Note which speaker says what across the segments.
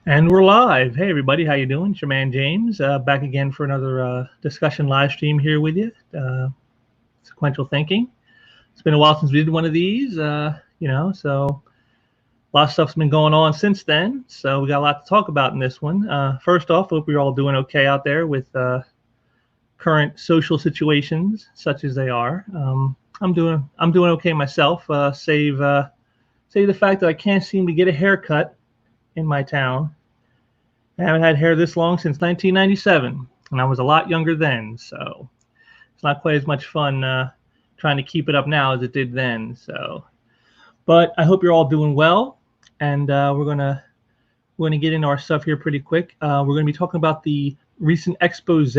Speaker 1: And we're live. Hey, everybody, how you doing? It's your man James, back again for another discussion live stream here with you. Sequential thinking. It's been a while since we did one of these, so a lot of stuff's been going on since then. So we got a lot to talk about in this one. First off, hope you're all doing okay out there with current social situations, such as they are. I'm doing okay myself. Save the fact that I can't seem to get a haircut in my town. I haven't had hair this long since 1997, and I was a lot younger then, so it's not quite as much fun trying to keep it up now as it did then. So, but I hope you're all doing well, and we're gonna get into our stuff here pretty quick. We're gonna be talking about the recent expose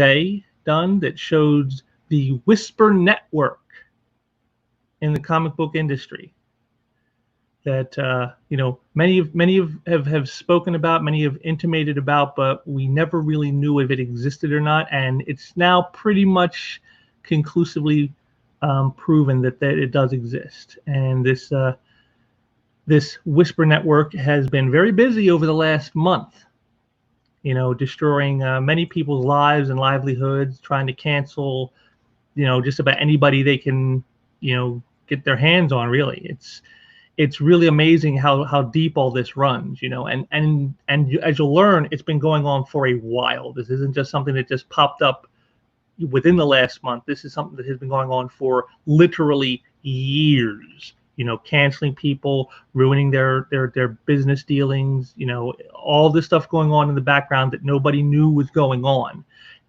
Speaker 1: done that shows the Whisper Network in the comic book industry. That many have spoken about, many have intimated about, but we never really knew if it existed or not. And it's now pretty much conclusively proven that it does exist. And this Whisper Network has been very busy over the last month. Destroying many people's lives and livelihoods, trying to cancel, just about anybody they can, get their hands on. Really, it's really amazing how deep all this runs, and as you'll learn, it's been going on for a while. This isn't just something that just popped up within the last month. This is something that has been going on for literally years, canceling people, ruining their business dealings, all this stuff going on in the background that nobody knew was going on.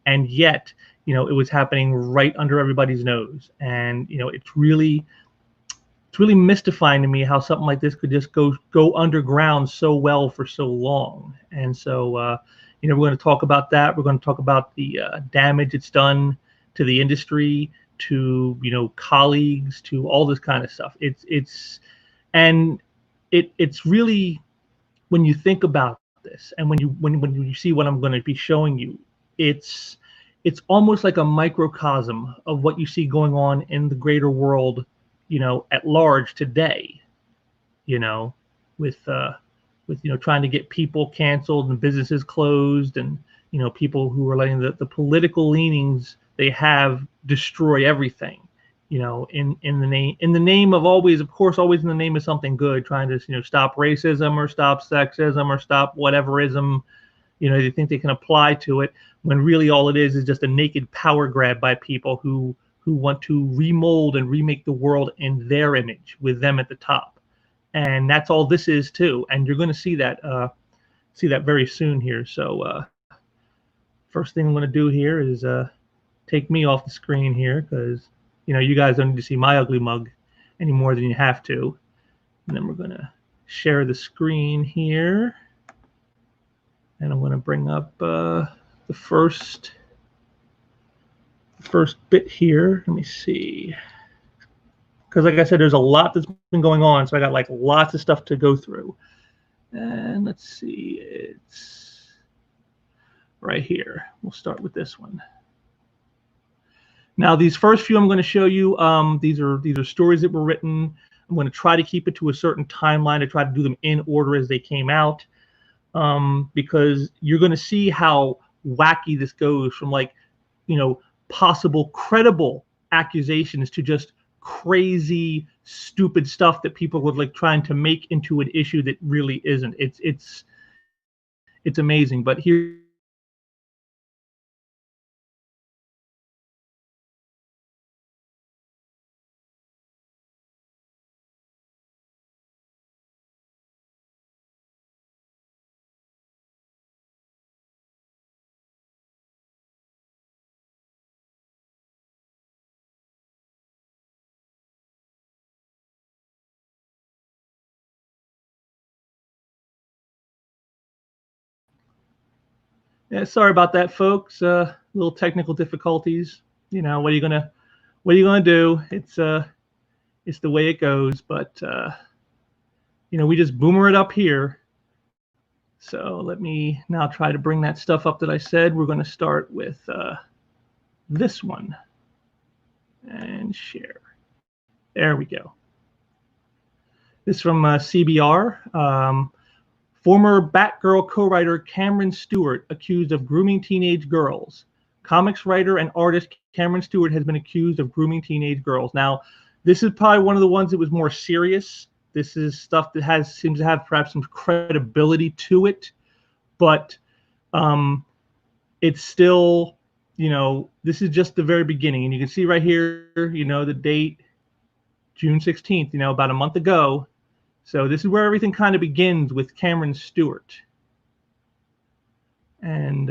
Speaker 1: And yet, it was happening right under everybody's nose. And, it's really mystifying to me how something like this could just go underground so well for so long. And so, we're going to talk about that. We're going to talk about the damage it's done to the industry, to colleagues, to all this kind of stuff. It's really, when you think about this, and when you see what I'm going to be showing you, it's almost like a microcosm of what you see going on in the greater world, at large today, with trying to get people canceled and businesses closed, and people who are letting the political leanings they have destroy everything, in the name of always in the name of something good, trying to stop racism or stop sexism or stop whateverism, they think they can apply to it, when really all it is just a naked power grab by people who want to remold and remake the world in their image with them at the top. And that's all this is too. And you're going to see that very soon here. So first thing I'm going to do here is take me off the screen here, because you guys don't need to see my ugly mug any more than you have to. And then we're going to share the screen here, and I'm going to bring up the first bit here. Let me see, because like I said, there's a lot that's been going on, so I got like lots of stuff to go through. And let's see, it's right here. We'll start with this one. Now, these first few I'm going to show you, these are stories that were written. I'm going to try to keep it to a certain timeline, to try to do them in order as they came out, because you're going to see how wacky this goes from, like, possible credible accusations to just crazy stupid stuff that people would like trying to make into an issue that really isn't. It's amazing. But here, yeah, sorry about that, folks. Little technical difficulties. What are you gonna do? It's the way it goes. But we just boomer it up here. So let me now try to bring that stuff up that I said. We're going to start with this one and share. There we go. This is from CBR. Former Batgirl co-writer Cameron Stewart accused of grooming teenage girls. Comics writer and artist Cameron Stewart has been accused of grooming teenage girls. Now, this is probably one of the ones that was more serious. This is stuff that seems to have perhaps some credibility to it, but it's still, this is just the very beginning. And you can see right here, the date, June 16th, about a month ago. So this is where everything kind of begins with Cameron Stewart. And,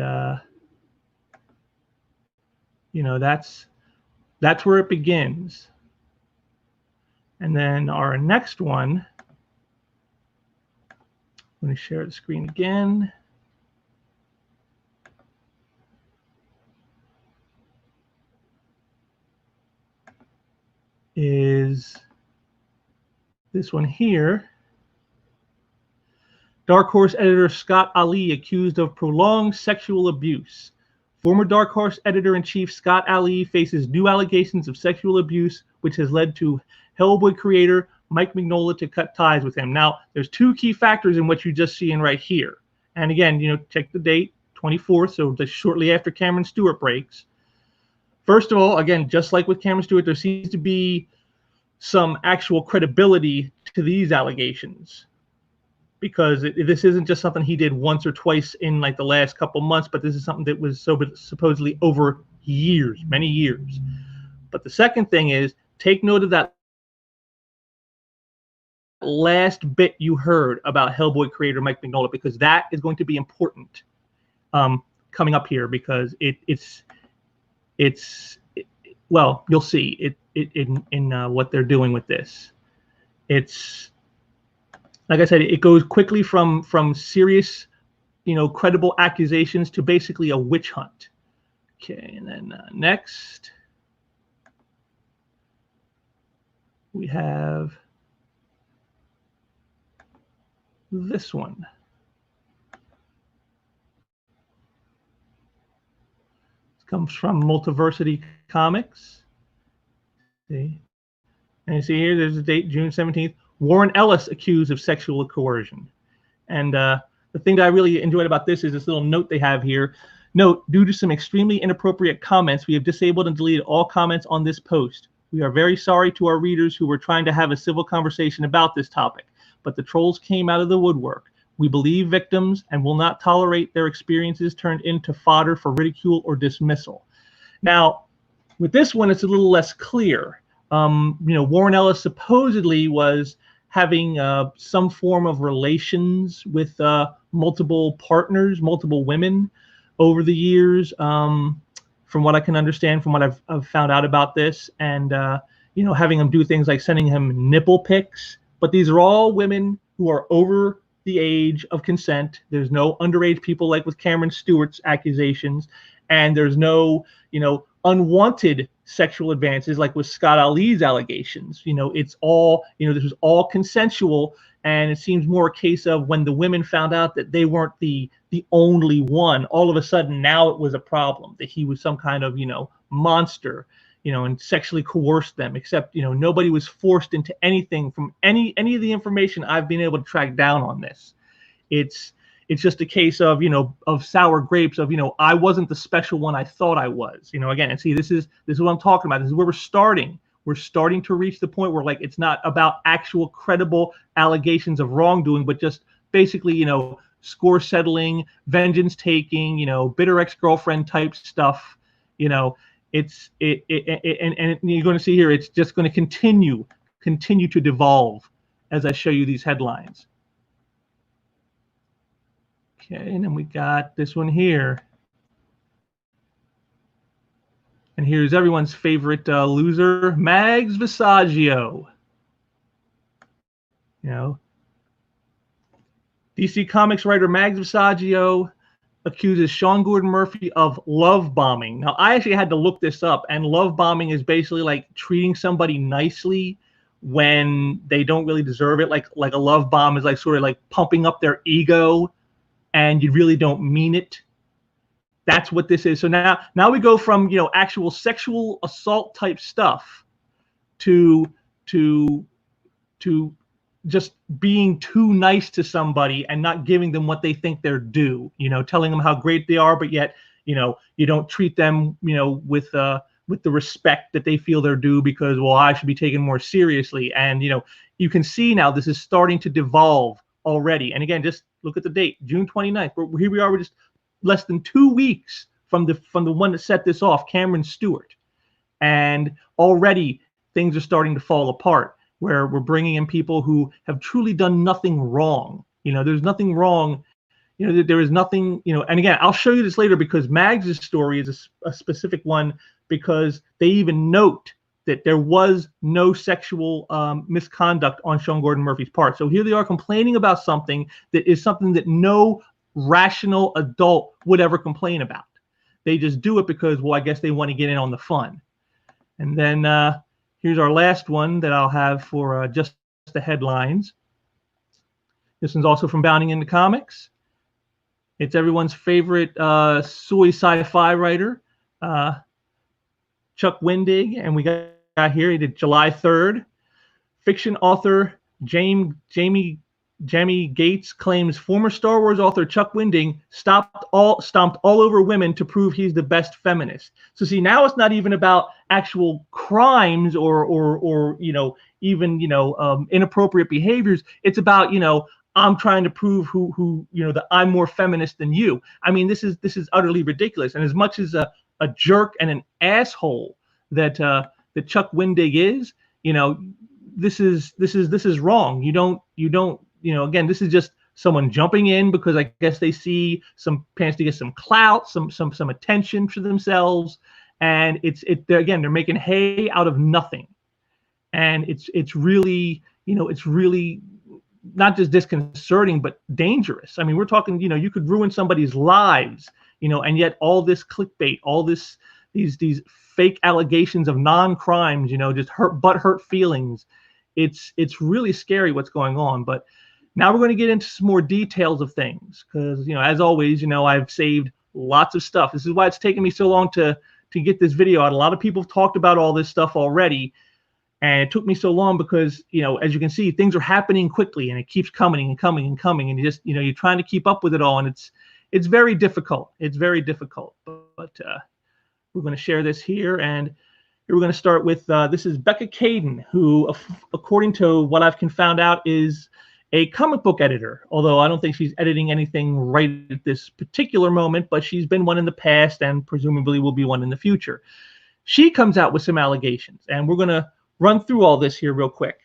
Speaker 1: that's where it begins. And then our next one, let me share the screen again. Is this one here. Dark Horse editor Scott Ali accused of prolonged sexual abuse. Former Dark Horse editor-in-chief Scott Ali faces new allegations of sexual abuse, which has led to Hellboy creator Mike Mignola to cut ties with him. Now, there's two key factors in what you just see in right here. And again, check the date, 24th, so just shortly after Cameron Stewart breaks. First of all, again, just like with Cameron Stewart, there seems to be some actual credibility to these allegations, because this isn't just something he did once or twice in like the last couple months, but this is something that was supposedly over years, many years. But the second thing is, take note of that last bit you heard about Hellboy creator Mike Mignola, because that is going to be important coming up here, because well, you'll see in what they're doing with this. It's, like I said, it goes quickly from serious, credible accusations to basically a witch hunt. Okay, and then next we have this one. This comes from Multiversity Comics. See? And you see here, there's a date, June 17th. Warren Ellis accused of sexual coercion. And the thing that I really enjoyed about this is this little note they have here. Note, due to some extremely inappropriate comments, we have disabled and deleted all comments on this post. We are very sorry to our readers who were trying to have a civil conversation about this topic, but the trolls came out of the woodwork. We believe victims and will not tolerate their experiences turned into fodder for ridicule or dismissal. Now, with this one, it's a little less clear. Warren Ellis supposedly was having some form of relations with multiple partners, multiple women over the years, from what I can understand, from what I've found out about this, and having him do things like sending him nipple pics. But these are all women who are over the age of consent. There's no underage people like with Cameron Stewart's accusations, and there's no unwanted sexual advances like with Scott Ali's allegations. It's all, this was all consensual, and it seems more a case of when the women found out that they weren't the only one, all of a sudden now it was a problem, that he was some kind of, monster, and sexually coerced them, except, nobody was forced into anything from any of the information I've been able to track down on this. It's just a case of, of sour grapes of, I wasn't the special one I thought I was, again, and see, this is what I'm talking about. This is where we're starting. We're starting to reach the point where, like, it's not about actual credible allegations of wrongdoing, but just basically, score settling, vengeance taking, bitter ex-girlfriend type stuff. And you're going to see here, it's just going to continue to devolve as I show you these headlines. Okay, and then we got this one here. And here's everyone's favorite loser, Mags Visaggio. DC Comics writer Mags Visaggio accuses Sean Gordon Murphy of love bombing. Now, I actually had to look this up, and love bombing is basically like treating somebody nicely when they don't really deserve it. Like a love bomb is like sort of like pumping up their ego, and you really don't mean it. That's what this is. So now we go from, actual sexual assault type stuff to just being too nice to somebody and not giving them what they think they're due, telling them how great they are, but yet, you don't treat them, with the respect that they feel they're due because, well, I should be taken more seriously. And, you can see now this is starting to devolve already. And again, just look at the date, June 29th. Here we are, we're just less than 2 weeks from the one that set this off, Cameron Stewart. And already things are starting to fall apart, where we're bringing in people who have truly done nothing wrong. There's nothing wrong. There is nothing, and again, I'll show you this later because Mags' story is a specific one because they even note that there was no sexual misconduct on Sean Gordon Murphy's part. So here they are complaining about something that is something that no rational adult would ever complain about. They just do it because, well, I guess they want to get in on the fun. And then here's our last one that I'll have for just the headlines. This one's also from Bounding into Comics. It's everyone's favorite soy sci-fi writer, Chuck Wendig, and we got here, he did July 3rd. Fiction author Jamie Gates claims former Star Wars author Chuck Wendig stomped all over women to prove he's the best feminist. So see, now it's not even about actual crimes or even inappropriate behaviors. It's about I'm trying to prove who that I'm more feminist than you. I mean, this is utterly ridiculous. And as much as a jerk and an asshole that Chuck Wendig is, this is wrong. You don't again, this is just someone jumping in because I guess they see some chance to get some clout, some attention for themselves, and they're making hay out of nothing, and it's really it's really not just disconcerting but dangerous. I mean, we're talking you could ruin somebody's lives, and yet all this clickbait, all these fake allegations of non-crimes, just hurt feelings. It's really scary what's going on. But now we're going to get into some more details of things because, as always, I've saved lots of stuff. This is why it's taken me so long to get this video out. A lot of people have talked about all this stuff already, and it took me so long because, as you can see, things are happening quickly and it keeps coming and coming and coming, and you just, you're trying to keep up with it all, and it's very difficult. It's very difficult. But we're going to share this here, and we're going to start with this is Becca Caden, who, according to what I've found out, is a comic book editor, although I don't think she's editing anything right at this particular moment, but she's been one in the past and presumably will be one in the future. She comes out with some allegations, and we're going to run through all this here real quick.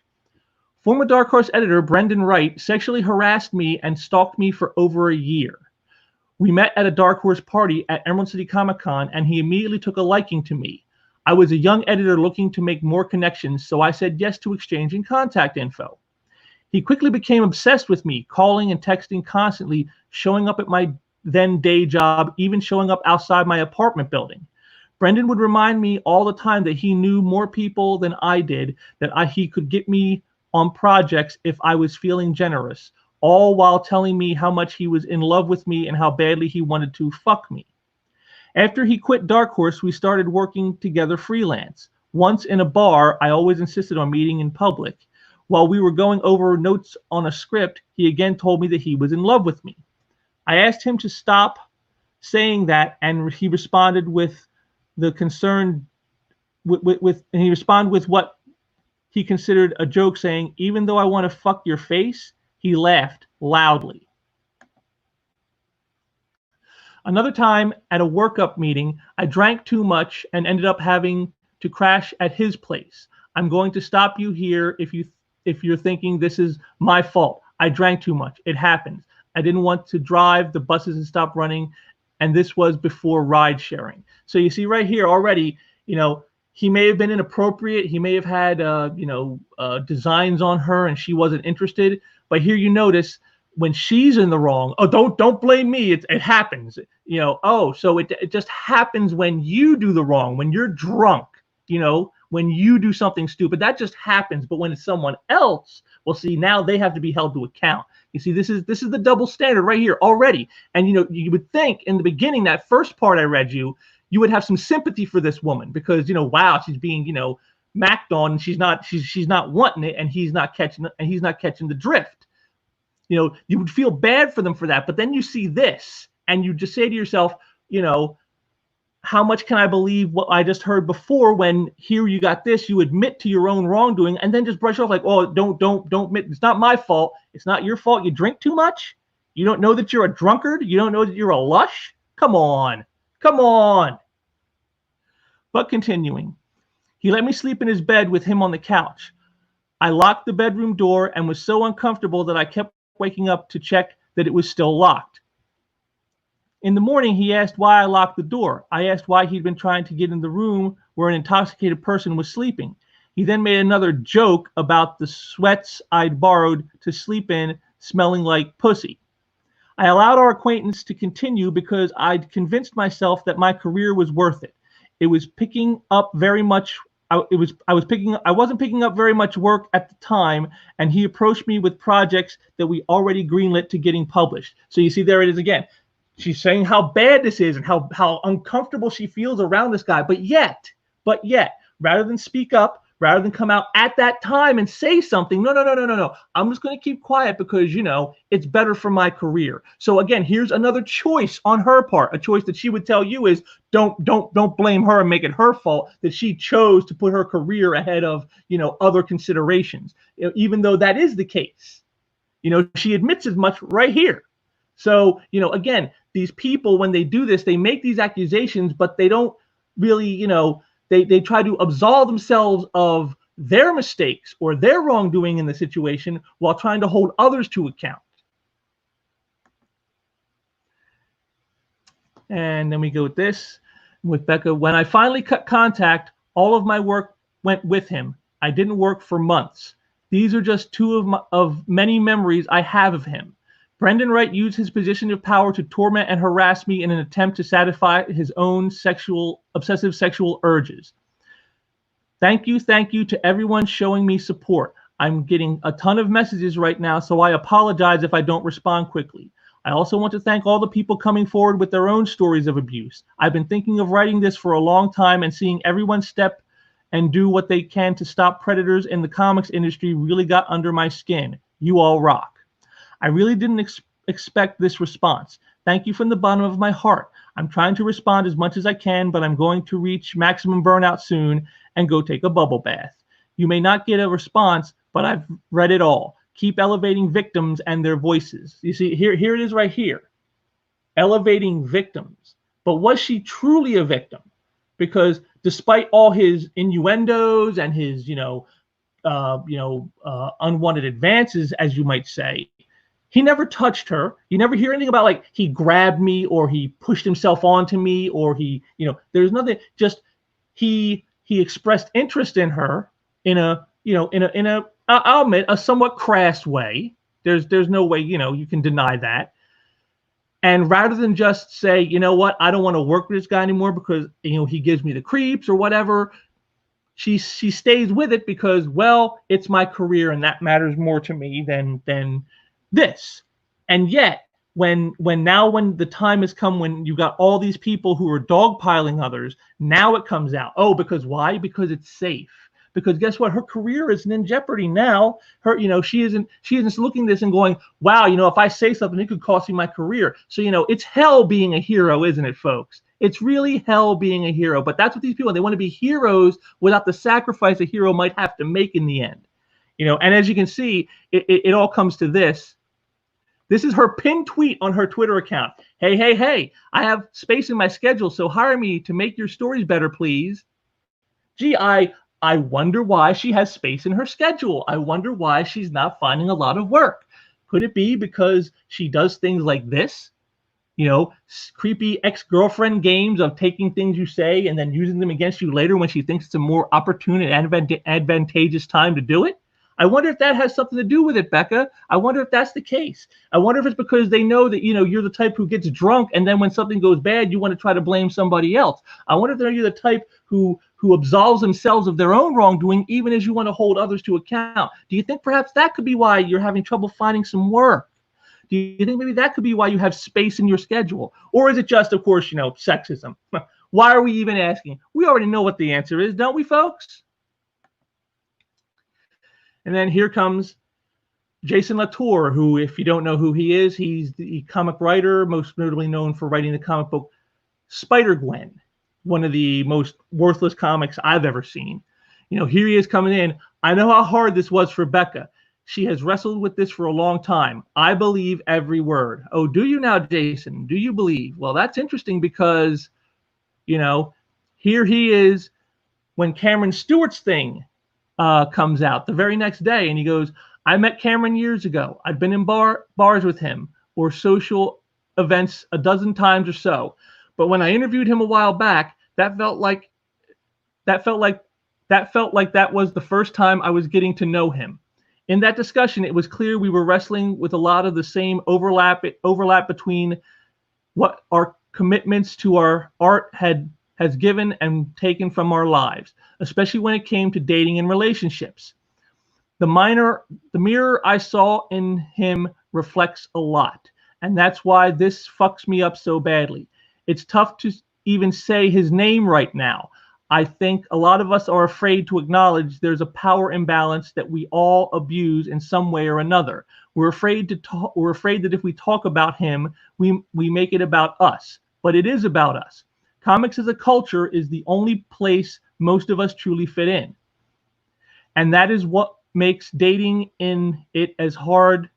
Speaker 1: Former Dark Horse editor Brendan Wright sexually harassed me and stalked me for over a year. We met at a Dark Horse party at Emerald City Comic Con, and he immediately took a liking to me. I was a young editor looking to make more connections, so I said yes to exchanging contact info. He quickly became obsessed with me, calling and texting constantly, showing up at my then day job, even showing up outside my apartment building. Brendan would remind me all the time that he knew more people than I did, that he could get me on projects if I was feeling generous, all while telling me how much he was in love with me and how badly he wanted to fuck me. After he quit Dark Horse, we started working together freelance. Once in a bar, I always insisted on meeting in public. While we were going over notes on a script, he again told me that he was in love with me. I asked him to stop saying that, and he responded with the concern and he responded with what he considered a joke, saying, "Even though I want to fuck your face," he laughed loudly. Another time at a workup meeting, I drank too much and ended up having to crash at his place. I'm going to stop you here if you're thinking this is my fault. I drank too much. It happens. I didn't want to drive. The buses had stopped running, and this was before ride sharing. So you see right here already, he may have been inappropriate. He may have had, designs on her and she wasn't interested. But here you notice when she's in the wrong, oh, don't blame me. It happens, so it just happens when you do the wrong, when you're drunk, when you do something stupid, that just happens. But when it's someone else, well, see, now they have to be held to account. You see, this is the double standard right here already. And, you would think in the beginning, that first part I read you would have some sympathy for this woman because, wow, she's being, macked on, and she's not wanting it, and he's not catching the drift. You know, you would feel bad for them for that. But then you see this, and you just say to yourself, you know, how much can I believe what I just heard before, when here you got this, you admit to your own wrongdoing and then just brush off like, oh, don't admit, it's not my fault. It's not your fault. You drink too much. You don't know that you're a drunkard. You don't know that you're a lush. Come on. Come on. But continuing, he let me sleep in his bed with him on the couch. I locked the bedroom door and was so uncomfortable that I kept waking up to check that it was still locked. In the morning, he asked why I locked the door. I asked why he'd been trying to get in the room where an intoxicated person was sleeping. He then made another joke about the sweats I'd borrowed to sleep in smelling like pussy. I allowed our acquaintance to continue because I'd convinced myself that my career was worth it. It was picking up very much. I wasn't picking up very much work at the time, and he approached me with projects that we already greenlit to getting published. So you see, there it is again. She's saying how bad this is and how uncomfortable she feels around this guy. But yet, rather than speak up, rather than come out at that time and say something, no. I'm just going to keep quiet because, you know, it's better for my career. So again, here's another choice on her part. A choice that she would tell you is don't blame her and make it her fault that she chose to put her career ahead of, you know, other considerations, even though that is the case. You know, she admits as much right here. So, you know, again, these people, when they do this, they make these accusations, but they don't really, you know, they try to absolve themselves of their mistakes or their wrongdoing in the situation while trying to hold others to account. And then we go with this, with Becca. When I finally cut contact, all of my work went with him. I didn't work for months. These are just two of many memories I have of him. Brendan Wright used his position of power to torment and harass me in an attempt to satisfy his own obsessive sexual urges. Thank you to everyone showing me support. I'm getting a ton of messages right now, so I apologize if I don't respond quickly. I also want to thank all the people coming forward with their own stories of abuse. I've been thinking of writing this for a long time, and seeing everyone step and do what they can to stop predators in the comics industry really got under my skin. You all rock. I really didn't expect this response. Thank you from the bottom of my heart. I'm trying to respond as much as I can, but I'm going to reach maximum burnout soon and go take a bubble bath. You may not get a response, but I've read it all. Keep elevating victims and their voices. You see, here it is right here. Elevating victims. But was she truly a victim? Because despite all his innuendos and his, unwanted advances, as you might say, he never touched her. You never hear anything about like he grabbed me or he pushed himself onto me or he, there's nothing. Just he expressed interest in her in a I'll admit a somewhat crass way. There's no way you can deny that. And rather than just say, you know what, I don't want to work with this guy anymore because he gives me the creeps or whatever, she stays with it because, well, it's my career and that matters more to me than this. And yet when the time has come when you got all these people who are dogpiling others, now it comes out. Oh, because why? Because it's safe. Because guess what? Her career isn't in jeopardy now. She isn't looking at this and going, wow, if I say something, it could cost me my career. So, it's hell being a hero, isn't it, folks? It's really hell being a hero. But that's what these people, they want to be heroes without the sacrifice a hero might have to make in the end. And as you can see, it all comes to this. This is her pinned tweet on her Twitter account. Hey, I have space in my schedule, so hire me to make your stories better, please. Gee, I wonder why she has space in her schedule. I wonder why she's not finding a lot of work. Could it be because she does things like this? Creepy ex-girlfriend games of taking things you say and then using them against you later when she thinks it's a more opportune and advantageous time to do it? I wonder if that has something to do with it, Becca. I wonder if that's the case. I wonder if it's because they know that, you're the type who gets drunk and then when something goes bad, you want to try to blame somebody else. I wonder if you're the type who absolves themselves of their own wrongdoing, even as you want to hold others to account. Do you think perhaps that could be why you're having trouble finding some work? Do you think maybe that could be why you have space in your schedule? Or is it just, of course, sexism? Why are we even asking? We already know what the answer is, don't we, folks? And then here comes Jason Latour, who, if you don't know who he is, he's the comic writer, most notably known for writing the comic book Spider-Gwen, one of the most worthless comics I've ever seen. Here he is coming in. I know how hard this was for Becca. She has wrestled with this for a long time. I believe every word. Oh, do you now, Jason? Do you believe? Well, that's interesting because, here he is when Cameron Stewart's thing comes out the very next day, and he goes, I met Cameron years ago. I've been in bars with him or social events a dozen times or so. But when I interviewed him a while back, that felt like that was the first time I was getting to know him. In that discussion, it was clear we were wrestling with a lot of the same overlap between what our commitments to our art has given and taken from our lives, especially when it came to dating and relationships. The mirror I saw in him reflects a lot, and that's why this fucks me up so badly. It's tough to even say his name right now. I think a lot of us are afraid to acknowledge there's a power imbalance that we all abuse in some way or another. We're afraid that if we talk about him, we make it about us, but it is about us. Comics as a culture is the only place most of us truly fit in. And that is what makes dating in it as hard.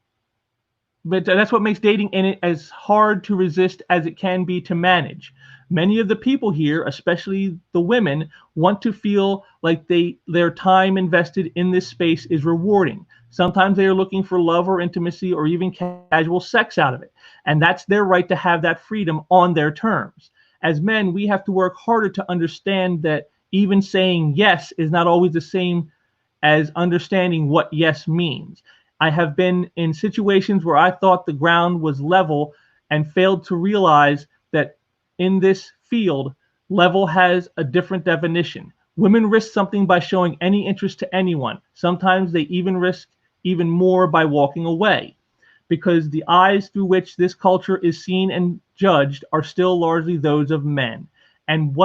Speaker 1: But that's what makes dating in it as hard to resist as it can be to manage. Many of the people here, especially the women, want to feel like their time invested in this space is rewarding. Sometimes they are looking for love or intimacy or even casual sex out of it. And that's their right to have that freedom on their terms. As men, we have to work harder to understand that even saying yes is not always the same as understanding what yes means. I have been in situations where I thought the ground was level and failed to realize that in this field, level has a different definition. Women risk something by showing any interest to anyone. Sometimes they even risk even more by walking away, because the eyes through which this culture is seen and judged are still largely those of men. And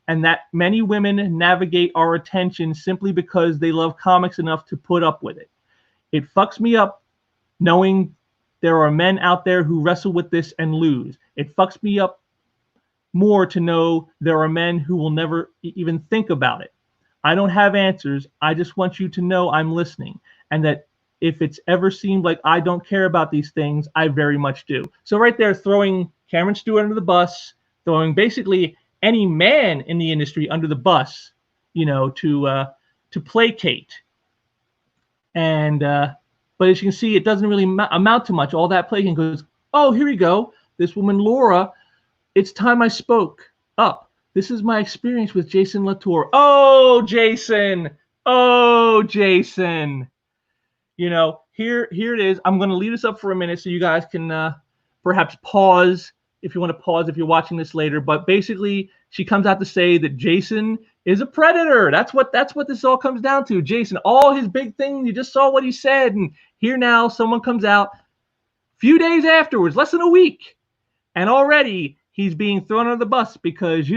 Speaker 1: that many women navigate our attention simply because they love comics enough to put up with it. It fucks me up knowing there are men out there who wrestle with this and lose. It fucks me up more to know there are men who will never even think about it. I don't have answers. I just want you to know I'm listening, and that if it's ever seemed like I don't care about these things, I very much do. So right there, throwing Cameron Stewart under the bus, throwing basically any man in the industry under the bus, to placate. And but as you can see, it doesn't really amount to much. All that placating goes, oh, here we go. This woman, Laura, it's time I spoke up. This is my experience with Jason Latour. Oh, Jason. Oh, Jason. Here it is. I'm going to leave this up for a minute so you guys can perhaps pause if you want to pause if you're watching this later. But basically, she comes out to say that Jason is a predator. That's what this all comes down to. Jason, all his big thing, you just saw what he said. And here now, someone comes out a few days afterwards, less than a week, and already he's being thrown under the bus because,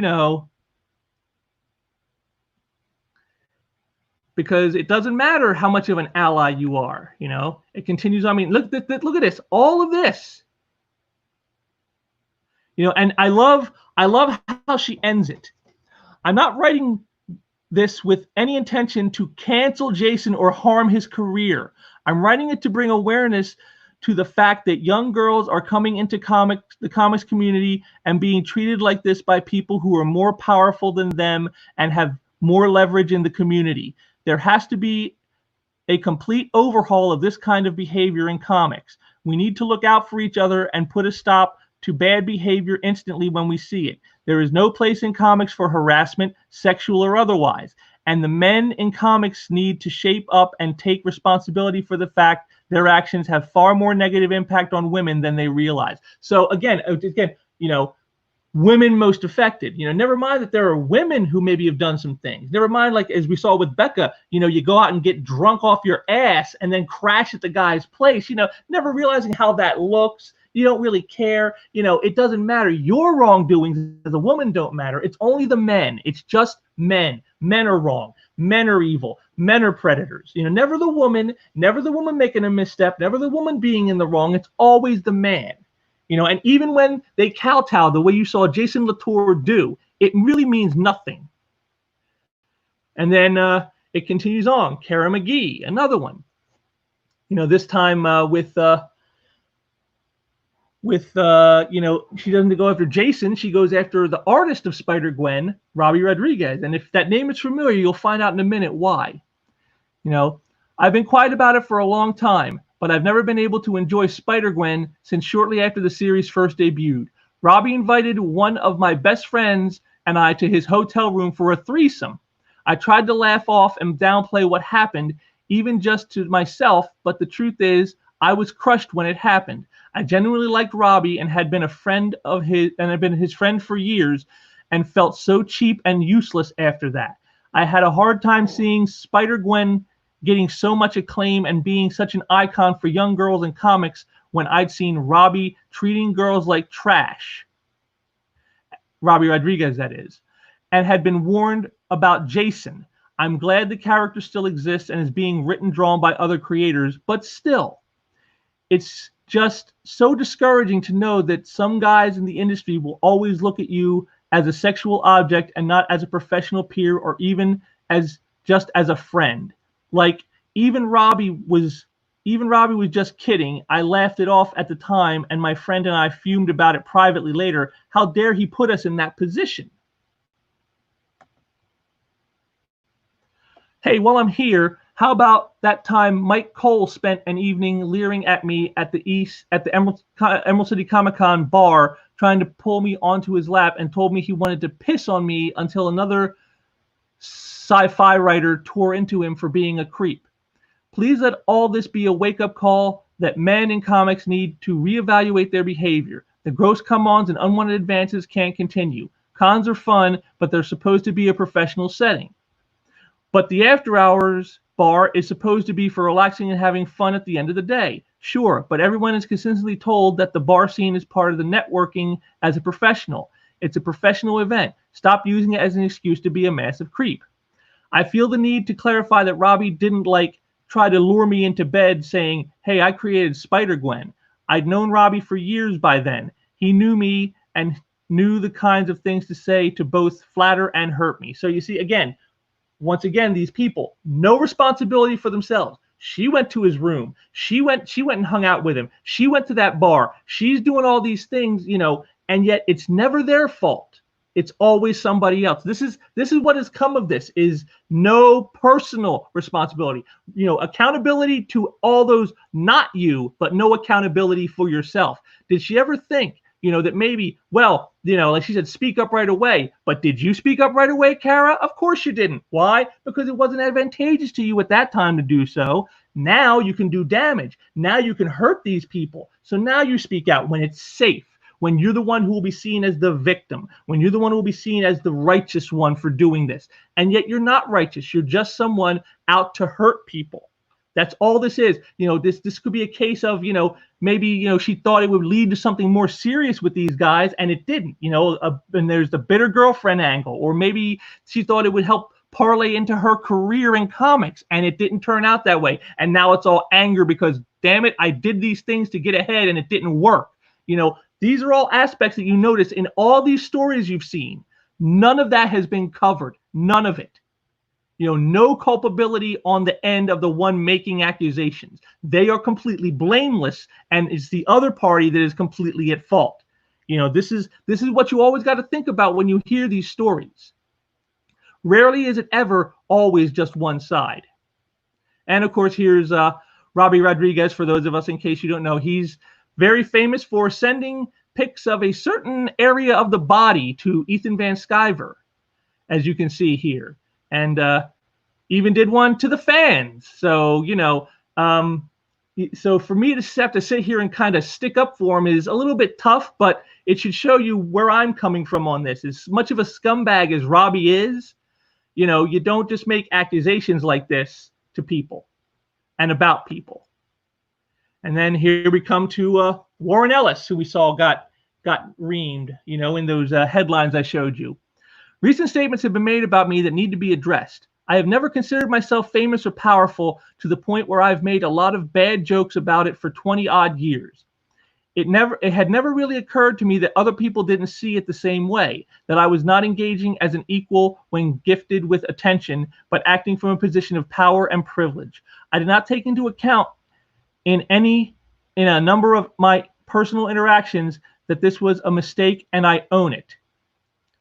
Speaker 1: because it doesn't matter how much of an ally you are, It continues. I mean, look at this, all of this, and I love how she ends it. I'm not writing this with any intention to cancel Jason or harm his career. I'm writing it to bring awareness to the fact that young girls are coming into the comics community and being treated like this by people who are more powerful than them and have more leverage in the community. There has to be a complete overhaul of this kind of behavior in comics. We need to look out for each other and put a stop to bad behavior instantly when we see it. There is no place in comics for harassment, sexual or otherwise. And the men in comics need to shape up and take responsibility for the fact their actions have far more negative impact on women than they realize. So again, women most affected. Never mind that there are women who maybe have done some things. Never mind, like as we saw with Becca, you go out and get drunk off your ass and then crash at the guy's place, never realizing how that looks, You don't really care. It doesn't matter. Your wrongdoings as a woman don't matter. It's only the men. It's just men. Men are wrong. Men are evil. Men are predators. Never the woman making a misstep, never the woman being in the wrong. It's always the man. And even when they kowtow the way you saw Jason Latour do, it really means nothing. And then it continues on. Kara McGee, another one. This time she doesn't go after Jason. She goes after the artist of Spider-Gwen, Robbie Rodriguez. And if that name is familiar, you'll find out in a minute why. I've been quiet about it for a long time, but I've never been able to enjoy Spider-Gwen since shortly after the series first debuted. Robbie invited one of my best friends and I to his hotel room for a threesome. I tried to laugh off and downplay what happened, even just to myself, but the truth is, I was crushed when it happened. I genuinely liked Robbie and had been a friend of his, and had been his friend for years, and felt so cheap and useless after that. I had a hard time seeing Spider-Gwen getting so much acclaim and being such an icon for young girls in comics when I'd seen Robbie treating girls like trash. Robbie Rodriguez, that is, and had been warned about Jason. I'm glad the character still exists and is being written, drawn by other creators, but still, it's just so discouraging to know that some guys in the industry will always look at you as a sexual object and not as a professional peer or even as just as a friend. Like even Robbie was just kidding. I laughed it off at the time, and my friend and I fumed about it privately later. How dare he put us in that position? Hey, while I'm here, how about that time Mike Cole spent an evening leering at me at the Emerald City Comic-Con bar, trying to pull me onto his lap, and told me he wanted to piss on me until another sci-fi writer tore into him for being a creep. Please let all this be a wake-up call that men in comics need to reevaluate their behavior. The gross come-ons and unwanted advances can't continue. Cons are fun, but they're supposed to be a professional setting. But the after-hours bar is supposed to be for relaxing and having fun at the end of the day. Sure, but everyone is consistently told that the bar scene is part of the networking as a professional. It's a professional event. Stop using it as an excuse to be a massive creep. I feel the need to clarify that Robbie didn't try to lure me into bed saying, hey, I created Spider-Gwen. I'd known Robbie for years by then. He knew me and knew the kinds of things to say to both flatter and hurt me. So you see, once again, these people, no responsibility for themselves. She went to his room. She went and hung out with him. She went to that bar. She's doing all these things, and yet it's never their fault. It's always somebody else. This is what has come of this, is no personal responsibility. Accountability to all those, not you, but no accountability for yourself. Did she ever think, that maybe, like she said, speak up right away. But did you speak up right away, Kara? Of course you didn't. Why? Because it wasn't advantageous to you at that time to do so. Now you can do damage. Now you can hurt these people. So now you speak out when it's safe, when you're the one who will be seen as the victim, when you're the one who will be seen as the righteous one for doing this. And yet you're not righteous. You're just someone out to hurt people. That's all this is. This could be a case of, maybe, she thought it would lead to something more serious with these guys, and it didn't, and there's the bitter girlfriend angle, or maybe she thought it would help parlay into her career in comics, and it didn't turn out that way. And now it's all anger because, damn it, I did these things to get ahead and it didn't work. These are all aspects that you notice in all these stories you've seen. None of that has been covered. None of it. No culpability on the end of the one making accusations. They are completely blameless, and it's the other party that is completely at fault. This is what you always got to think about when you hear these stories. Rarely is it ever always just one side. And of course, here's Robbie Rodriguez. For those of us, in case you don't know, he's very famous for sending pics of a certain area of the body to Ethan Van Sciver, as you can see here. And even did one to the fans. So, so for me to have to sit here and kind of stick up for him is a little bit tough, but it should show you where I'm coming from on this. As much of a scumbag as Robbie is, you don't just make accusations like this to people and about people. And then here we come to Warren Ellis, who we saw got reamed, in those headlines I showed you. Recent statements have been made about me that need to be addressed. I have never considered myself famous or powerful to the point where I've made a lot of bad jokes about it for 20 odd years. It had never really occurred to me that other people didn't see it the same way, that I was not engaging as an equal when gifted with attention, but acting from a position of power and privilege. I did not take into account in a number of my personal interactions that this was a mistake, and I own it.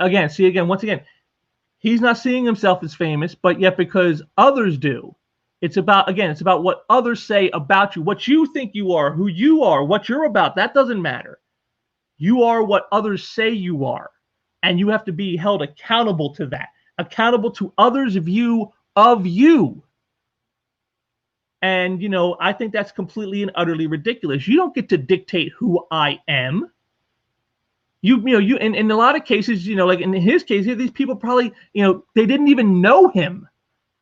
Speaker 1: Once again, he's not seeing himself as famous, but yet because others do, it's about what others say about you, what you think you are, who you are, what you're about. That doesn't matter. You are what others say you are, and you have to be held accountable to that, accountable to others' view of you. And, I think that's completely and utterly ridiculous. You don't get to dictate who I am. In a lot of cases, like in his case, these people probably, they didn't even know him.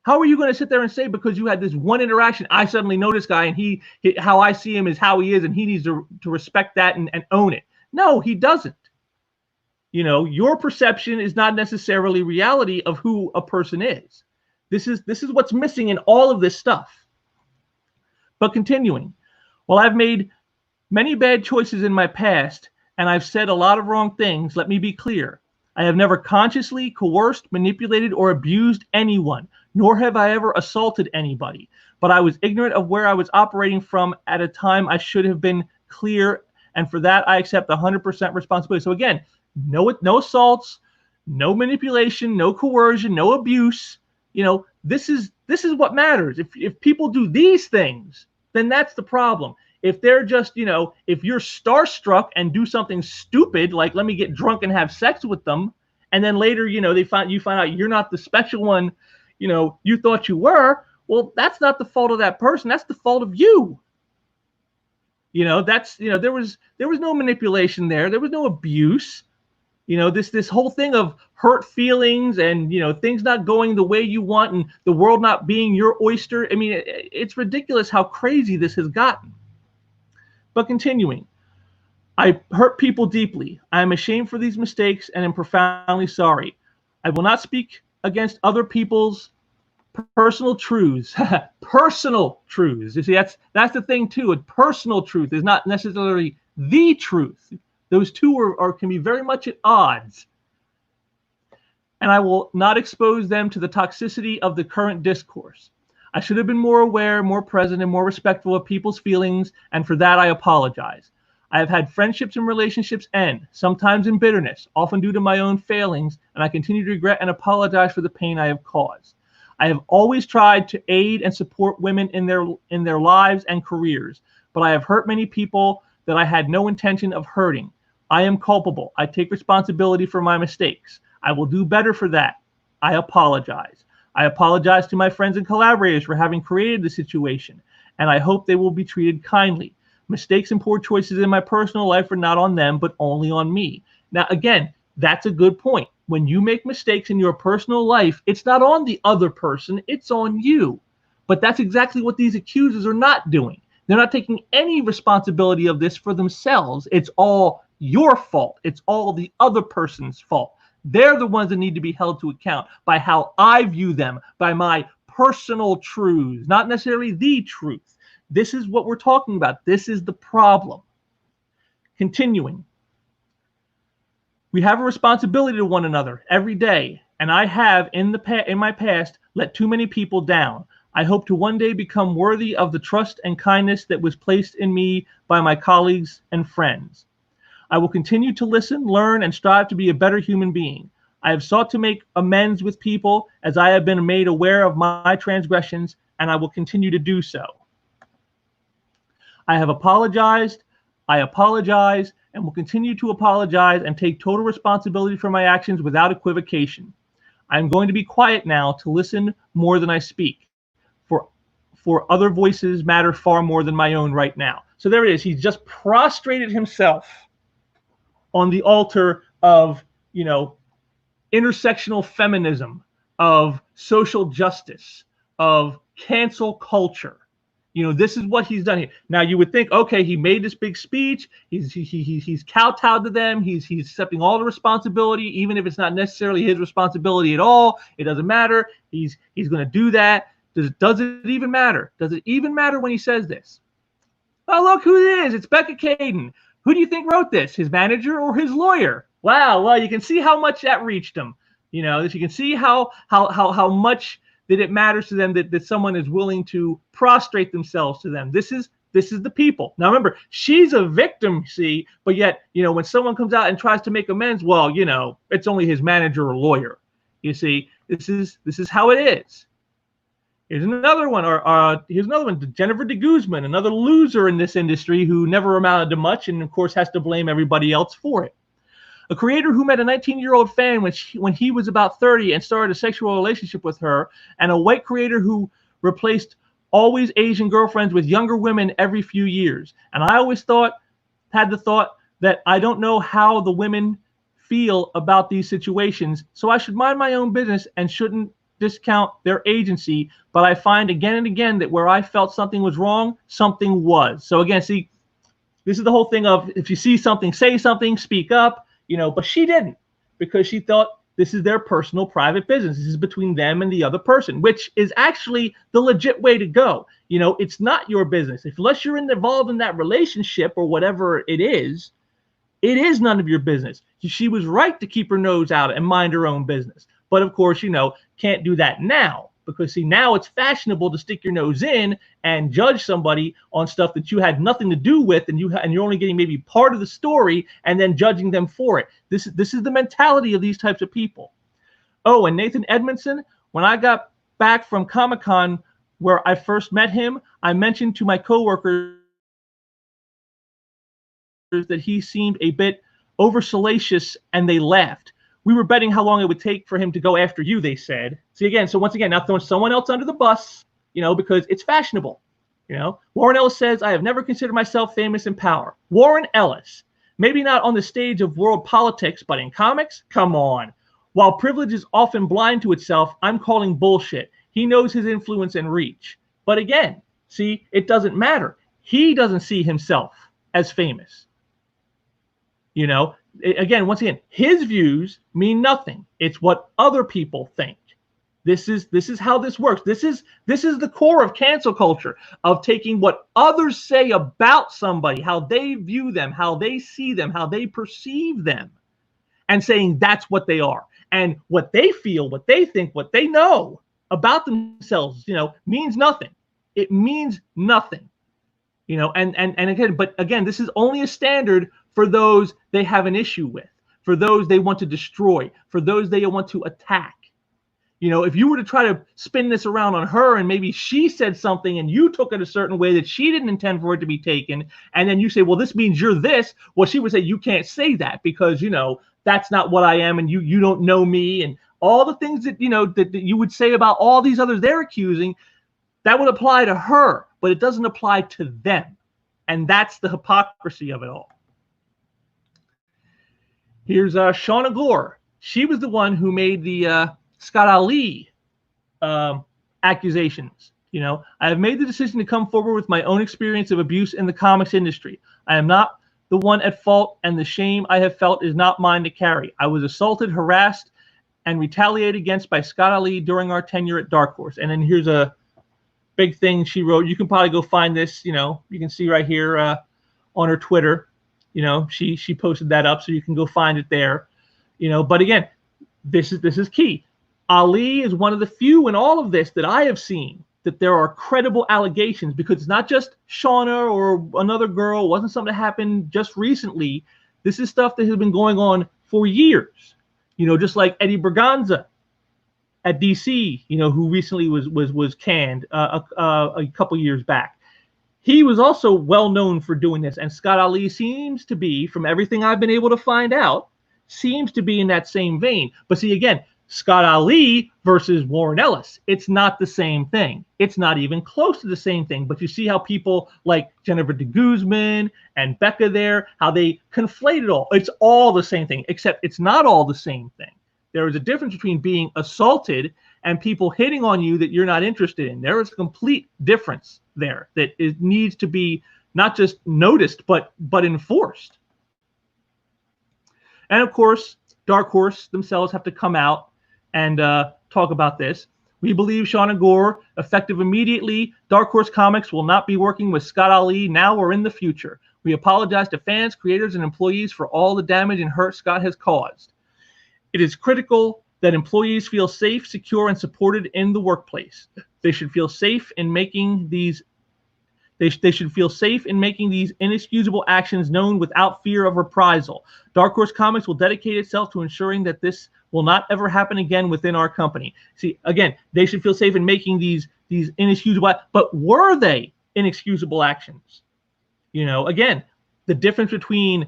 Speaker 1: How are you going to sit there and say, because you had this one interaction, I suddenly know this guy and how I see him is how he is, and he needs to respect that and own it? No, he doesn't. Your perception is not necessarily reality of who a person is. This is what's missing in all of this stuff. But continuing, while I've made many bad choices in my past and I've said a lot of wrong things, let me be clear. I have never consciously coerced, manipulated, or abused anyone, nor have I ever assaulted anybody. But I was ignorant of where I was operating from at a time I should have been clear, and for that I accept 100% responsibility. So again, no assaults, no manipulation, no coercion, no abuse. This is what matters. If people do these things, then that's the problem. If they're just, if you're starstruck and do something stupid, like let me get drunk and have sex with them, and then later, you find out you're not the special one, you thought you were, well, that's not the fault of that person. That's the fault of you. There was no manipulation there. There was no abuse. This whole thing of hurt feelings and, things not going the way you want and the world not being your oyster. I mean, it's ridiculous how crazy this has gotten. But continuing, I hurt people deeply. I am ashamed for these mistakes and am profoundly sorry. I will not speak against other people's personal truths. Personal truths. You see, that's the thing too. A personal truth is not necessarily the truth. Those two can be very much at odds. And I will not expose them to the toxicity of the current discourse. I should have been more aware, more present, and more respectful of people's feelings, and for that I apologize. I have had friendships and relationships end, sometimes in bitterness, often due to my own failings, and I continue to regret and apologize for the pain I have caused. I have always tried to aid and support women in their lives and careers, but I have hurt many people that I had no intention of hurting. I am culpable. I take responsibility for my mistakes. I will do better for that. I apologize. I apologize to my friends and collaborators for having created the situation, and I hope they will be treated kindly. Mistakes and poor choices in my personal life are not on them, but only on me. Now, again, that's a good point. When you make mistakes in your personal life, it's not on the other person, it's on you. But that's exactly what these accusers are not doing. They're not taking any responsibility of this for themselves. It's all your fault. It's all the other person's fault. They're the ones that need to be held to account by how I view them, by my personal truths, not necessarily the truth. This is what we're talking about. This is the problem. Continuing. We have a responsibility to one another every day, and I have in my past let too many people down. I hope to one day become worthy of the trust and kindness that was placed in me by my colleagues and friends. I will continue to listen, learn, and strive to be a better human being. I have sought to make amends with people as I have been made aware of my transgressions, and I will continue to do so. I have apologized, I apologize, and will continue to apologize and take total responsibility for my actions without equivocation. I am going to be quiet now to listen more than I speak, for other voices matter far more than my own right now. So there it is. He's just prostrated himself on the altar of, intersectional feminism, of social justice, of cancel culture. This is what he's done here. Now you would think, okay, he made this big speech. He's kowtowed to them. He's accepting all the responsibility, even if it's not necessarily his responsibility at all. It doesn't matter. He's going to do that. Does it even matter? Does it even matter when he says this? Oh, look who it is. It's Becca Caden. Who do you think wrote this? His manager or his lawyer? Wow. Well, you can see how much that reached him. You can see how much that it matters to them that someone is willing to prostrate themselves to them. This is the people. Now remember, she's a victim, see, but yet, when someone comes out and tries to make amends, well, it's only his manager or lawyer. You see, this is how it is. Here's another one, here's another one, Jennifer de Guzman, another loser in this industry who never amounted to much and, of course, has to blame everybody else for it. A creator who met a 19-year-old fan when he was about 30 and started a sexual relationship with her, and a white creator who replaced always Asian girlfriends with younger women every few years. And I always had the thought that I don't know how the women feel about these situations, so I should mind my own business and shouldn't discount their agency. But I find again and again that where I felt something was wrong, something was. So again, see, this is the whole thing of if you see something, say something, speak up. But she didn't, because she thought this is their personal private business. This is between them and the other person, which is actually the legit way to go. It's not your business. Unless you're involved in that relationship or whatever it is none of your business. She was right to keep her nose out and mind her own business. But of course, can't do that now. Because see, now it's fashionable to stick your nose in and judge somebody on stuff that you had nothing to do with, and you're only getting maybe part of the story, and then judging them for it. This is the mentality of these types of people. Oh, and Nathan Edmondson, when I got back from Comic-Con where I first met him, I mentioned to my coworkers that he seemed a bit over salacious, and they laughed. We were betting how long it would take for him to go after you, they said. See, again, so once again, not throwing someone else under the bus, because it's fashionable. Warren Ellis says, I have never considered myself famous in power. Warren Ellis, maybe not on the stage of world politics, but in comics? Come on. While privilege is often blind to itself, I'm calling bullshit. He knows his influence and reach. But again, see, it doesn't matter. He doesn't see himself as famous. Again, once again, his views mean nothing. It's what other people think. This is how this works. This is the core of cancel culture, of taking what others say about somebody, how they view them, how they see them, how they perceive them, and saying that's what they are. And what they feel, what they think, what they know about themselves, means nothing. It means nothing. And again, but again, this is only a standard for those they have an issue with, for those they want to destroy, for those they want to attack. If you were to try to spin this around on her and maybe she said something and you took it a certain way that she didn't intend for it to be taken, and then you say, well, this means you're this, well, she would say, you can't say that because, that's not what I am, and you don't know me, and all the things that, that you would say about all these others they're accusing, that would apply to her, but it doesn't apply to them. And that's the hypocrisy of it all. Here's Shauna Gore. She was the one who made the Scott Ali accusations. I have made the decision to come forward with my own experience of abuse in the comics industry. I am not the one at fault, and the shame I have felt is not mine to carry. I was assaulted, harassed, and retaliated against by Scott Ali during our tenure at Dark Horse. And then here's a big thing she wrote. You can probably go find this. You can see right here on her Twitter. She posted that up, so you can go find it there. But again, this is key. Ali is one of the few in all of this that I have seen that there are credible allegations, because it's not just Shauna or another girl. It wasn't something that happened just recently. This is stuff that has been going on for years. Just like Eddie Berganza at DC, who recently was canned a couple years back. He was also well known for doing this, and Scott Ali seems to be, from everything I've been able to find out, seems to be in that same vein. But see, again, Scott Ali versus Warren Ellis, it's not the same thing. It's not even close to the same thing. But you see how people like Jennifer de Guzman and Becca there, how they conflate it all. It's all the same thing, except it's not all the same thing. There is a difference between being assaulted and people hitting on you that you're not interested in. There is a complete difference there that it needs to be not just noticed, but enforced. And of course, Dark Horse themselves have to come out and talk about this. We believe Sean and Gore, effective immediately. Dark Horse Comics will not be working with Scott Ali now or in the future. We apologize to fans, creators, and employees for all the damage and hurt Scott has caused. It is critical that employees feel safe, secure, and supported in the workplace. They should feel safe in making these inexcusable actions known without fear of reprisal. Dark Horse Comics will dedicate itself to ensuring that this will not ever happen again within our company. See, again, they should feel safe in making these inexcusable, but were they inexcusable actions? You know, again, the difference between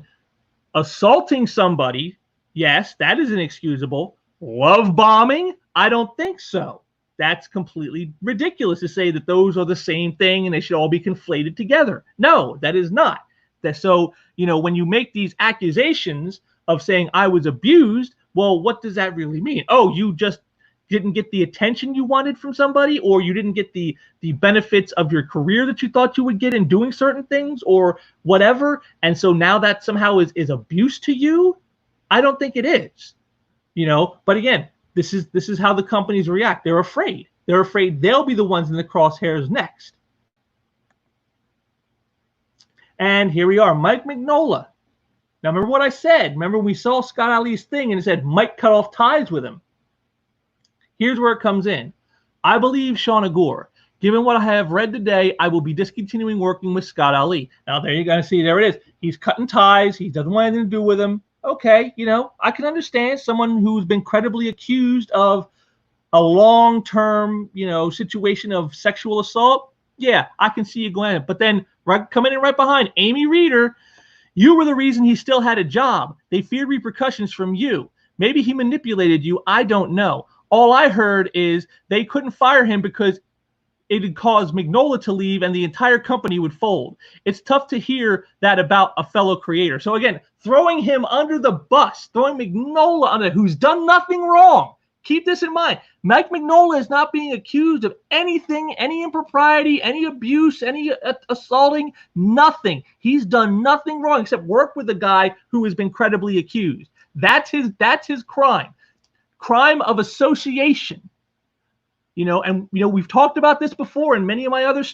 Speaker 1: assaulting somebody, yes, that is inexcusable. Love bombing, I don't think so. That's completely ridiculous to say that those are the same thing and they should all be conflated together. No, that is not. So, you know, when you make these accusations of saying I was abused, well, what does that really mean? Oh, you just didn't get the attention you wanted from somebody, or you didn't get the benefits of your career that you thought you would get in doing certain things or whatever. And so now that somehow is abuse to you? I don't think it is. You know, but again, this is how the companies react. They're afraid. They're afraid they'll be the ones in the crosshairs next. And here we are, Mike Mignola. Now, remember what I said. Remember we saw Scott Ali's thing and it said Mike cut off ties with him. Here's where it comes in. I believe Sean Gore. Given what I have read today, I will be discontinuing working with Scott Ali. Now, there you go. See, there it is. He's cutting ties. He doesn't want anything to do with him. Okay, you know, I can understand someone who's been credibly accused of a long-term, you know, situation of sexual assault. Yeah, I can see you going. But then coming in right behind, Amy Reeder, you were the reason he still had a job. They feared repercussions from you. Maybe he manipulated you. I don't know. All I heard is they couldn't fire him because it would cause Mignola to leave and the entire company would fold. It's tough to hear that about a fellow creator. So again, throwing him under the bus, throwing Mignola under, who's done nothing wrong. Keep this in mind. Mike Mignola is not being accused of anything, any impropriety, any abuse, any assaulting, nothing. He's done nothing wrong except work with a guy who has been credibly accused. That's his crime. Crime of association. You know, and, you know, we've talked about this before in many of my other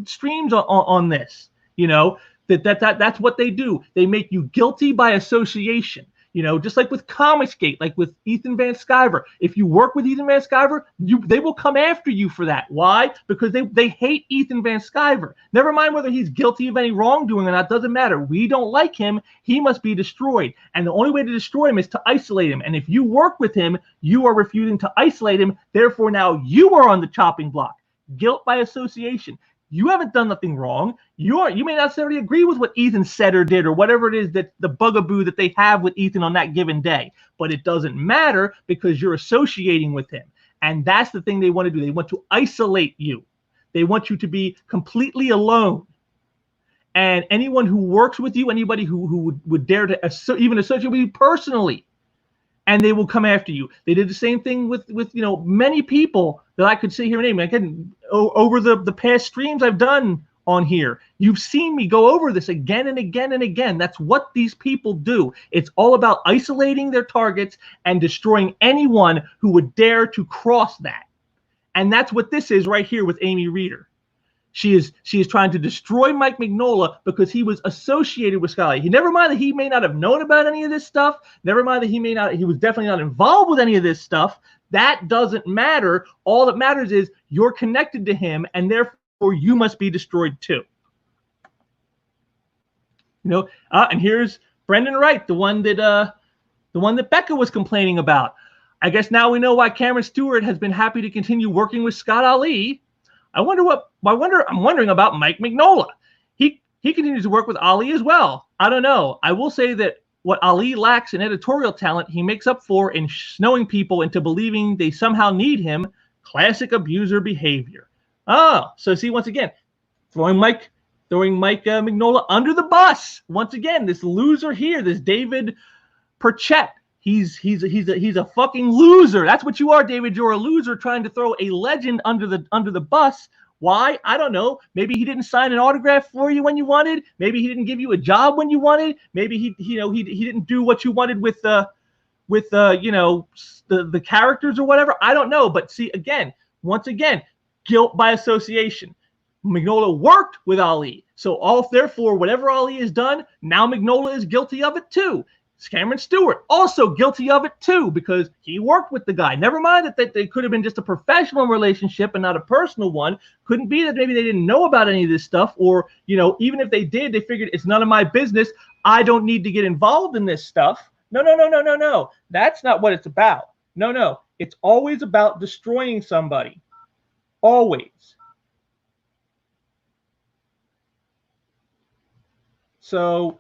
Speaker 1: streams on this, you know, that's what they do. They make you guilty by association, you know, just like with Comicsgate, like with Ethan Van Sciver. If you work with Ethan Van Sciver, they will come after you for that. Why? Because they hate Ethan Van Sciver. Never mind whether he's guilty of any wrongdoing or not, doesn't matter. We don't like him. He must be destroyed. And the only way to destroy him is to isolate him. And if you work with him, you are refusing to isolate him. Therefore, now you are on the chopping block. Guilt by association. You haven't done nothing wrong. You may not necessarily agree with what Ethan said or did or whatever it is that the bugaboo that they have with Ethan on that given day. But it doesn't matter because you're associating with him. And that's the thing they want to do. They want to isolate you. They want you to be completely alone. And anyone who works with you, anybody who would dare to even associate with you personally, and they will come after you. They did the same thing with you know, many people that I could sit here and name. I can over the past streams I've done on here. You've seen me go over this again and again and again. That's what these people do. It's all about isolating their targets and destroying anyone who would dare to cross that. And that's what this is right here with Amy Reeder. She is trying to destroy Mike Mignola because he was associated with Scott Ali. Never mind that he may not have known about any of this stuff. Never mind that he was definitely not involved with any of this stuff. That doesn't matter. All that matters is you're connected to him, and therefore you must be destroyed too. You know, and here's Brendan Wright, the one that Becca was complaining about. I guess now we know why Cameron Stewart has been happy to continue working with Scott Ali. I'm wondering about Mike Mignola. He continues to work with Ali as well. I don't know. I will say that what Ali lacks in editorial talent, he makes up for in snowing people into believing they somehow need him. Classic abuser behavior. Oh, so see, once again, throwing Mike Mignola under the bus. Once again, this loser here, this David Perchett, He's a fucking loser. That's what you are, David. You're a loser trying to throw a legend under the bus. Why? I don't know. Maybe he didn't sign an autograph for you when you wanted. Maybe he didn't give you a job when you wanted. Maybe he didn't do what you wanted with the characters or whatever. I don't know. But see, once again, guilt by association. Mignola worked with Ali. So therefore, whatever Ali has done, now Mignola is guilty of it too. Cameron Stewart also guilty of it too, because he worked with the guy. Never mind that they could have been just a professional relationship and not a personal one. Couldn't be that maybe they didn't know about any of this stuff, or even if they did, they figured it's none of my business. I don't need to get involved in this stuff. No. That's not what it's about. No. It's always about destroying somebody. Always. So,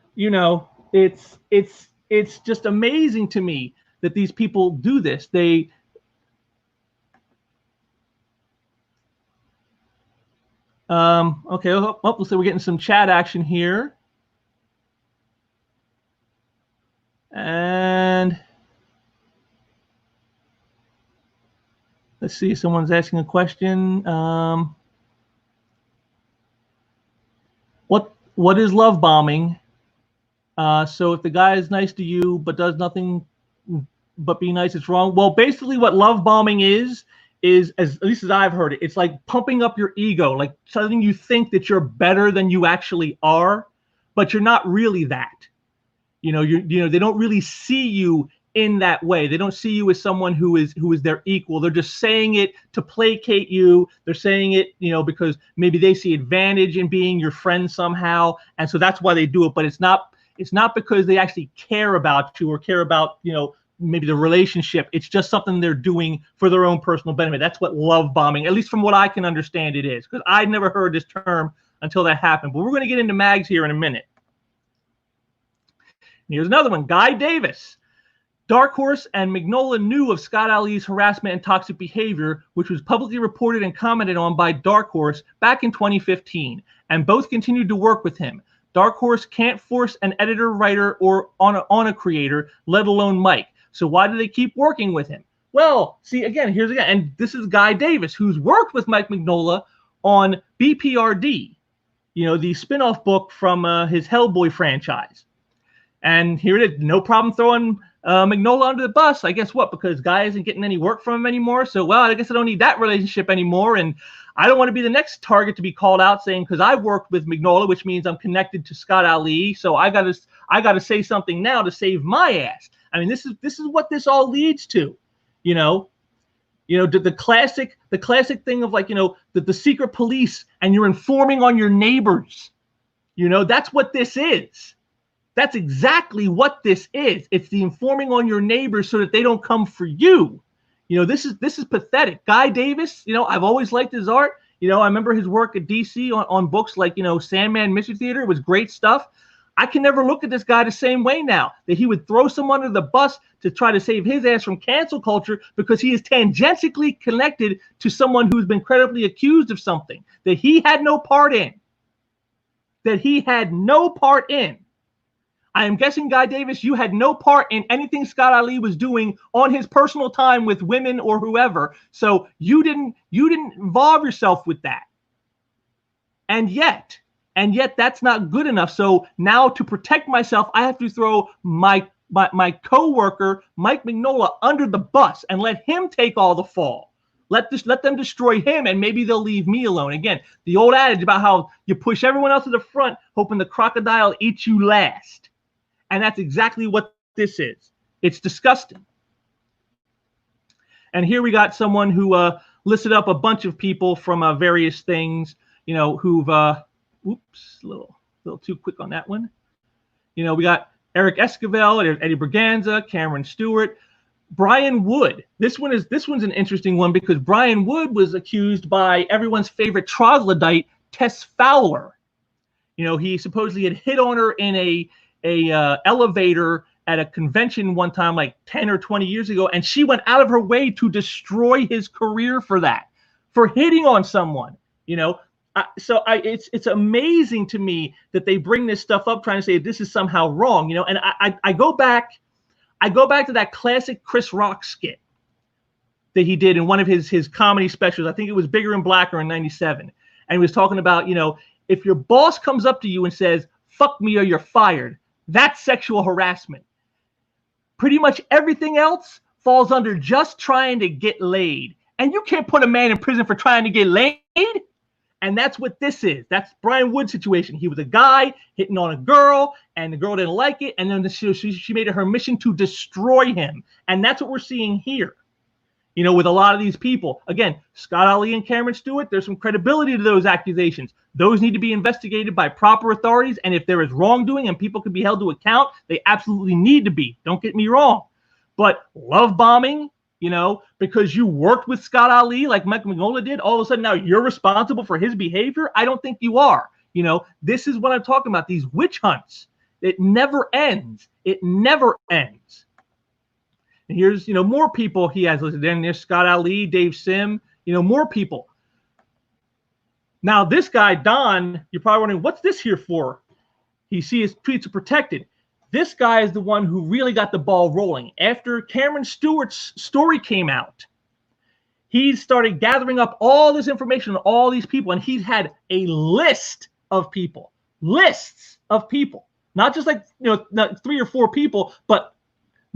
Speaker 1: it's just amazing to me that these people do this. Okay, looks like we're getting some chat action here. And let's see, someone's asking a question. What is love bombing? So if the guy is nice to you but does nothing but be nice, it's wrong. Well, basically what love bombing is at least as I've heard it, it's like pumping up your ego, like something you think that you're better than you actually are, but you're not really that. They don't really see you in that way. They don't see you as someone who is their equal. They're just saying it to placate you. They're saying it, because maybe they see advantage in being your friend somehow, and so that's why they do it. But it's not because they actually care about you or care about, maybe the relationship. It's just something they're doing for their own personal benefit. That's what love bombing, at least from what I can understand, it is. Because I'd never heard this term until that happened. But we're going to get into mags here in a minute. Here's another one. Guy Davis. Dark Horse and Mignola knew of Scott Ali's harassment and toxic behavior, which was publicly reported and commented on by Dark Horse back in 2015, and both continued to work with him. Dark Horse can't force an editor, writer, or on a creator, let alone Mike. So why do they keep working with him? Well, see, and this is Guy Davis, who's worked with Mike Mignola on BPRD, the spin-off book from his Hellboy franchise. And here it is, no problem throwing Mignola under the bus. I guess what? Because Guy isn't getting any work from him anymore. So, well, I guess I don't need that relationship anymore. And I don't want to be the next target to be called out saying, because I worked with Mignola, which means I'm connected to Scott Ali. So I got to say something now to save my ass. I mean, this is what this all leads to, the classic thing of like, the secret police, and you're informing on your neighbors. That's what this is. That's exactly what this is. It's the informing on your neighbors so that they don't come for you. This is pathetic. Guy Davis, I've always liked his art. I remember his work at DC on books like, Sandman Mystery Theater. It was great stuff. I can never look at this guy the same way now, that he would throw someone under the bus to try to save his ass from cancel culture because he is tangentially connected to someone who's been credibly accused of something that he had no part in. I am guessing, Guy Davis, you had no part in anything Scott Ali was doing on his personal time with women or whoever. So you didn't involve yourself with that. And yet that's not good enough. So now to protect myself, I have to throw my co-worker, Mike Mignola, under the bus and let him take all the fall. Let them destroy him, and maybe they'll leave me alone. Again, the old adage about how you push everyone else to the front, hoping the crocodile eats you last. And that's exactly what this is. It's disgusting. And here we got someone who listed up a bunch of people from various things, who've, oops, a little too quick on that one. We got Eric Esquivel, Eddie Berganza, Cameron Stewart, Brian Wood. This one's an interesting one because Brian Wood was accused by everyone's favorite troglodyte, Tess Fowler. He supposedly had hit on her in a elevator at a convention one time, like 10 or 20 years ago, and she went out of her way to destroy his career for hitting on someone. It's amazing to me that they bring this stuff up trying to say this is somehow wrong. And I go back I go back to that classic Chris Rock skit that he did in one of his comedy specials. I think it was Bigger and Blacker in '97. And he was talking about, if your boss comes up to you and says, fuck me or you're fired, that's sexual harassment. Pretty much everything else falls under just trying to get laid. And you can't put a man in prison for trying to get laid. And that's what this is. That's Brian Wood's situation. He was a guy hitting on a girl, and the girl didn't like it. And then she made it her mission to destroy him. And that's what we're seeing here. With a lot of these people. Again, Scott Ali and Cameron Stewart, there's some credibility to those accusations. Those need to be investigated by proper authorities. And if there is wrongdoing and people can be held to account, they absolutely need to be. Don't get me wrong. But love bombing, because you worked with Scott Ali like Mike Mignola did, all of a sudden now you're responsible for his behavior? I don't think you are. This is what I'm talking about, these witch hunts. It never ends. It never ends. And here's, more people he has listed. Then there's Scott Ali, Dave Sim, more people. Now, this guy, Don, you're probably wondering, what's this here for? His tweets are protected. This guy is the one who really got the ball rolling. After Cameron Stewart's story came out, he started gathering up all this information on all these people, and he's had a list of people. Lists of people. Not just like, not 3 or 4 people, but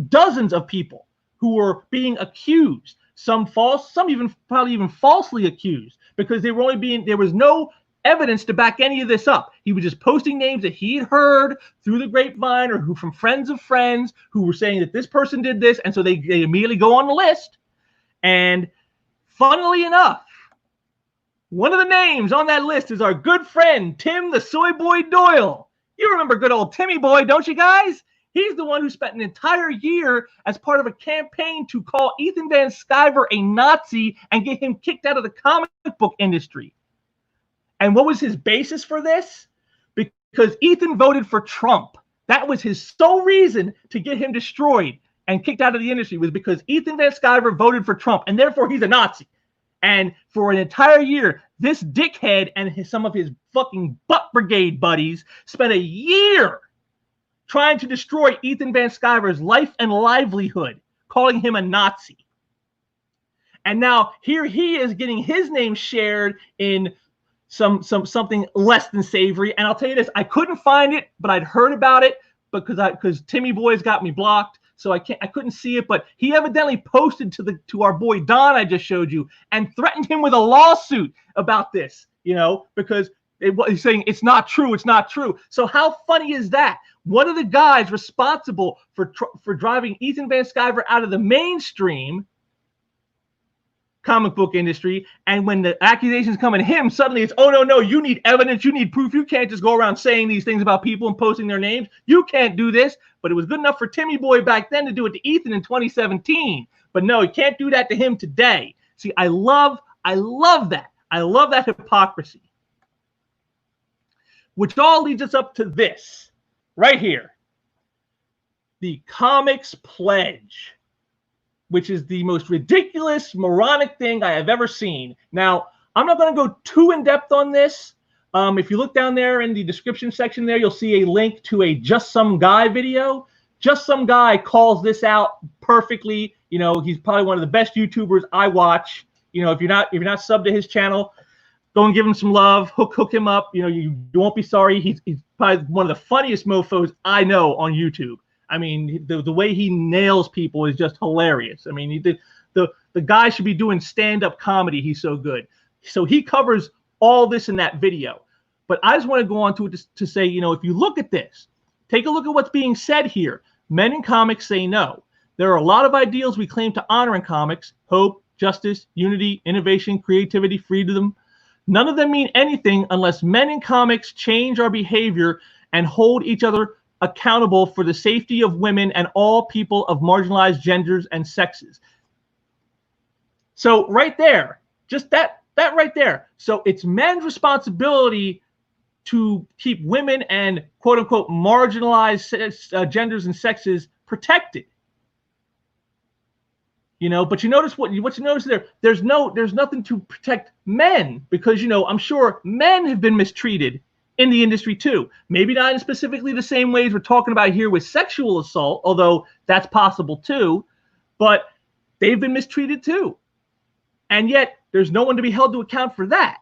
Speaker 1: dozens of people who were being accused, some false, some probably even falsely accused, because there was no evidence to back any of this up. He was just posting names that he had heard through the grapevine or who from friends of friends who were saying that this person did this, and so they immediately go on the list. And funnily enough, one of the names on that list is our good friend Tim the Soy Boy Doyle. You remember good old Timmy Boy, don't you guys? He's the one who spent an entire year as part of a campaign to call Ethan Van Sciver a Nazi and get him kicked out of the comic book industry. And what was his basis for this? Because Ethan voted for Trump. That was his sole reason to get him destroyed and kicked out of the industry, was because Ethan Van Sciver voted for Trump, and therefore he's a Nazi. And for an entire year, this dickhead and some of his fucking butt brigade buddies spent a year trying to destroy Ethan Van Sciver's life and livelihood, calling him a Nazi. And now here he is getting his name shared in something less than savory. And I'll tell you this, I couldn't find it, but I'd heard about it because Timmy Boy's got me blocked, so I couldn't see it. But he evidently posted to our boy Don I just showed you and threatened him with a lawsuit about this, because he's saying it's not true. It's not true. So how funny is that? One of the guys responsible for driving Ethan Van Sciver out of the mainstream comic book industry, and when the accusations come at him, suddenly it's, oh, no, you need evidence, you need proof. You can't just go around saying these things about people and posting their names. You can't do this. But it was good enough for Timmy Boy back then to do it to Ethan in 2017. But no, you can't do that to him today. See, I love that. I love that hypocrisy. Which all leads us up to this right here. The Comics Pledge, which is the most ridiculous, moronic thing I have ever seen. Now, I'm not going to go too in-depth on this. If you look down there in the description section there, you'll see a link to a Just Some Guy video. Just Some Guy calls this out perfectly. He's probably one of the best YouTubers I watch. If you're not subbed to his channel, go and give him some love. Hook him up. You won't be sorry. He's probably one of the funniest mofos I know on YouTube. I mean, the way he nails people is just hilarious. I mean, the guy should be doing stand-up comedy. He's so good. So he covers all this in that video. But I just want to go on to it to say, if you look at this, take a look at what's being said here. Men in comics say no. There are a lot of ideals we claim to honor in comics: hope, justice, unity, innovation, creativity, freedom. None of them mean anything unless men in comics change our behavior and hold each other accountable for the safety of women and all people of marginalized genders and sexes. So right there, just that right there. So it's men's responsibility to keep women and quote unquote marginalized genders and sexes protected. But you notice what you notice there. There's nothing to protect men, because I'm sure men have been mistreated in the industry too. Maybe not in specifically the same ways we're talking about here with sexual assault, although that's possible too, but they've been mistreated too. And yet there's no one to be held to account for that.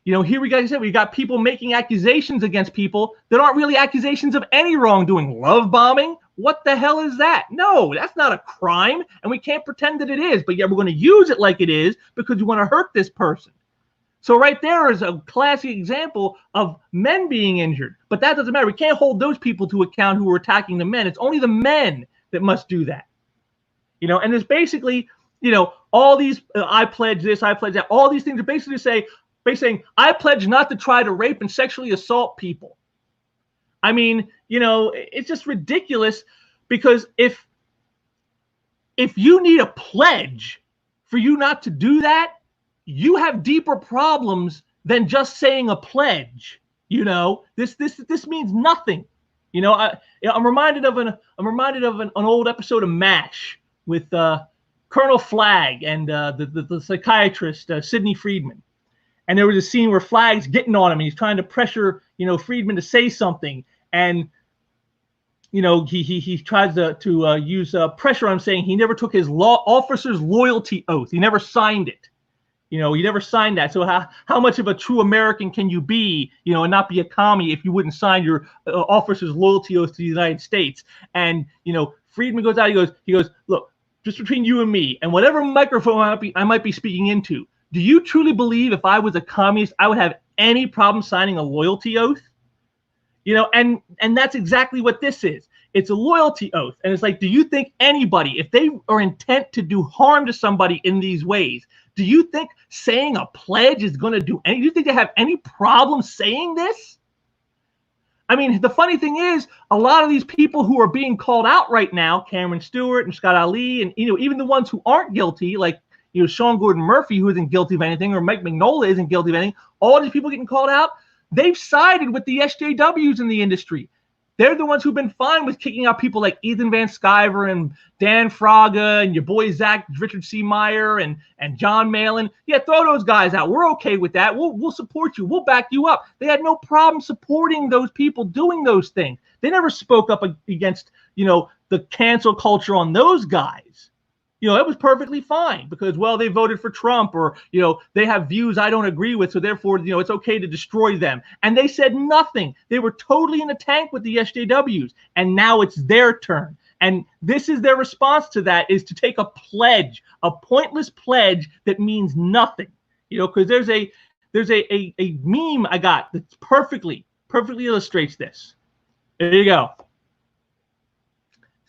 Speaker 1: You know, here we got people making accusations against people that aren't really accusations of any wrongdoing. Love bombing? What the hell is that? No, that's not a crime, and we can't pretend that it is, but yet we're going to use it like it is because we want to hurt this person. So right there is a classic example of men being injured, but that doesn't matter. We can't hold those people to account who are attacking the men. It's only the men that must do that. You know, and it's basically, you know, all these, I pledge this, I pledge that, all these things are basically saying, I pledge not to try to rape and sexually assault people. I mean, you know, it's just ridiculous because if you need a pledge for you not to do that, you have deeper problems than just saying a pledge. You know, this means nothing. You know, I'm reminded of an old episode of MASH with Colonel Flagg and the psychiatrist Sidney Friedman. And there was a scene where Flagg's getting on him and he's trying to pressure, you know, Friedman to say something. And, you know, he tries to use pressure on him, saying he never took his officer's loyalty oath. He never signed it. You know, he never signed that. So how much of a true American can you be, you know, and not be a commie if you wouldn't sign your officer's loyalty oath to the United States? And, you know, Friedman goes out, he goes, look, just between you and me and whatever microphone I might be speaking into, do you truly believe if I was a communist, I would have any problem signing a loyalty oath? You know, and that's exactly what this is. It's a loyalty oath. And it's like, do you think anybody, if they are intent to do harm to somebody in these ways, do you think saying a pledge is going to do any? Do you think they have any problem saying this? I mean, the funny thing is, a lot of these people who are being called out right now, Cameron Stewart and Scott Ali, and, you know, even the ones who aren't guilty, like, you know, Sean Gordon Murphy, who isn't guilty of anything, or Mike Mignola isn't guilty of anything, all these people getting called out, they've sided with the SJWs in the industry. They're the ones who've been fine with kicking out people like Ethan Van Sciver and Dan Fraga and your boy Richard C. Meyer and John Malin. Yeah, throw those guys out. We're okay with that. We'll support you. We'll back you up. They had no problem supporting those people doing those things. They never spoke up against, you know, the cancel culture on those guys. You know, it was perfectly fine because, well, they voted for Trump, or, you know, they have views I don't agree with, so therefore, you know, it's okay to destroy them. And they said nothing. They were totally in the tank with the SJWs, and now it's their turn. And this is their response to that, is to take a pledge, a pointless pledge that means nothing. You know, because there's a meme I got that perfectly illustrates this. There you go.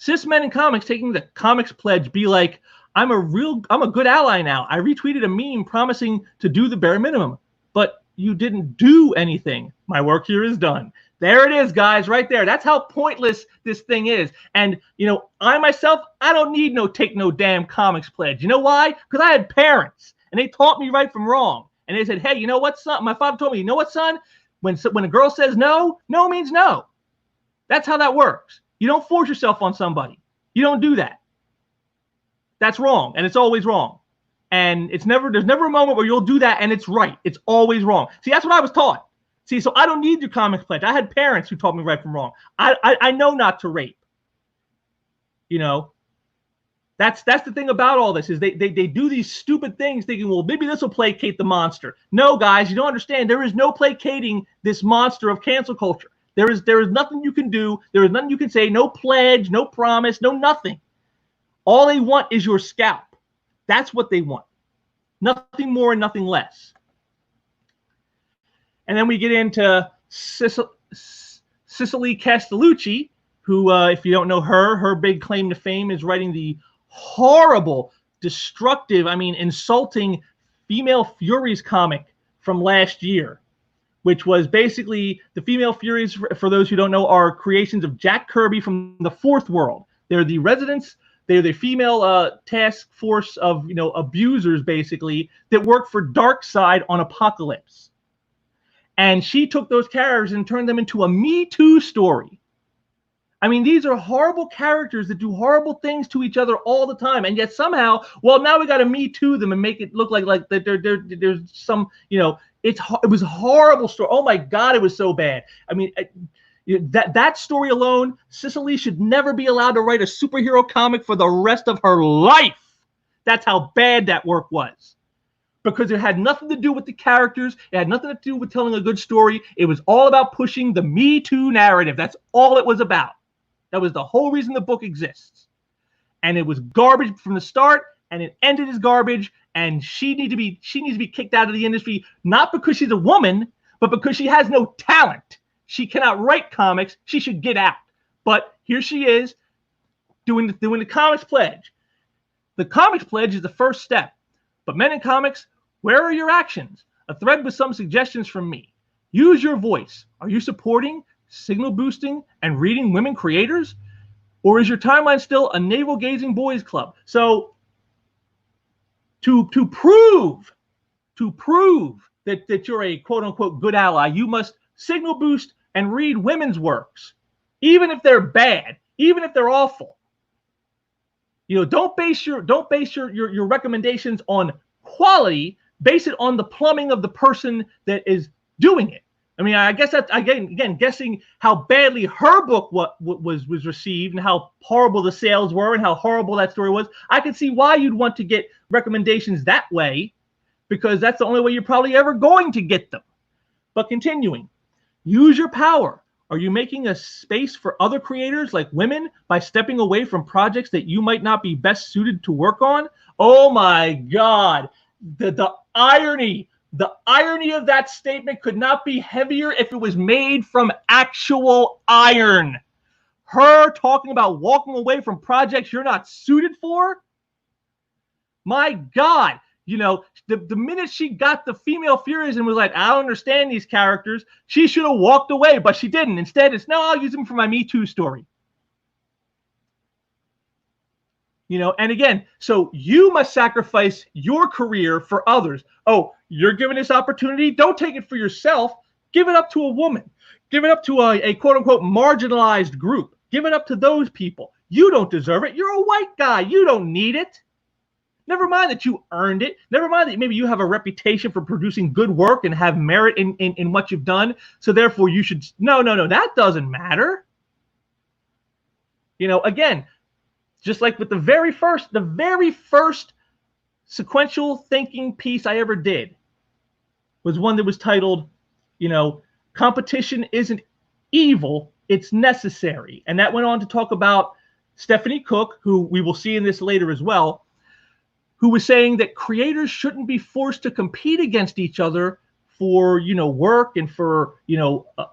Speaker 1: Cis men in comics taking the comics pledge be like, I'm a good ally now. I retweeted a meme promising to do the bare minimum, but you didn't do anything. My work here is done. There it is, guys, right there. That's how pointless this thing is. And, you know, I myself, I don't need take no damn comics pledge. You know why? Because I had parents and they taught me right from wrong. And they said, hey, you know what, son? My father told me, you know what, son? When a girl says no, no means no. That's how that works. You don't force yourself on somebody. You don't do that. That's wrong, and it's always wrong. And there's never a moment where you'll do that and it's right. It's always wrong. See, that's what I was taught. See, so I don't need your comics pledge. I had parents who taught me right from wrong. I know not to rape. You know, that's the thing about all this, is they do these stupid things thinking, well, maybe this will placate the monster. No, guys, you don't understand. There is no placating this monster of cancel culture. There is nothing you can do. There is nothing you can say. No pledge, no promise, no nothing. All they want is your scalp. That's what they want. Nothing more and nothing less. And then we get into Cicely Castellucci, who, if you don't know her big claim to fame is writing the horrible, destructive, insulting Female Furies comic from last year, which was basically the Female Furies, for those who don't know, are creations of Jack Kirby from the Fourth World. They're the residents. They're the female task force of, abusers, basically, that work for Darkseid on Apocalypse. And she took those characters and turned them into a Me Too story. I mean, these are horrible characters that do horrible things to each other all the time, and yet somehow, well, now we got to Me Too them and make it look like that there's some, it was a horrible story. Oh my God, it was so bad. I mean, that story alone, Cicely should never be allowed to write a superhero comic for the rest of her life. That's how bad that work was. Because it had nothing to do with the characters. It had nothing to do with telling a good story. It was all about pushing the Me Too narrative. That's all it was about. That was the whole reason the book exists. And it was garbage from the start, and it ended as garbage, and she needs to be kicked out of the industry, not because she's a woman, but because she has no talent. She cannot write comics. She should get out. But here she is doing the Comics Pledge. The Comics Pledge is the first step. But Men in Comics, where are your actions? A thread with some suggestions from me. Use your voice. Are you supporting, signal boosting, and reading women creators? Or is your timeline still a navel-gazing boys club? So to prove that you're a quote-unquote good ally, you must signal boost and read women's works, even if they're bad, even if they're awful. Don't base your recommendations on quality. Base it on the plumbing of the person that is doing it. I mean, I guess that's again guessing how badly her book was received and how horrible the sales were and how horrible that story was. I can see why you'd want to get recommendations that way, because that's the only way you're probably ever going to get them. But continuing, use your power. Are you making a space for other creators like women by stepping away from projects that you might not be best suited to work on? Oh my God. The irony of that statement could not be heavier if it was made from actual iron. Her talking about walking away from projects you're not suited for? My God. The minute she got the female Furies and was like, I don't understand these characters, she should have walked away, but she didn't. Instead, it's, no, I'll use them for my Me Too story. And again, so you must sacrifice your career for others. Oh, you're given this opportunity. Don't take it for yourself. Give it up to a woman. Give it up to a quote-unquote marginalized group. Give it up to those people. You don't deserve it. You're a white guy. You don't need it. Never mind that you earned it. Never mind that maybe you have a reputation for producing good work and have merit in what you've done. So therefore you should, no, that doesn't matter. Again, just like with the very first sequential thinking piece I ever did was one that was titled, competition isn't evil, it's necessary. And that went on to talk about Stephanie Cook, who we will see in this later as well, who was saying that creators shouldn't be forced to compete against each other for, work and for,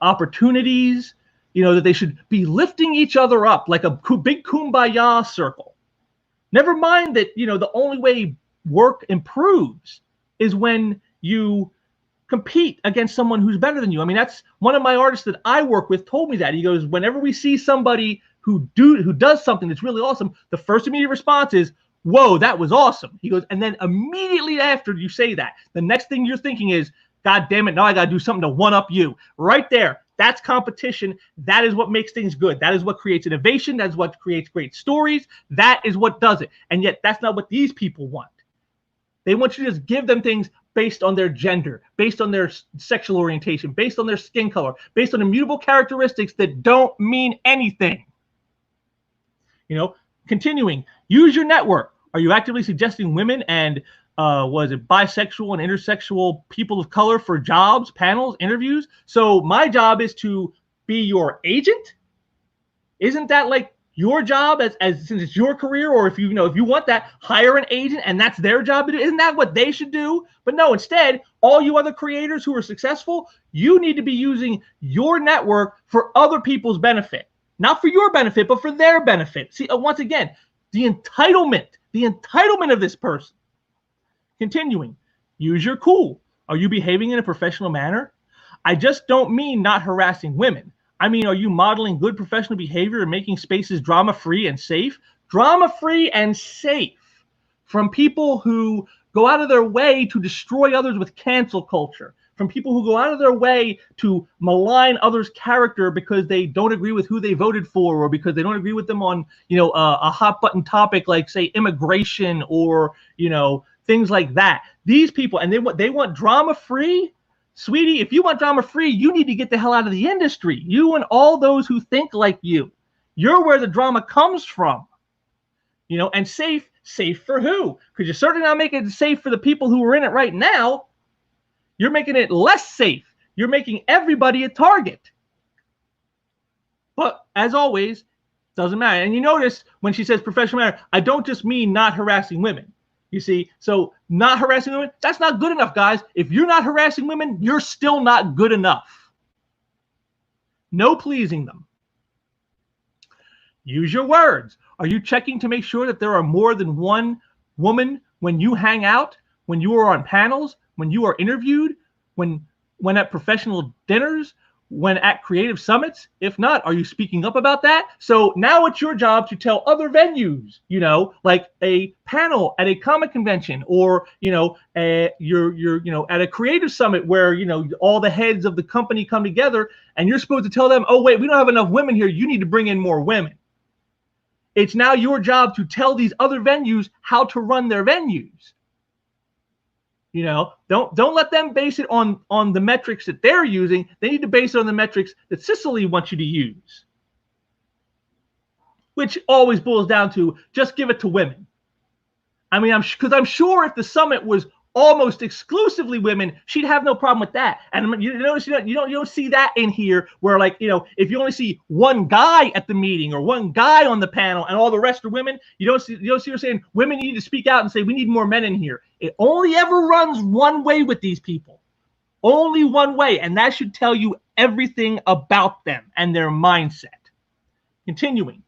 Speaker 1: opportunities, that they should be lifting each other up like a big kumbaya circle. Never mind that, the only way work improves is when you compete against someone who's better than you. I mean, that's one of my artists that I work with told me that. He goes, whenever we see somebody who does something that's really awesome, the first immediate response is, whoa, that was awesome. He goes, and then immediately after you say that, the next thing you're thinking is, God damn it, now I got to do something to one-up you. Right there, that's competition. That is what makes things good. That is what creates innovation. That's what creates great stories. That is what does it. And yet, that's not what these people want. They want you to just give them things based on their gender, based on their sexual orientation, based on their skin color, based on immutable characteristics that don't mean anything. Continuing, use your network. Are you actively suggesting women and bisexual and intersexual people of color for jobs, panels, interviews? So my job is to be your agent? Isn't that like your job as since it's your career? Or if you want that, hire an agent and that's their job to do. Isn't that what they should do? But no, instead, all you other creators who are successful, you need to be using your network for other people's benefit. Not for your benefit, but for their benefit. See, once again, the entitlement of this person. Continuing, use your cool. Are you behaving in a professional manner? I just don't mean not harassing women. I mean, are you modeling good professional behavior and making spaces drama-free and safe? Drama-free and safe from people who go out of their way to destroy others with cancel culture. from people who go out of their way to malign others' character because they don't agree with who they voted for, or because they don't agree with them on, a hot button topic like, say, immigration, or, things like that. These people, and they want drama free. Sweetie, if you want drama free, you need to get the hell out of the industry. You and all those who think like you. You're where the drama comes from. And safe for who? Because you're certainly not making it safe for the people who are in it right now. You're making it less safe. You're making everybody a target. But as always, doesn't matter. And you notice when she says professional matter, I don't just mean not harassing women. You see, so not harassing women, that's not good enough, guys. If you're not harassing women, you're still not good enough. No pleasing them. Use your words. Are you checking to make sure that there are more than one woman when you hang out, when you are on panels, when you are interviewed, when at professional dinners, when at creative summits? If not, are you speaking up about that? So now it's your job to tell other venues, like a panel at a comic convention, or you're at a creative summit where all the heads of the company come together, and you're supposed to tell them, oh wait, we don't have enough women here. You need to bring in more women. It's now your job to tell these other venues how to run their venues. Don't let them base it on the metrics that they're using. They need to base it on the metrics that Sicily wants you to use, which always boils down to just give it to women. I mean, I'm sure if the summit was almost exclusively women, she'd have no problem with that. And you notice you don't see that in here, where if you only see one guy at the meeting or one guy on the panel and all the rest are women, you don't see her saying women need to speak out and say we need more men in here. It only ever runs one way with these people. Only one way, and that should tell you everything about them and their mindset. Continuing.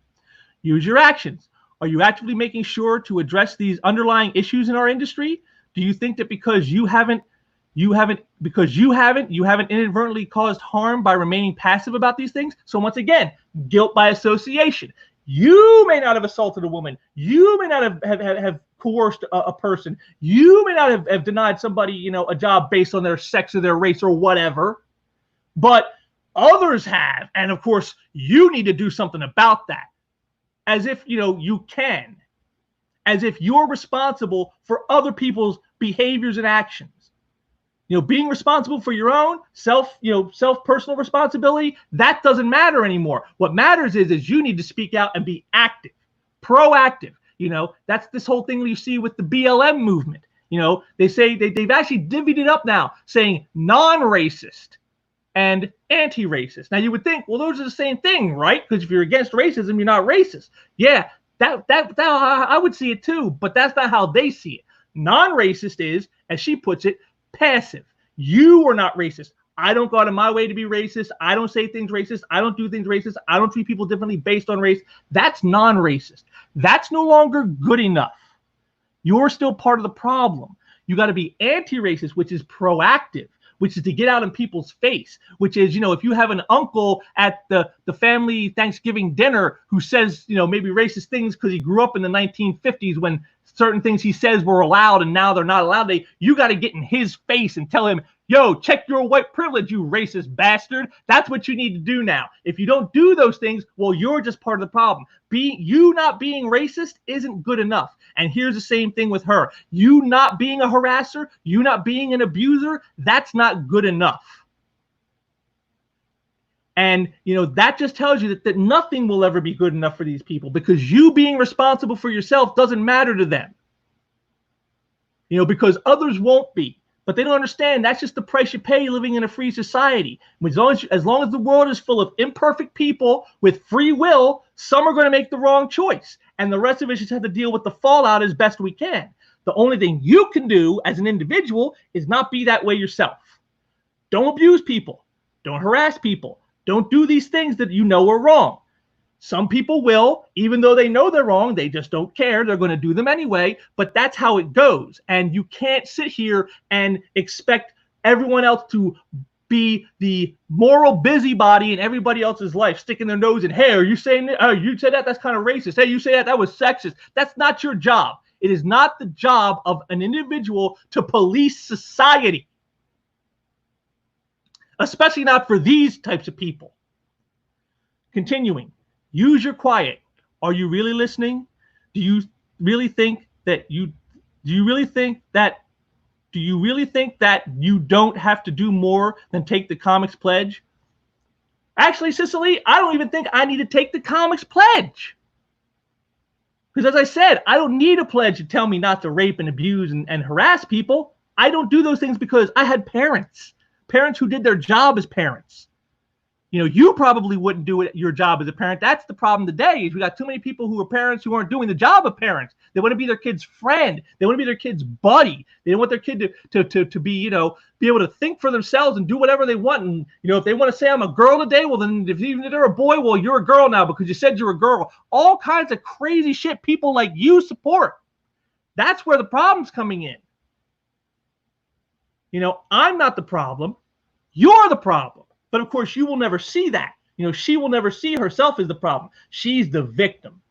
Speaker 1: Use your actions. Are you actively making sure to address these underlying issues in our industry? Do you think that because you haven't inadvertently caused harm by remaining passive about these things? So once again, guilt by association. You may not have assaulted a woman. You may not have coerced a person. You may not have denied somebody, a job based on their sex or their race or whatever. But others have. And of course, you need to do something about that. As if, you can. As if you're responsible for other people's behaviors and actions. Being responsible for your own self-personal responsibility, that doesn't matter anymore. What matters is you need to speak out and be active, proactive. That's this whole thing you see with the BLM movement. They say they've actually divvied it up now, saying non-racist and anti-racist. Now you would think, well, those are the same thing, right? Because if you're against racism, you're not racist. Yeah, that I would see it too, but that's not how they see it. Non-racist is, as she puts it, passive. You are not racist. I don't go out of my way to be racist. I don't say things racist. I don't do things racist. I don't treat people differently based on race. That's non-racist. That's no longer good enough. You're still part of the problem. You got to be anti-racist, which is proactive, which is to get out in people's face, which is, if you have an uncle at the family Thanksgiving dinner who says, maybe racist things because he grew up in the 1950s when certain things he says were allowed and now they're not allowed, you got to get in his face and tell him, yo, check your white privilege, you racist bastard. That's what you need to do now. If you don't do those things, well, you're just part of the problem. You not being racist isn't good enough. And here's the same thing with her. You not being a harasser, you not being an abuser, that's not good enough. And, that just tells you that nothing will ever be good enough for these people, because you being responsible for yourself doesn't matter to them. Because others won't be. But they don't understand that's just the price you pay living in a free society. As long as the world is full of imperfect people with free will, some are going to make the wrong choice. And the rest of us just have to deal with the fallout as best we can. The only thing you can do as an individual is not be that way yourself. Don't abuse people. Don't harass people. Don't do these things that you know are wrong. Some people will, even though they know they're wrong, they just don't care. They're going to do them anyway, but that's how it goes. And you can't sit here and expect everyone else to be the moral busybody in everybody else's life, sticking their nose in, hey, are you saying, oh, you said that? That's kind of racist. Hey, you say that was sexist. That's not your job. It is not the job of an individual to police society. especially not for these types of people. Continuing, use your quiet. Are you really listening? Do you really think that you don't have to do more than take the comics pledge? Actually, Cicely, I don't even think I need to take the comics pledge. Because as I said, I don't need a pledge to tell me not to rape and abuse and harass people. I don't do those things because I had parents who did their job as parents. You know, you probably wouldn't do it, your job as a parent. That's the problem today, is we got too many people who are parents who aren't doing the job of parents. They want to be their kid's friend. They want to be their kid's buddy. They want their kid to be, you know, be able to think for themselves and do whatever they want. And, you know, if they want to say I'm a girl today, well, then even if they're a boy, well, you're a girl now because you said you're a girl. All kinds of crazy shit people like you support. That's where the problem's coming in. You know, I'm not the problem. You're the problem. But of course, you will never see that. You know, she will never see herself as the problem. She's the victim.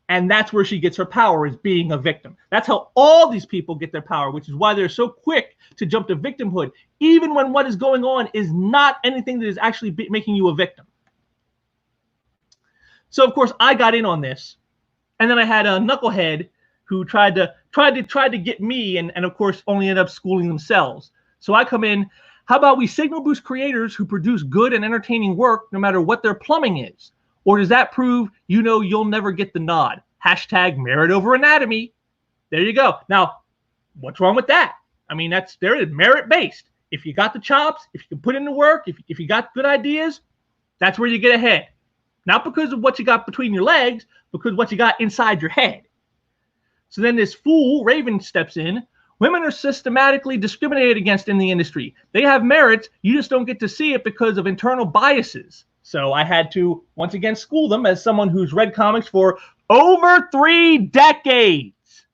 Speaker 1: And that's where she gets her power, is being a victim. That's how all these people get their power, which is why they're so quick to jump to victimhood, even when what is going on is not anything that is actually making you a victim. So, of course, I got in on this. And then I had a knucklehead who tried to get me and of course, only ended up schooling themselves. So I come in. How about we signal boost creators who produce good and entertaining work no matter what their plumbing is? Or does that prove, you know, you'll never get the nod? Hashtag merit over anatomy. There you go. Now, what's wrong with that? I mean, there is merit-based. If you got the chops, if you can put in the work, if you got good ideas, that's where you get ahead. Not because of what you got between your legs, because what you got inside your head. So then this fool, Raven, steps in. Women are systematically discriminated against in the industry. They have merits. You just don't get to see it because of internal biases. So I had to, once again, school them as someone who's read comics for over 3 decades.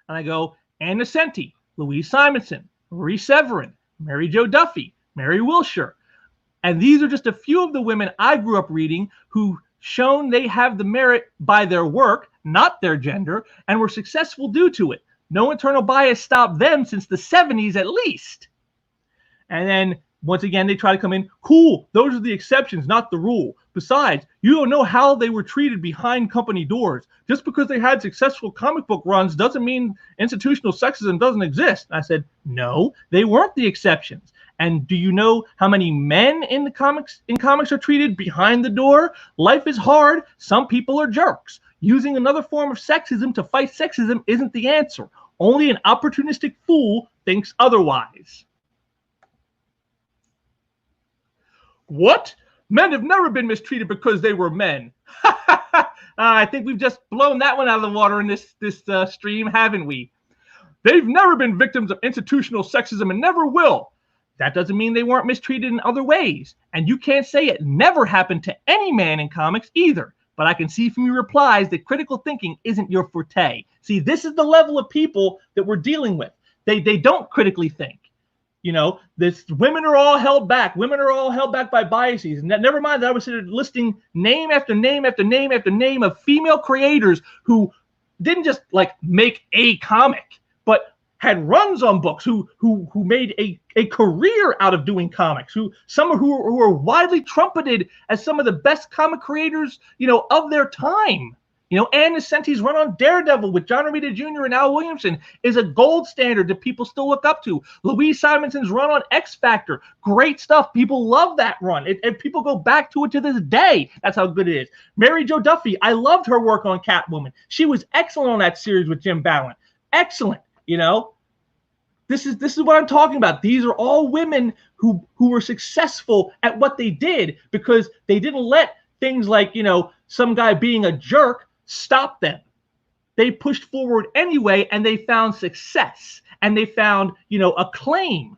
Speaker 1: And I go, Ann Nocenti, Louise Simonson, Marie Severin, Mary Jo Duffy, Mary Wilshire. And these are just a few of the women I grew up reading who shown they have the merit by their work, not their gender, and were successful due to it. No internal bias stopped them since the 70s at least. And then, once again, they try to come in. Cool, those are the exceptions, not the rule. Besides, you don't know how they were treated behind company doors. Just because they had successful comic book runs doesn't mean institutional sexism doesn't exist. I said, no, they weren't the exceptions. And do you know how many men in comics are treated behind the door? Life is hard. Some people are jerks. Using another form of sexism to fight sexism isn't the answer. Only an opportunistic fool thinks otherwise. What? Men have never been mistreated because they were men. I think we've just blown that one out of the water in this stream, haven't we? They've never been victims of institutional sexism and never will. That doesn't mean they weren't mistreated in other ways. And you can't say it never happened to any man in comics either. But I can see from your replies that critical thinking isn't your forte. See, this is the level of people that we're dealing with. They don't critically think. You know, women are all held back. Women are all held back by biases. And never mind that I was listing name after name after name after name of female creators who didn't just like make a comic, but had runs on books, who made a career out of doing comics, who are widely trumpeted as some of the best comic creators, you know, of their time. You know, Ann Nocenti's run on Daredevil with John Romita Jr. and Al Williamson is a gold standard that people still look up to. Louise Simonson's run on X Factor, great stuff. People love that run. And people go back to it to this day. That's how good it is. Mary Jo Duffy, I loved her work on Catwoman. She was excellent on that series with Jim Ballant. Excellent. You know, this is what I'm talking about. These are all women who were successful at what they did because they didn't let things like, you know, some guy being a jerk stop them. They pushed forward anyway, and they found success, and they found, you know, acclaim.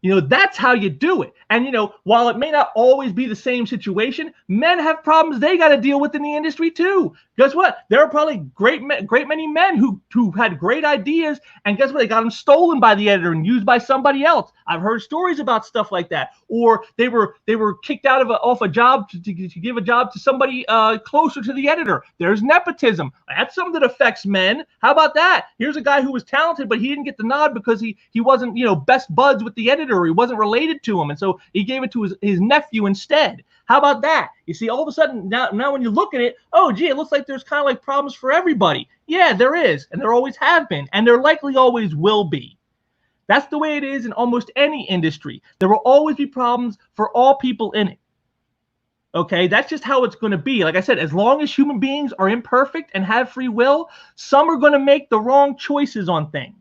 Speaker 1: You know, that's how you do it. And, you know, while it may not always be the same situation, men have problems they got to deal with in the industry too. Guess what? There are probably great many men who had great ideas, and guess what? They got them stolen by the editor and used by somebody else. I've heard stories about stuff like that. Or they were kicked out of off a job to give a job to somebody closer to the editor. There's nepotism. That's something that affects men. How about that? Here's a guy who was talented, but he didn't get the nod because he wasn't, you know, best buds with the editor editor, or he wasn't related to him, and so he gave it to his nephew instead. How about that? You see, all of a sudden, now when you look at it, oh, gee, it looks like there's kind of like problems for everybody. Yeah, there is, and there always have been, and there likely always will be. That's the way it is in almost any industry. There will always be problems for all people in it. Okay, that's just how it's going to be. Like I said, as long as human beings are imperfect and have free will, some are going to make the wrong choices on things.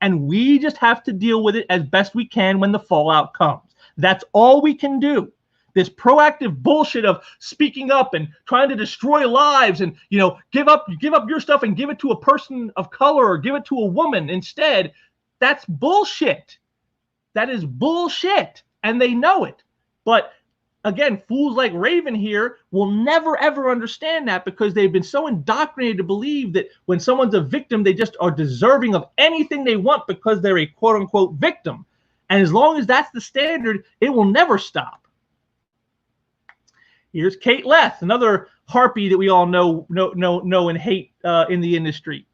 Speaker 1: And we just have to deal with it as best we can when the fallout comes. That's all we can do. This proactive bullshit of speaking up and trying to destroy lives and, you know, give up your stuff and give it to a person of color or give it to a woman instead. That's bullshit. That is bullshit. And they know it. But again, fools like Raven here will never, ever understand that because they've been so indoctrinated to believe that when someone's a victim, they just are deserving of anything they want because they're a quote-unquote victim. And as long as that's the standard, it will never stop. Here's Kate Leth, another harpy that we all know and hate in the industry.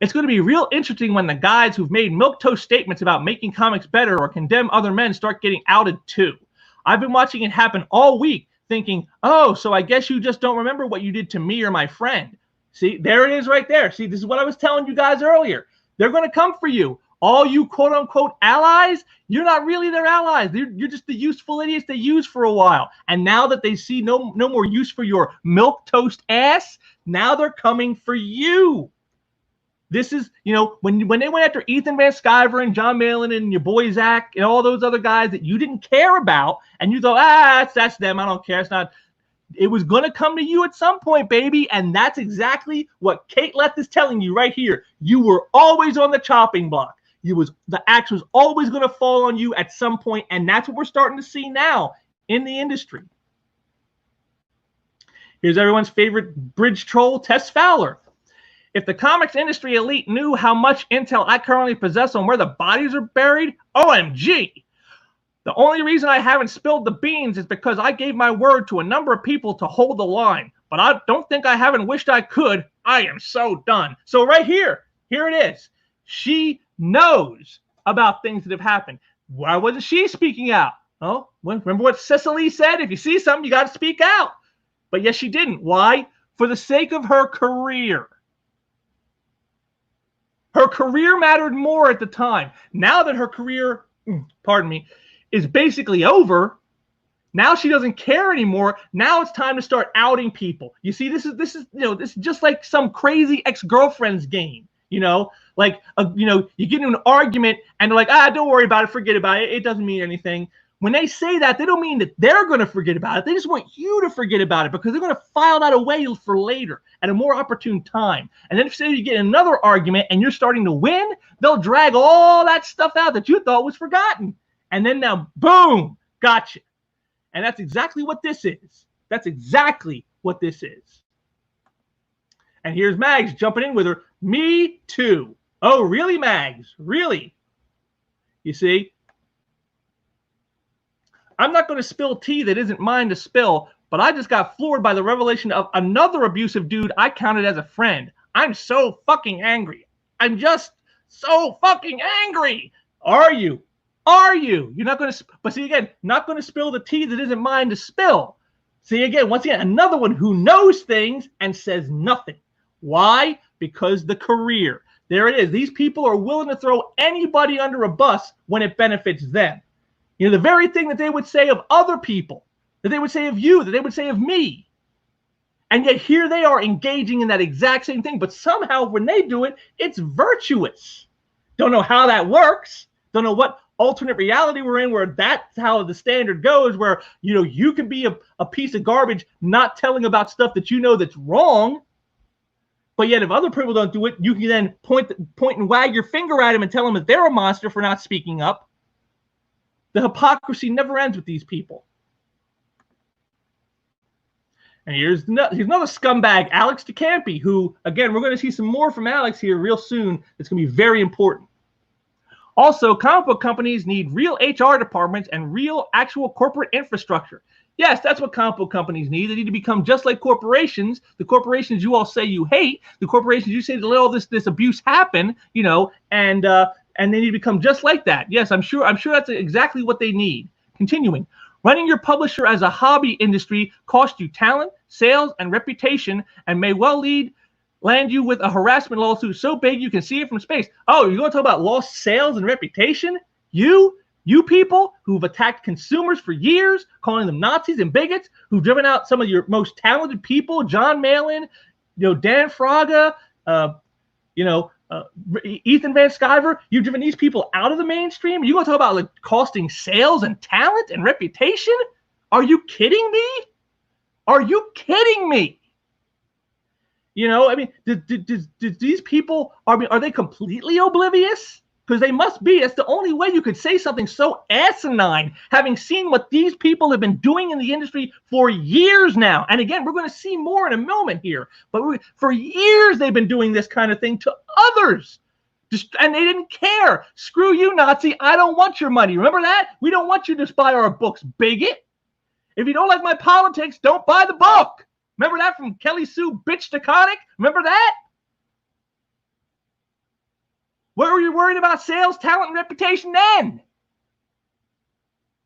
Speaker 1: It's going to be real interesting when the guys who've made milquetoast statements about making comics better or condemn other men start getting outed too. I've been watching it happen all week thinking, oh, so I guess you just don't remember what you did to me or my friend. See, there it is right there. See, this is what I was telling you guys earlier. They're going to come for you. All you quote-unquote allies, you're not really their allies. You're just the useful idiots they used for a while. And now that they see no more use for your milquetoast ass, now they're coming for you. This is, you know, when they went after Ethan Van Sciver and John Malin and your boy Zach and all those other guys that you didn't care about, and you thought, that's them, I don't care, it's not. It was going to come to you at some point, baby, and that's exactly what Kate Leth is telling you right here. You were always on the chopping block. The axe was always going to fall on you at some point, and that's what we're starting to see now in the industry. Here's everyone's favorite bridge troll, Tess Fowler. If the comics industry elite knew how much intel I currently possess on where the bodies are buried, OMG. The only reason I haven't spilled the beans is because I gave my word to a number of people to hold the line. But I don't think I haven't wished I could. I am so done. So right here it is. She knows about things that have happened. Why wasn't she speaking out? Oh, remember what Cecily said? If you see something, you got to speak out. But yes, she didn't. Why? For the sake of her career. Her career mattered more at the time. Now that her career, pardon me, is basically over, now she doesn't care anymore. Now it's time to start outing people. You see, this is just like some crazy ex-girlfriend's game. You know, like you get in an argument and they're like, don't worry about it, forget about it. It doesn't mean anything. When they say that, they don't mean that they're going to forget about it. They just want you to forget about it because they're going to file that away for later at a more opportune time. And then if say you get another argument and you're starting to win, they'll drag all that stuff out that you thought was forgotten. And then now, boom, gotcha. And that's exactly what this is. That's exactly what this is. And here's Mags jumping in with her. Me too. Oh, really, Mags? Really? You see? I'm not going to spill tea that isn't mine to spill, but I just got floored by the revelation of another abusive dude I counted as a friend. I'm so fucking angry. I'm just so fucking angry. Are you? Are you? You're not going to, but see again, not going to spill the tea that isn't mine to spill. See again, once again, another one who knows things and says nothing. Why? Because the career. There it is. These people are willing to throw anybody under a bus when it benefits them. You know, the very thing that they would say of other people, that they would say of you, that they would say of me. And yet here they are engaging in that exact same thing. But somehow when they do it, it's virtuous. Don't know how that works. Don't know what alternate reality we're in where that's how the standard goes, where, you know, you can be a piece of garbage not telling about stuff that you know that's wrong. But yet if other people don't do it, you can then point and wag your finger at them and tell them that they're a monster for not speaking up. The hypocrisy never ends with these people. And here's another scumbag, Alex DeCampi, who, again, we're going to see some more from Alex here real soon. It's going to be very important. Also, comic book companies need real HR departments and real actual corporate infrastructure. Yes, that's what comic book companies need. They need to become just like corporations. The corporations you all say you hate, the corporations you say to let all this abuse happen, you know, and and they need to become just like that. Yes, I'm sure that's exactly what they need. Continuing. Running your publisher as a hobby industry costs you talent, sales, and reputation, and may well land you with a harassment lawsuit so big you can see it from space. Oh, you're going to talk about lost sales and reputation? You people who've attacked consumers for years, calling them Nazis and bigots, who've driven out some of your most talented people, John Malin, Dan Fraga, Ethan Van Sciver. You've driven these people out of the mainstream. You're going to talk about like costing sales and talent and reputation? Are you kidding me? Are you kidding me? I mean, did these people, are they completely oblivious? Because they must be. It's the only way you could say something so asinine, having seen what these people have been doing in the industry for years now. And again, we're going to see more in a moment here. But for years, they've been doing this kind of thing to others. And they didn't care. Screw you, Nazi. I don't want your money. Remember that? We don't want you to buy our books, bigot. If you don't like my politics, don't buy the book. Remember that from Kelly Sue Bitch DeConnick? Remember that? What were you worried about? Sales, talent, and reputation then?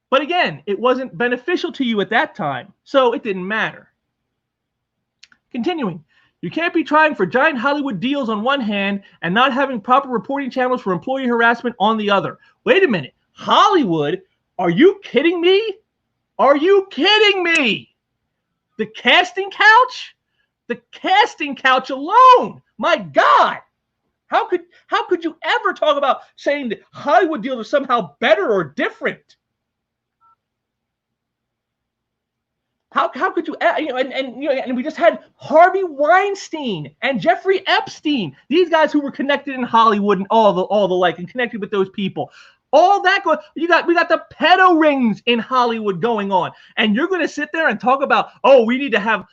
Speaker 1: But again, it wasn't beneficial to you at that time, so it didn't matter. Continuing. You can't be trying for giant Hollywood deals on one hand and not having proper reporting channels for employee harassment on the other. Wait a minute. Hollywood? Are you kidding me? Are you kidding me? The casting couch? The casting couch alone. My God. How could you ever talk about saying that Hollywood deals are somehow better or different? How could you, and we just had Harvey Weinstein and Jeffrey Epstein, these guys who were connected in Hollywood and all the like, and connected with those people. All that we got the pedo rings in Hollywood going on, and you're going to sit there and talk about, oh, we need to have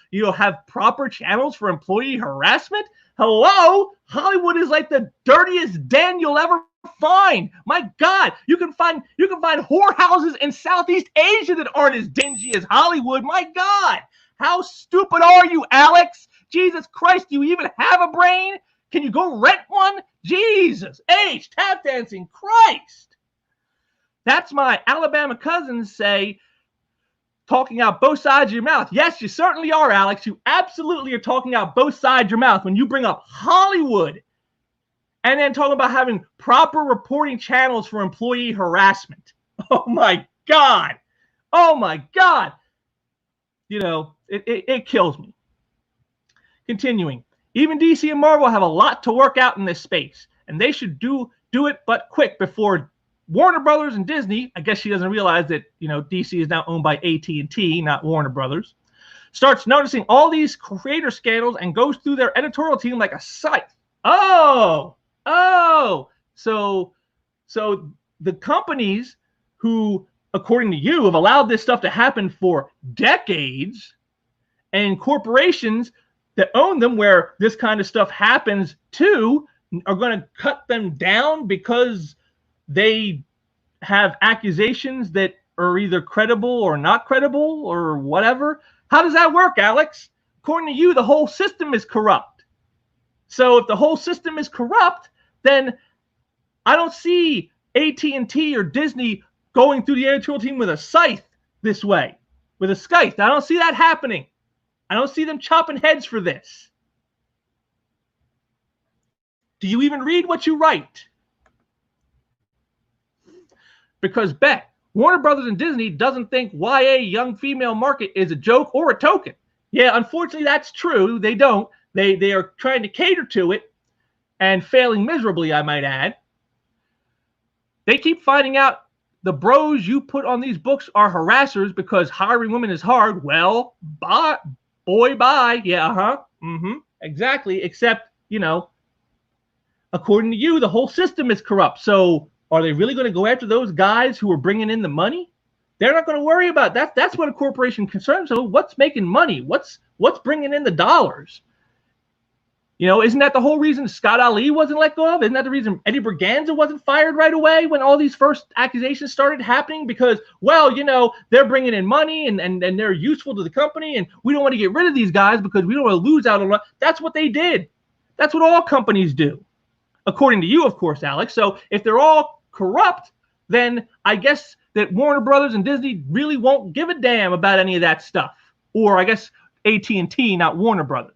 Speaker 1: proper channels for employee harassment. Hello, Hollywood is like the dirtiest den you'll ever find. My God, you can find whorehouses in Southeast Asia that aren't as dingy as Hollywood. My God, how stupid are you, Alex? Jesus Christ, do you even have a brain? Can you go rent one? Jesus H, tap dancing, Christ. That's my Alabama cousins say, talking out both sides of your mouth. Yes, you certainly are, Alex. You absolutely are talking out both sides of your mouth when you bring up Hollywood and then talking about having proper reporting channels for employee harassment. Oh, my God. Oh, my God. It kills me. Continuing. Even DC and Marvel have a lot to work out in this space, and they should do it, but quick, before Warner Brothers and Disney, I guess she doesn't realize that, DC is now owned by AT&T, not Warner Brothers, starts noticing all these creator scandals and goes through their editorial team like a scythe. So the companies who, according to you, have allowed this stuff to happen for decades, and corporations that own them where this kind of stuff happens too, are going to cut them down because they have accusations that are either credible or not credible or whatever. How does that work, Alex? According to you, the whole system is corrupt. So if the whole system is corrupt, then I don't see AT&T or Disney going through the editorial team with a scythe this way, with a scythe. I don't see that happening. I don't see them chopping heads for this. Do you even read what you write? Because bet Warner Brothers and Disney doesn't think YA young female market is a joke or a token. Yeah, unfortunately, that's true. They don't. They are trying to cater to it and failing miserably, I might add. They keep finding out the bros you put on these books are harassers because hiring women is hard. Well, bye. Yeah, exactly. Except, according to you, the whole system is corrupt. So are they really going to go after those guys who are bringing in the money? They're not going to worry about that. That's what a corporation concerns. So what's making money? What's bringing in the dollars? Isn't that the whole reason Scott Ali wasn't let go of? Isn't that the reason Eddie Berganza wasn't fired right away when all these first accusations started happening? Because, they're bringing in money and they're useful to the company, and we don't want to get rid of these guys because we don't want to lose out on. That's what they did. That's what all companies do. according to you, of course, Alex. So if they're all corrupt, then I guess that Warner Brothers and Disney really won't give a damn about any of that stuff. Or I guess AT&T, not Warner Brothers.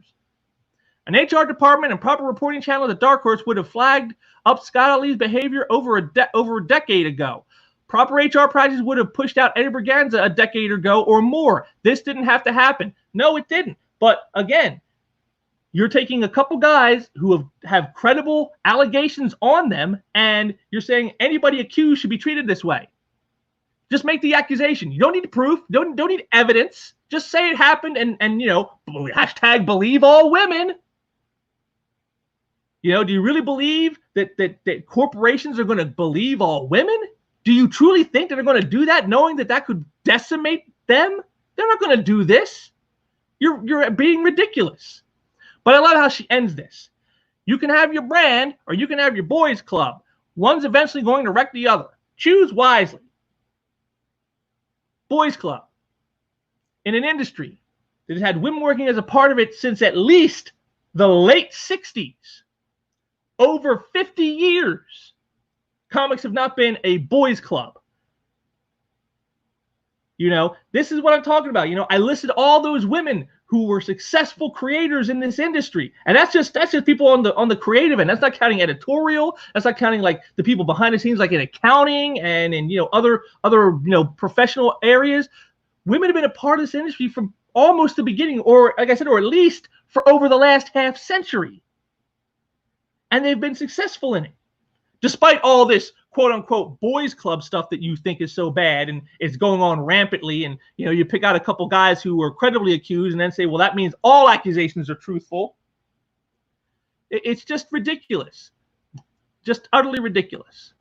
Speaker 1: An HR department and proper reporting channel at Dark Horse would have flagged up Scott Ali's behavior over a decade ago. Proper HR practices would have pushed out Eddie Berganza a decade ago or more. This didn't have to happen. No, it didn't. But again, you're taking a couple guys who have credible allegations on them, and you're saying anybody accused should be treated this way. Just make the accusation. You don't need proof. Don't need evidence. Just say it happened, and you know, hashtag believe all women. You know, do you really believe that corporations are going to believe all women? Do you truly think that they're going to do that, knowing that that could decimate them? They're not going to do this. You're being ridiculous. But I love how she ends this. You can have your brand, or you can have your boys club. One's eventually going to wreck the other. Choose wisely. Boys club. In an industry that has had women working as a part of it since at least the late 60s. Over 50 years, comics have not been a boys club. You know, this is what I'm talking about. You know, I listed all those women who were successful creators in this industry, and that's just people on the creative end. That's not counting editorial. That's not counting like the people behind the scenes, like in accounting and in, you know, other professional areas. Women have been a part of this industry from almost the beginning, or like I said, or at least for over the last half century. And they've been successful in it, despite all this quote-unquote boys club stuff that you think is so bad and is going on rampantly. And, you know, you pick out a couple guys who are credibly accused and then say, well, that means all accusations are truthful. It's just ridiculous. Just utterly ridiculous.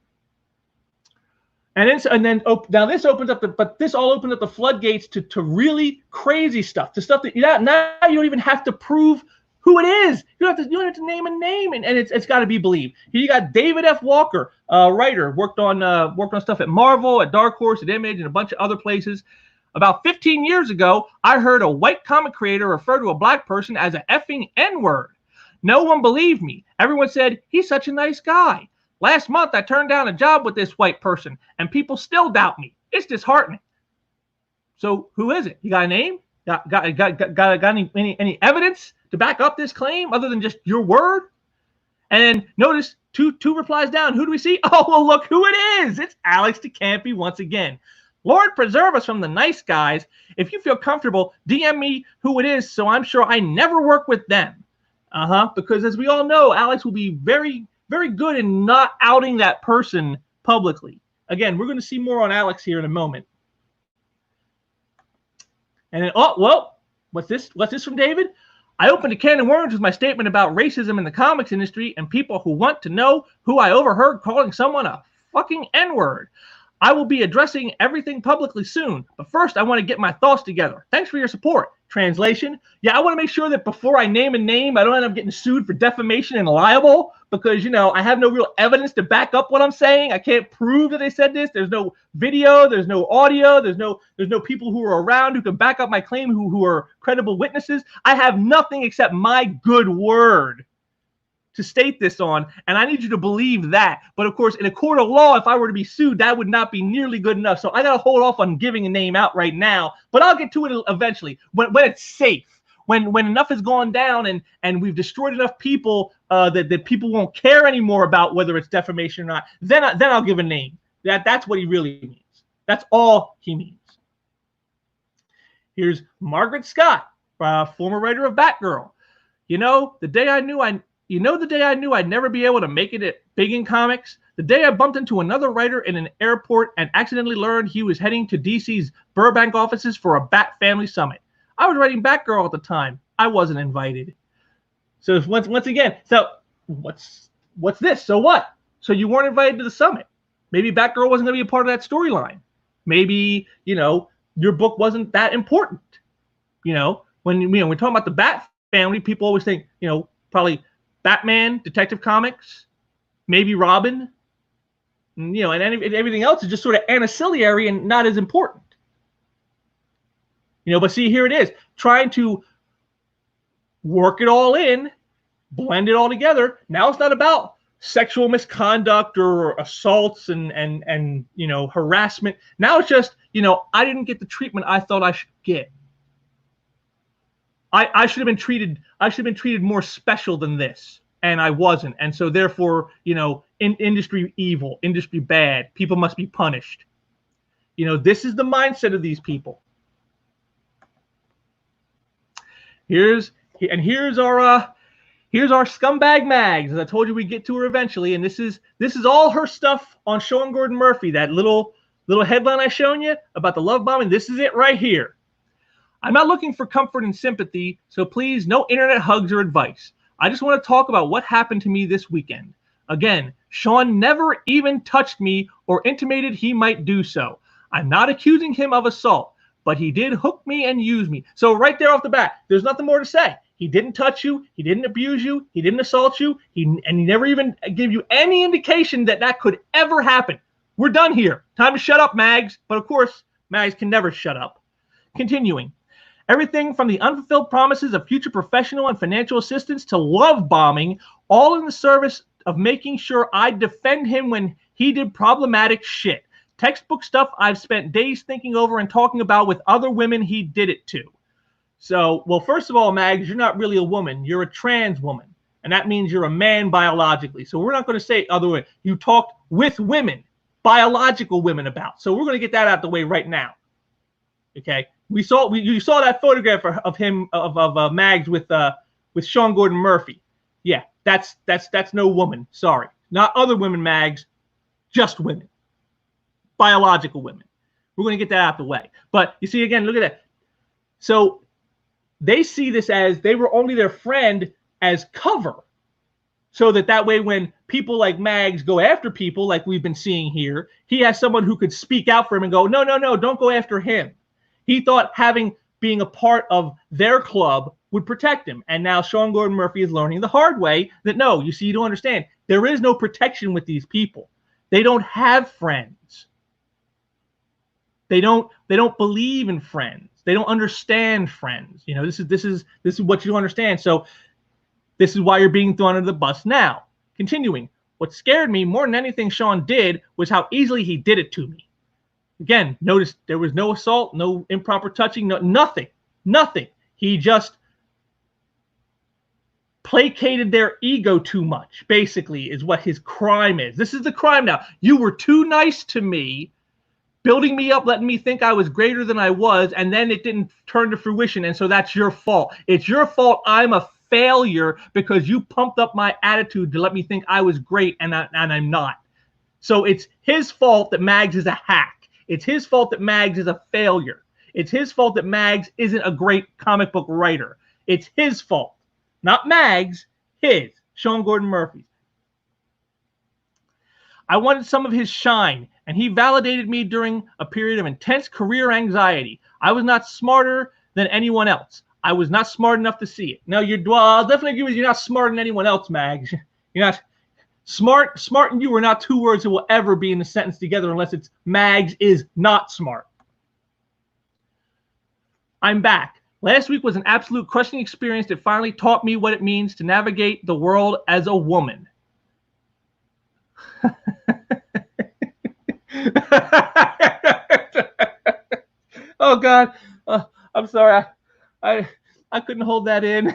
Speaker 1: And then now this opens up this all opens up the floodgates to really crazy stuff, to stuff that now you don't even have to prove who it is. You don't have to name a name, and it's got to be believed. Here you got David F. Walker, writer, worked on stuff at Marvel, at Dark Horse, at Image, and a bunch of other places. About 15 years ago, I heard a white comic creator refer to a black person as an effing N-word. No one believed me. Everyone said, he's such a nice guy. Last month, I turned down a job with this white person, and people still doubt me. It's disheartening. So who is it? You got a name? Got any evidence to back up this claim other than just your word? And then notice two replies down. Who do we see? Oh, well, look who it is. It's Alex DeCampi once again. Lord preserve us from the nice guys. If you feel comfortable, DM me who it is, so I'm sure I never work with them. Because as we all know, Alex will be very, very good in not outing that person publicly. Again, we're going to see more on Alex here in a moment. And then, oh, well, what's this? What's this from David? I opened a can of worms with my statement about racism in the comics industry and people who want to know who I overheard calling someone a fucking N-word. I will be addressing everything publicly soon, but first I want to get my thoughts together. Thanks for your support. Translation: yeah, I want to make sure that before I name a name, I don't end up getting sued for defamation and libel, because, you know, I have no real evidence to back up what I'm saying. I can't prove that they said this. There's no video, there's no audio, there's no people who are around who can back up my claim who are credible witnesses. I have nothing except my good word to state this on, and I need you to believe that. But of course, in a court of law, if I were to be sued, that would not be nearly good enough. So I got to hold off on giving a name out right now, but I'll get to it eventually when it's safe, when enough has gone down and we've destroyed enough people that people won't care anymore about whether it's defamation or not. Then I'll give a name. That's what he really means. That's all he means. Here's Margaret Scott, former writer of Batgirl. The day I knew I'd never be able to make it big in comics, the day I bumped into another writer in an airport and accidentally learned he was heading to DC's Burbank offices for a Bat Family Summit. I was writing Batgirl at the time. I wasn't invited. So once again, so what's this? So what? So you weren't invited to the summit. Maybe Batgirl wasn't going to be a part of that storyline. Maybe, your book wasn't that important. When we're talking about the Bat Family, people always think, probably Batman, Detective Comics, maybe Robin, and everything else is just sort of ancillary and not as important. But see, here it is, trying to work it all in, blend it all together. Now it's not about sexual misconduct or assaults and you know, harassment. Now it's just, you know, I didn't get the treatment I thought I should get. I should have been treated more special than this, and I wasn't. And so therefore, you know, industry evil, industry bad, people must be punished. You know, this is the mindset of these people. Here's our scumbag Mags. As I told you, we get to her eventually, and this is all her stuff on Sean Gordon Murphy. That little headline I shown you about the love bombing. This is it right here. I'm not looking for comfort and sympathy, so please, no internet hugs or advice. I just want to talk about what happened to me this weekend. Again, Sean never even touched me or intimated he might do so. I'm not accusing him of assault, but he did hook me and use me. So right there off the bat, there's nothing more to say. He didn't touch you. He didn't abuse you. He didn't assault you. He never even gave you any indication that that could ever happen. We're done here. Time to shut up, Mags. But of course, Mags can never shut up. Continuing. Everything from the unfulfilled promises of future professional and financial assistance to love bombing, all in the service of making sure I defend him when he did problematic shit. Textbook stuff I've spent days thinking over and talking about with other women he did it to. So, well, first of all, Mags, you're not really a woman. You're a trans woman. And that means you're a man biologically. So we're not going to say other way. You talked with women, biological women about. So we're going to get that out of the way right now. Okay? You saw that photograph of him of Mags with Sean Gordon Murphy. Yeah, that's no woman. Sorry, not other women, Mags, just women, biological women. We're going to get that out of the way. But you see, again, look at that. So they see this as they were only their friend as cover, so that way when people like Mags go after people like we've been seeing here, he has someone who could speak out for him and go, no, don't go after him. He thought being a part of their club would protect him. And now Sean Gordon Murphy is learning the hard way that no, you see, you don't understand. There is no protection with these people. They don't have friends. They don't believe in friends. They don't understand friends. You know, this is what you don't understand. So this is why you're being thrown under the bus now. Continuing. What scared me more than anything Sean did was how easily he did it to me. Again, notice there was no assault, no improper touching, nothing. He just placated their ego too much, basically, is what his crime is. This is the crime now. You were too nice to me, building me up, letting me think I was greater than I was, and then it didn't turn to fruition, and so that's your fault. It's your fault I'm a failure because you pumped up my attitude to let me think I was great, and I'm not. So it's his fault that Mags is a hack. It's his fault that Mags is a failure. It's his fault that Mags isn't a great comic book writer. It's his fault. Not Mags, his. Sean Gordon Murphy. I wanted some of his shine, and he validated me during a period of intense career anxiety. I was not smarter than anyone else. I was not smart enough to see it. No, I'll definitely agree with you. You're not smarter than anyone else, Mags. You're not. Smart and you are not two words that will ever be in a sentence together unless it's Mags is not smart. I'm back. Last week was an absolute crushing experience that finally taught me what it means to navigate the world as a woman. Oh, God. I'm sorry. I couldn't hold that in.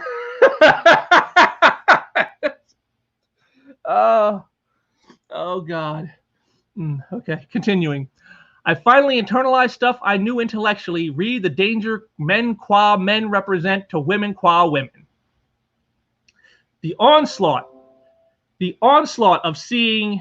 Speaker 1: Oh God. Okay, continuing. I finally internalized stuff I knew intellectually. Read the danger men qua men represent to women qua women. The onslaught of seeing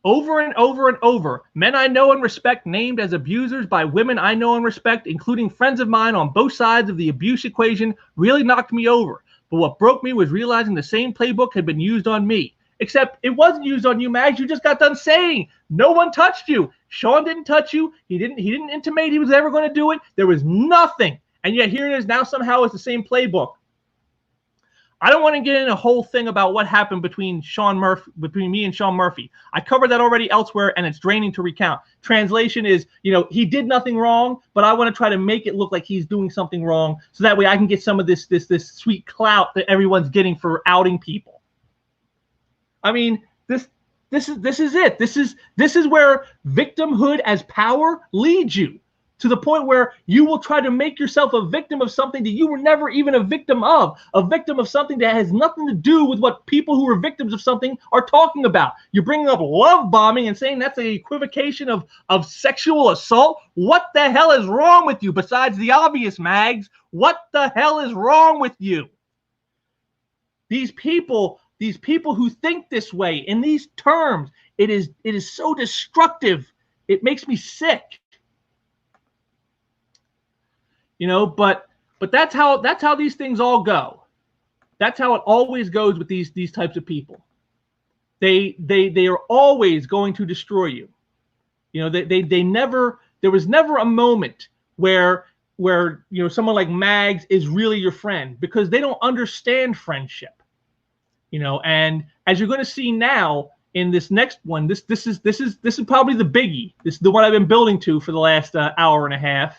Speaker 1: over and over and over men I know and respect named as abusers by women I know and respect, including friends of mine on both sides of the abuse equation, really knocked me over. But what broke me was realizing the same playbook had been used on me. Except it wasn't used on you, Mags. You just got done saying no one touched you. Sean didn't touch you. He didn't intimate he was ever going to do it. There was nothing. And yet here it is now somehow it's the same playbook. I don't want to get in a whole thing about what happened between me and Sean Murphy. I covered that already elsewhere, and it's draining to recount. Translation is, he did nothing wrong, but I want to try to make it look like he's doing something wrong, so that way I can get some of this sweet clout that everyone's getting for outing people. I mean, this is it. This is where victimhood as power leads you, to the point where you will try to make yourself a victim of something that you were never even a victim of something that has nothing to do with what people who are victims of something are talking about. You're bringing up love bombing and saying that's an equivocation of sexual assault. What the hell is wrong with you? Besides the obvious, Mags, what the hell is wrong with you? These people who think this way in these terms, it is so destructive. It makes me sick. You know, but that's how these things all go. That's how it always goes with these types of people. They are always going to destroy you. You know, they never, there was never a moment where you know, someone like Mags is really your friend, because they don't understand friendship. You know, and as you're going to see now in this next one, this is probably the biggie. This is the one I've been building to for the last hour and a half.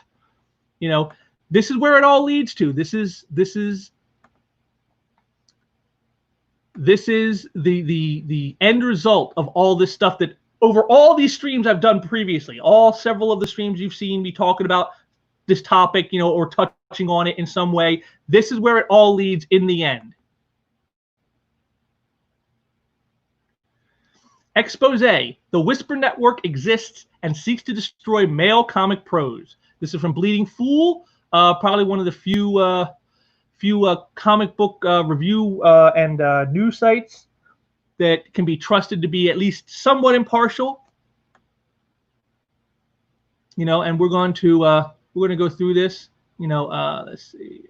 Speaker 1: You know, this is where it all leads to. This is the end result of all this stuff that over all these streams I've done previously, several of the streams you've seen me talking about this topic, you know, or touching on it in some way. This is where it all leads in the end. Expose: The Whisper Network exists and seeks to destroy male comic pros. This is from Bleeding Fool, probably one of the few comic book review and news sites that can be trusted to be at least somewhat impartial. You know, and we're going to go through this. You know, let's see.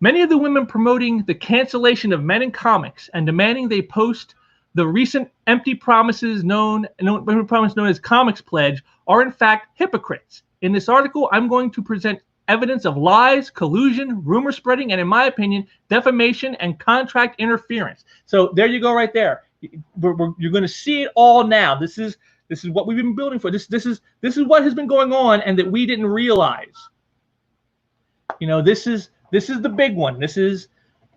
Speaker 1: Many of the women promoting the cancellation of men in comics and demanding they post the recent empty promises known as Comics Pledge are in fact hypocrites. In this article, I'm going to present evidence of lies, collusion, rumor spreading, and in my opinion, defamation and contract interference. So there you go, right there. You're going to see it all now. This is what we've been building for. This is what has been going on and that we didn't realize. You know, this is the big one. This is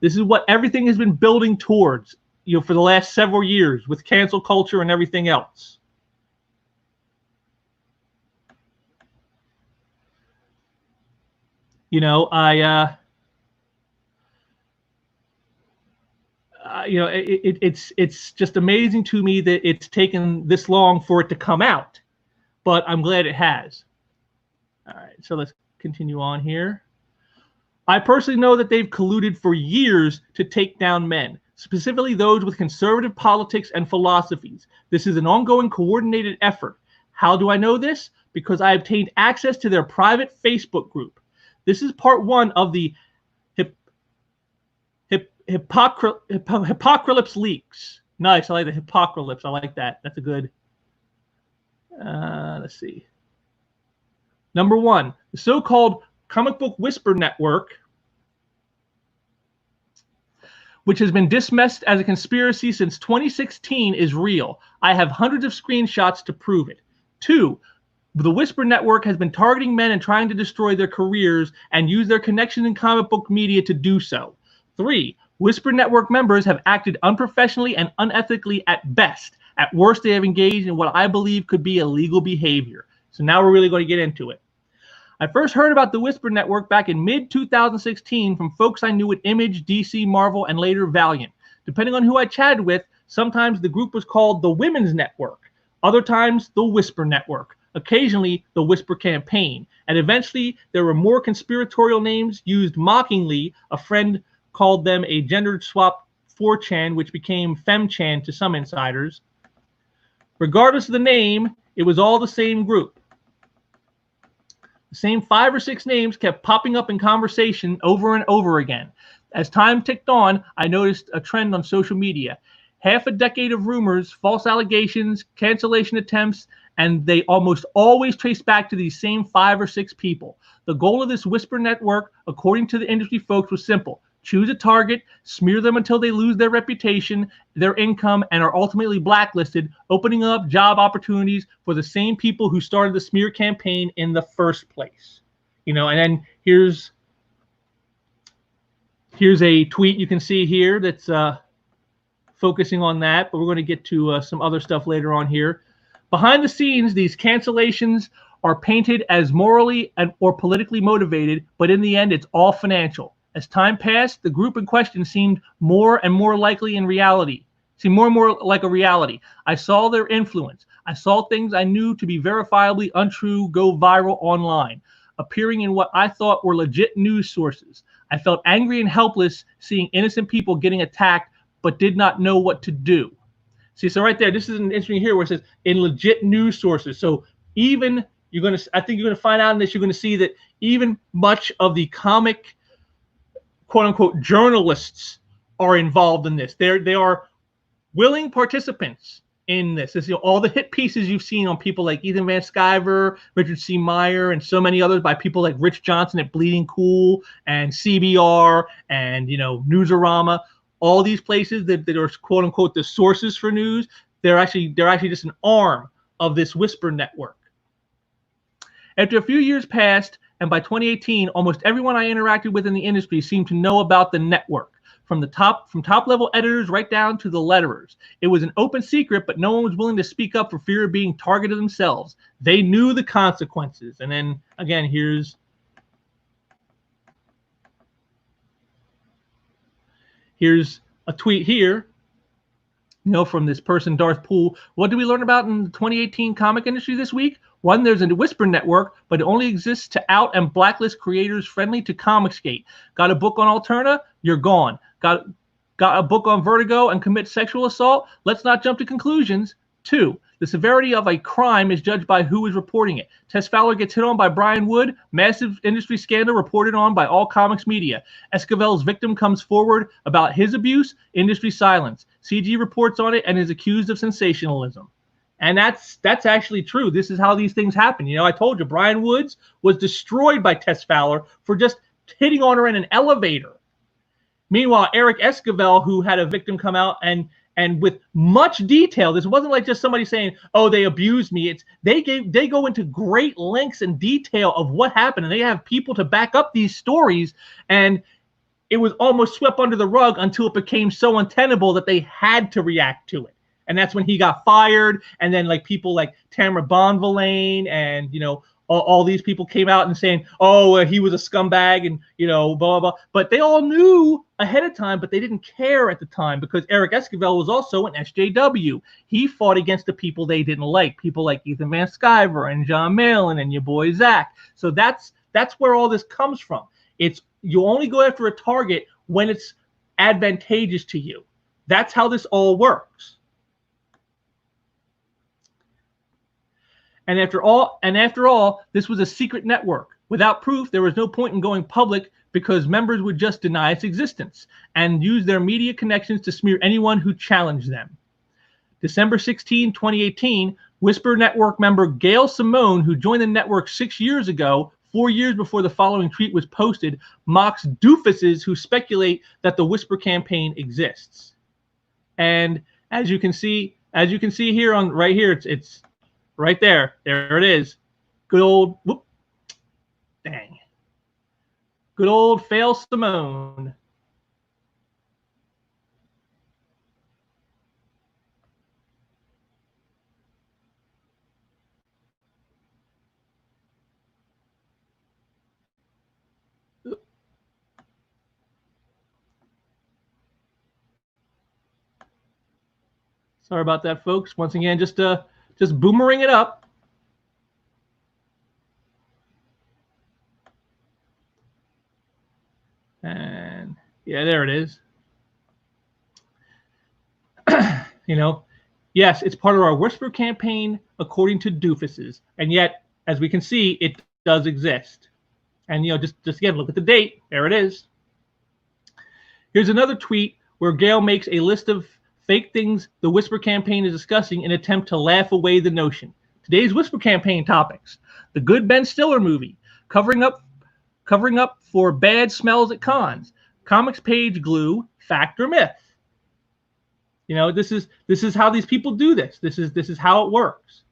Speaker 1: what everything has been building towards, you know, for the last several years with cancel culture and everything else. You know, you know, it's just amazing to me that it's taken this long for it to come out, but I'm glad it has. All right, so let's continue on here. I personally know that they've colluded for years to take down men, specifically those with conservative politics and philosophies. This is an ongoing coordinated effort. How do I know this? Because I obtained access to their private Facebook group. This is part one of the Hypocalypse leaks. Nice, I like the Hypocalypse. I like that. That's a good. Let's see. Number one, the so-called Comic Book Whisper Network, which has been dismissed as a conspiracy since 2016, is real. I have hundreds of screenshots to prove it. 2, the Whisper Network has been targeting men and trying to destroy their careers and use their connections in comic book media to do so. 3, Whisper Network members have acted unprofessionally and unethically at best. At worst, they have engaged in what I believe could be illegal behavior. So now we're really going to get into it. I first heard about the Whisper Network back in mid-2016 from folks I knew at Image, DC, Marvel, and later Valiant. Depending on who I chatted with, sometimes the group was called the Women's Network, other times the Whisper Network, occasionally the Whisper Campaign, and eventually there were more conspiratorial names used mockingly. A friend called them a gendered swap 4chan, which became FemChan to some insiders. Regardless of the name, it was all the same group. The same 5 or 6 names kept popping up in conversation over and over again. As time ticked on, I noticed a trend on social media. Half a decade of rumors, false allegations, cancellation attempts, and they almost always trace back to these same 5 or 6 people. The goal of this Whisper Network, according to the industry folks, was simple. Choose a target, smear them until they lose their reputation, their income, and are ultimately blacklisted, opening up job opportunities for the same people who started the smear campaign in the first place. You know, and then here's a tweet you can see here that's focusing on that, but we're going to get to some other stuff later on here. Behind the scenes, these cancellations are painted as morally or politically motivated, but in the end, it's all financial. As time passed, the group in question seemed more and more likely in reality. Seemed more and more like a reality. I saw their influence. I saw things I knew to be verifiably untrue go viral online, appearing in what I thought were legit news sources. I felt angry and helpless seeing innocent people getting attacked, but did not know what to do. See, so right there, this is an interesting here where it says in legit news sources. So even I think you're gonna find out in this, you're gonna see that even much of the comic, quote unquote, journalists are involved in this. They are willing participants in this. This, all the hit pieces you've seen on people like Ethan Van Sciver, Richard C. Meyer, and so many others by people like Rich Johnson at Bleeding Cool and CBR and Newsarama. All these places that are quote unquote the sources for news, they're actually just an arm of this Whisper network. After a few years passed, and by 2018, almost everyone I interacted with in the industry seemed to know about the network, from top level editors right down to the letterers. It was an open secret, but no one was willing to speak up for fear of being targeted themselves. They knew the consequences. And then again, here's a tweet here, from this person, Darth Poole. What did we learn about in the 2018 comic industry this week? One, there's a Whisper network, but it only exists to out and blacklist creators friendly to Comicsgate. Got a book on Alterna? You're gone. Got a book on Vertigo and commit sexual assault? Let's not jump to conclusions. 2, the severity of a crime is judged by who is reporting it. Tess Fowler gets hit on by Brian Wood. Massive industry scandal reported on by all comics media. Esquivel's victim comes forward about his abuse. Industry silence. CG reports on it and is accused of sensationalism. And that's actually true. This is how these things happen. I told you, Brian Woods was destroyed by Tess Fowler for just hitting on her in an elevator. Meanwhile, Eric Esquivel, who had a victim come out and with much detail, this wasn't like just somebody saying, "Oh, they abused me." It's they go into great lengths and detail of what happened, and they have people to back up these stories. And it was almost swept under the rug until it became so untenable that they had to react to it. And that's when he got fired. And then like people like Tamara Bonvillain and all these people came out and saying, "Oh, he was a scumbag," and blah blah blah. But they all knew ahead of time, but they didn't care at the time because Eric Esquivel was also an SJW. He fought against the people they didn't like, people like Ethan Van Sciver and John Malin and your boy Zach. So that's where all this comes from. It's you only go after a target when it's advantageous to you. That's how this all works. And after all, this was a secret network. Without proof, there was no point in going public because members would just deny its existence and use their media connections to smear anyone who challenged them. December 16, 2018, Whisper Network member Gail Simone, who joined the network 6 years ago, 4 years before the following tweet was posted, mocks doofuses who speculate that the Whisper campaign exists. And as you can see here on right here, it's right there. There it is. Good old, whoop, dang. Good old fail Simone. Sorry about that, folks. Once again, just boomerang it up. And yeah, there it is. Yes, it's part of our Whisper campaign, according to doofuses. And yet, as we can see, it does exist. And, just again, look at the date. There it is. Here's another tweet where Gail makes a list of fake things the Whisper campaign is discussing in an attempt to laugh away the notion. Today's Whisper campaign topics: the good Ben Stiller movie, covering up for bad smells at cons, comics page glue, fact or myth. This is how these people do this. This is how it works.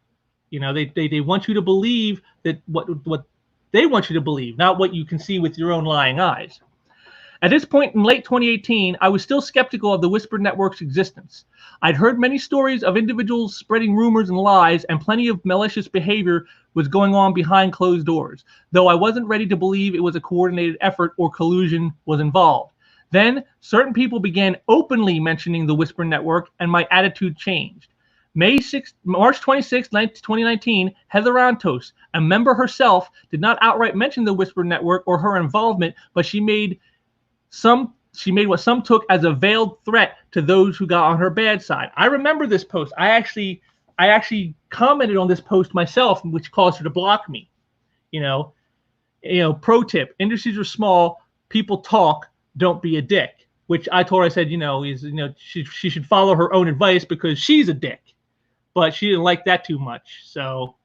Speaker 1: They want you to believe that what they want you to believe, not what you can see with your own lying eyes. At this point in late 2018, I was still skeptical of the Whisper Network's existence. I'd heard many stories of individuals spreading rumors and lies, and plenty of malicious behavior was going on behind closed doors, though I wasn't ready to believe it was a coordinated effort or collusion was involved. Then, certain people began openly mentioning the Whisper Network, and my attitude changed. March 26, 2019, Heather Antos, a member herself, did not outright mention the Whisper Network or her involvement, but she made what some took as a veiled threat to those who got on her bad side. I remember this post. I actually commented on this post myself, which caused her to block me. Pro tip: industries are small, people talk, don't be a dick. Which I told her, I said, she should follow her own advice because she's a dick. But she didn't like that too much. So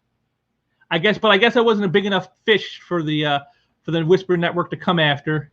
Speaker 1: I guess I wasn't a big enough fish for the Whisper Network to come after.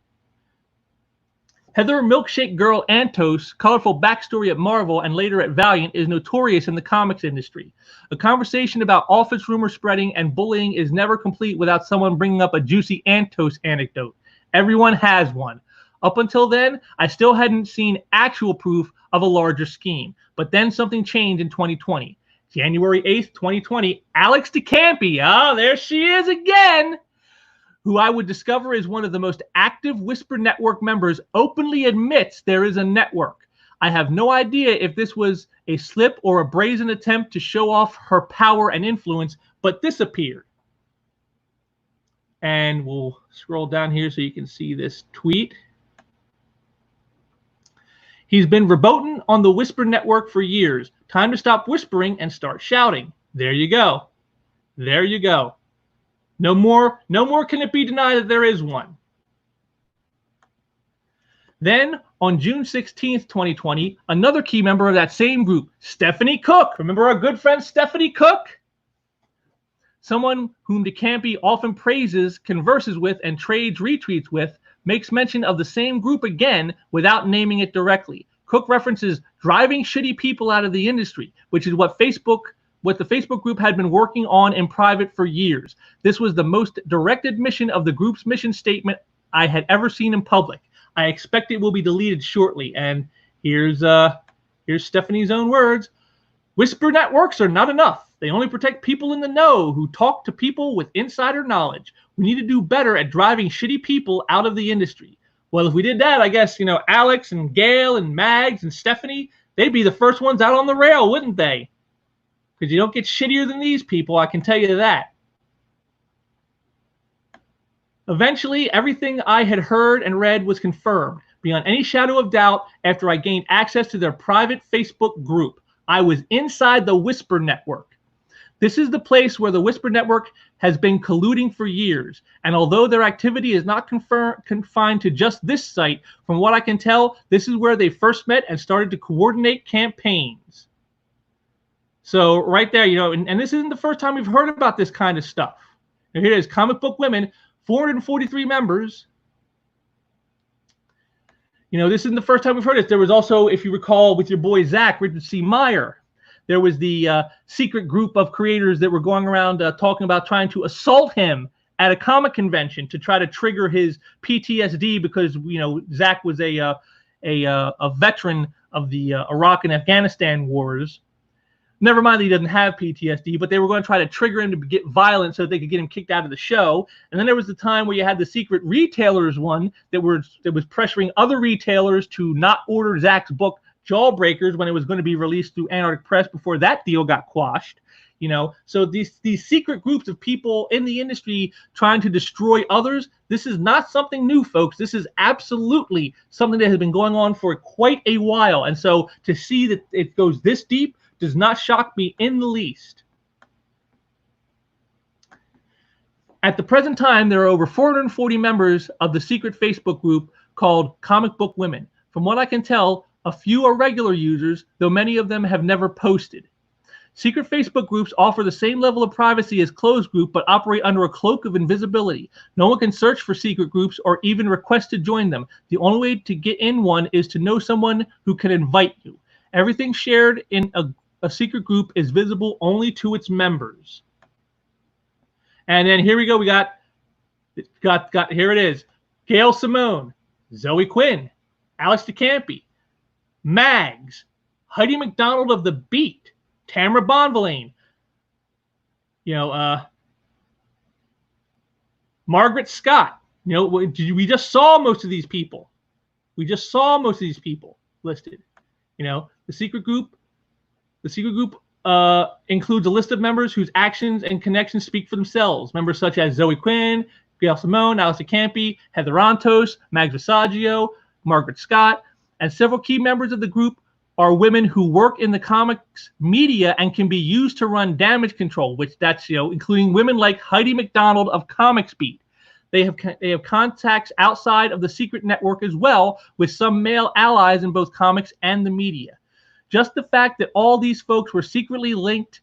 Speaker 1: Heather Milkshake Girl Antos' colorful backstory at Marvel and later at Valiant is notorious in the comics industry. A conversation about office rumor spreading and bullying is never complete without someone bringing up a juicy Antos anecdote. Everyone has one. Up until then, I still hadn't seen actual proof of a larger scheme. But then something changed in 2020. January 8th, 2020, Alex DeCampi, there she is again, who I would discover is one of the most active Whisper Network members, openly admits there is a network. I have no idea if this was a slip or a brazen attempt to show off her power and influence, but this appeared. And we'll scroll down here so you can see this tweet. He's been verboten on the Whisper Network for years. Time to stop whispering and start shouting. There you go. There you go. No more can it be denied that there is one. Then, on June 16th, 2020, another key member of that same group, Stephanie Cook. Remember our good friend Stephanie Cook? Someone whom DeCampi often praises, converses with, and trades retweets with, makes mention of the same group again without naming it directly. Cook references driving shitty people out of the industry, which is what the Facebook group had been working on in private for years. This was the most direct admission of the group's mission statement I had ever seen in public. I expect it will be deleted shortly. And here's Stephanie's own words. Whisper networks are not enough. They only protect people in the know who talk to people with insider knowledge. We need to do better at driving shitty people out of the industry. Well, if we did that, I guess, Alex and Gail and Mags and Stephanie, they'd be the first ones out on the rail, wouldn't they? Because you don't get shittier than these people, I can tell you that. Eventually, everything I had heard and read was confirmed, beyond any shadow of doubt, after I gained access to their private Facebook group. I was inside the Whisper Network. This is the place where the Whisper Network has been colluding for years, and although their activity is not confined to just this site, from what I can tell, this is where they first met and started to coordinate campaigns. So right there, and this isn't the first time we've heard about this kind of stuff. Now here it is, Comic Book Women, 443 members. This isn't the first time we've heard it. There was also, if you recall, with your boy Zach, Richard C. Meyer, there was the secret group of creators that were going around talking about trying to assault him at a comic convention to try to trigger his PTSD because, Zach was a veteran of the Iraq and Afghanistan wars. Never mind that he doesn't have PTSD, but they were going to try to trigger him to get violent so they could get him kicked out of the show. And then there was the time where you had the secret retailers one that was pressuring other retailers to not order Zach's book, Jawbreakers, when it was going to be released through Antarctic Press before that deal got quashed. So these secret groups of people in the industry trying to destroy others, this is not something new, folks. This is absolutely something that has been going on for quite a while. And so to see that it goes this deep does not shock me in the least. At the present time, there are over 440 members of the secret Facebook group called Comic Book Women. From what I can tell, a few are regular users, though many of them have never posted. Secret Facebook groups offer the same level of privacy as closed groups, but operate under a cloak of invisibility. No one can search for secret groups or even request to join them. The only way to get in one is to know someone who can invite you. Everything shared in a secret group is visible only to its members. And then here we go. We got here it is. Gail Simone. Zoe Quinn, Alex DeCampi, Mags, Heidi McDonald of The Beat, Tamara Bonvillain, Margaret Scott. We just saw most of these people. Listed. The secret group. The secret group includes a list of members whose actions and connections speak for themselves. Members such as Zoe Quinn, Gail Simone, Alice DeCampi, Heather Antos, Mags Visaggio, Margaret Scott, and several key members of the group are women who work in the comics media and can be used to run damage control, including women like Heidi McDonald of Comics Beat. They have contacts outside of the secret network as well, with some male allies in both comics and the media. Just the fact that all these folks were secretly linked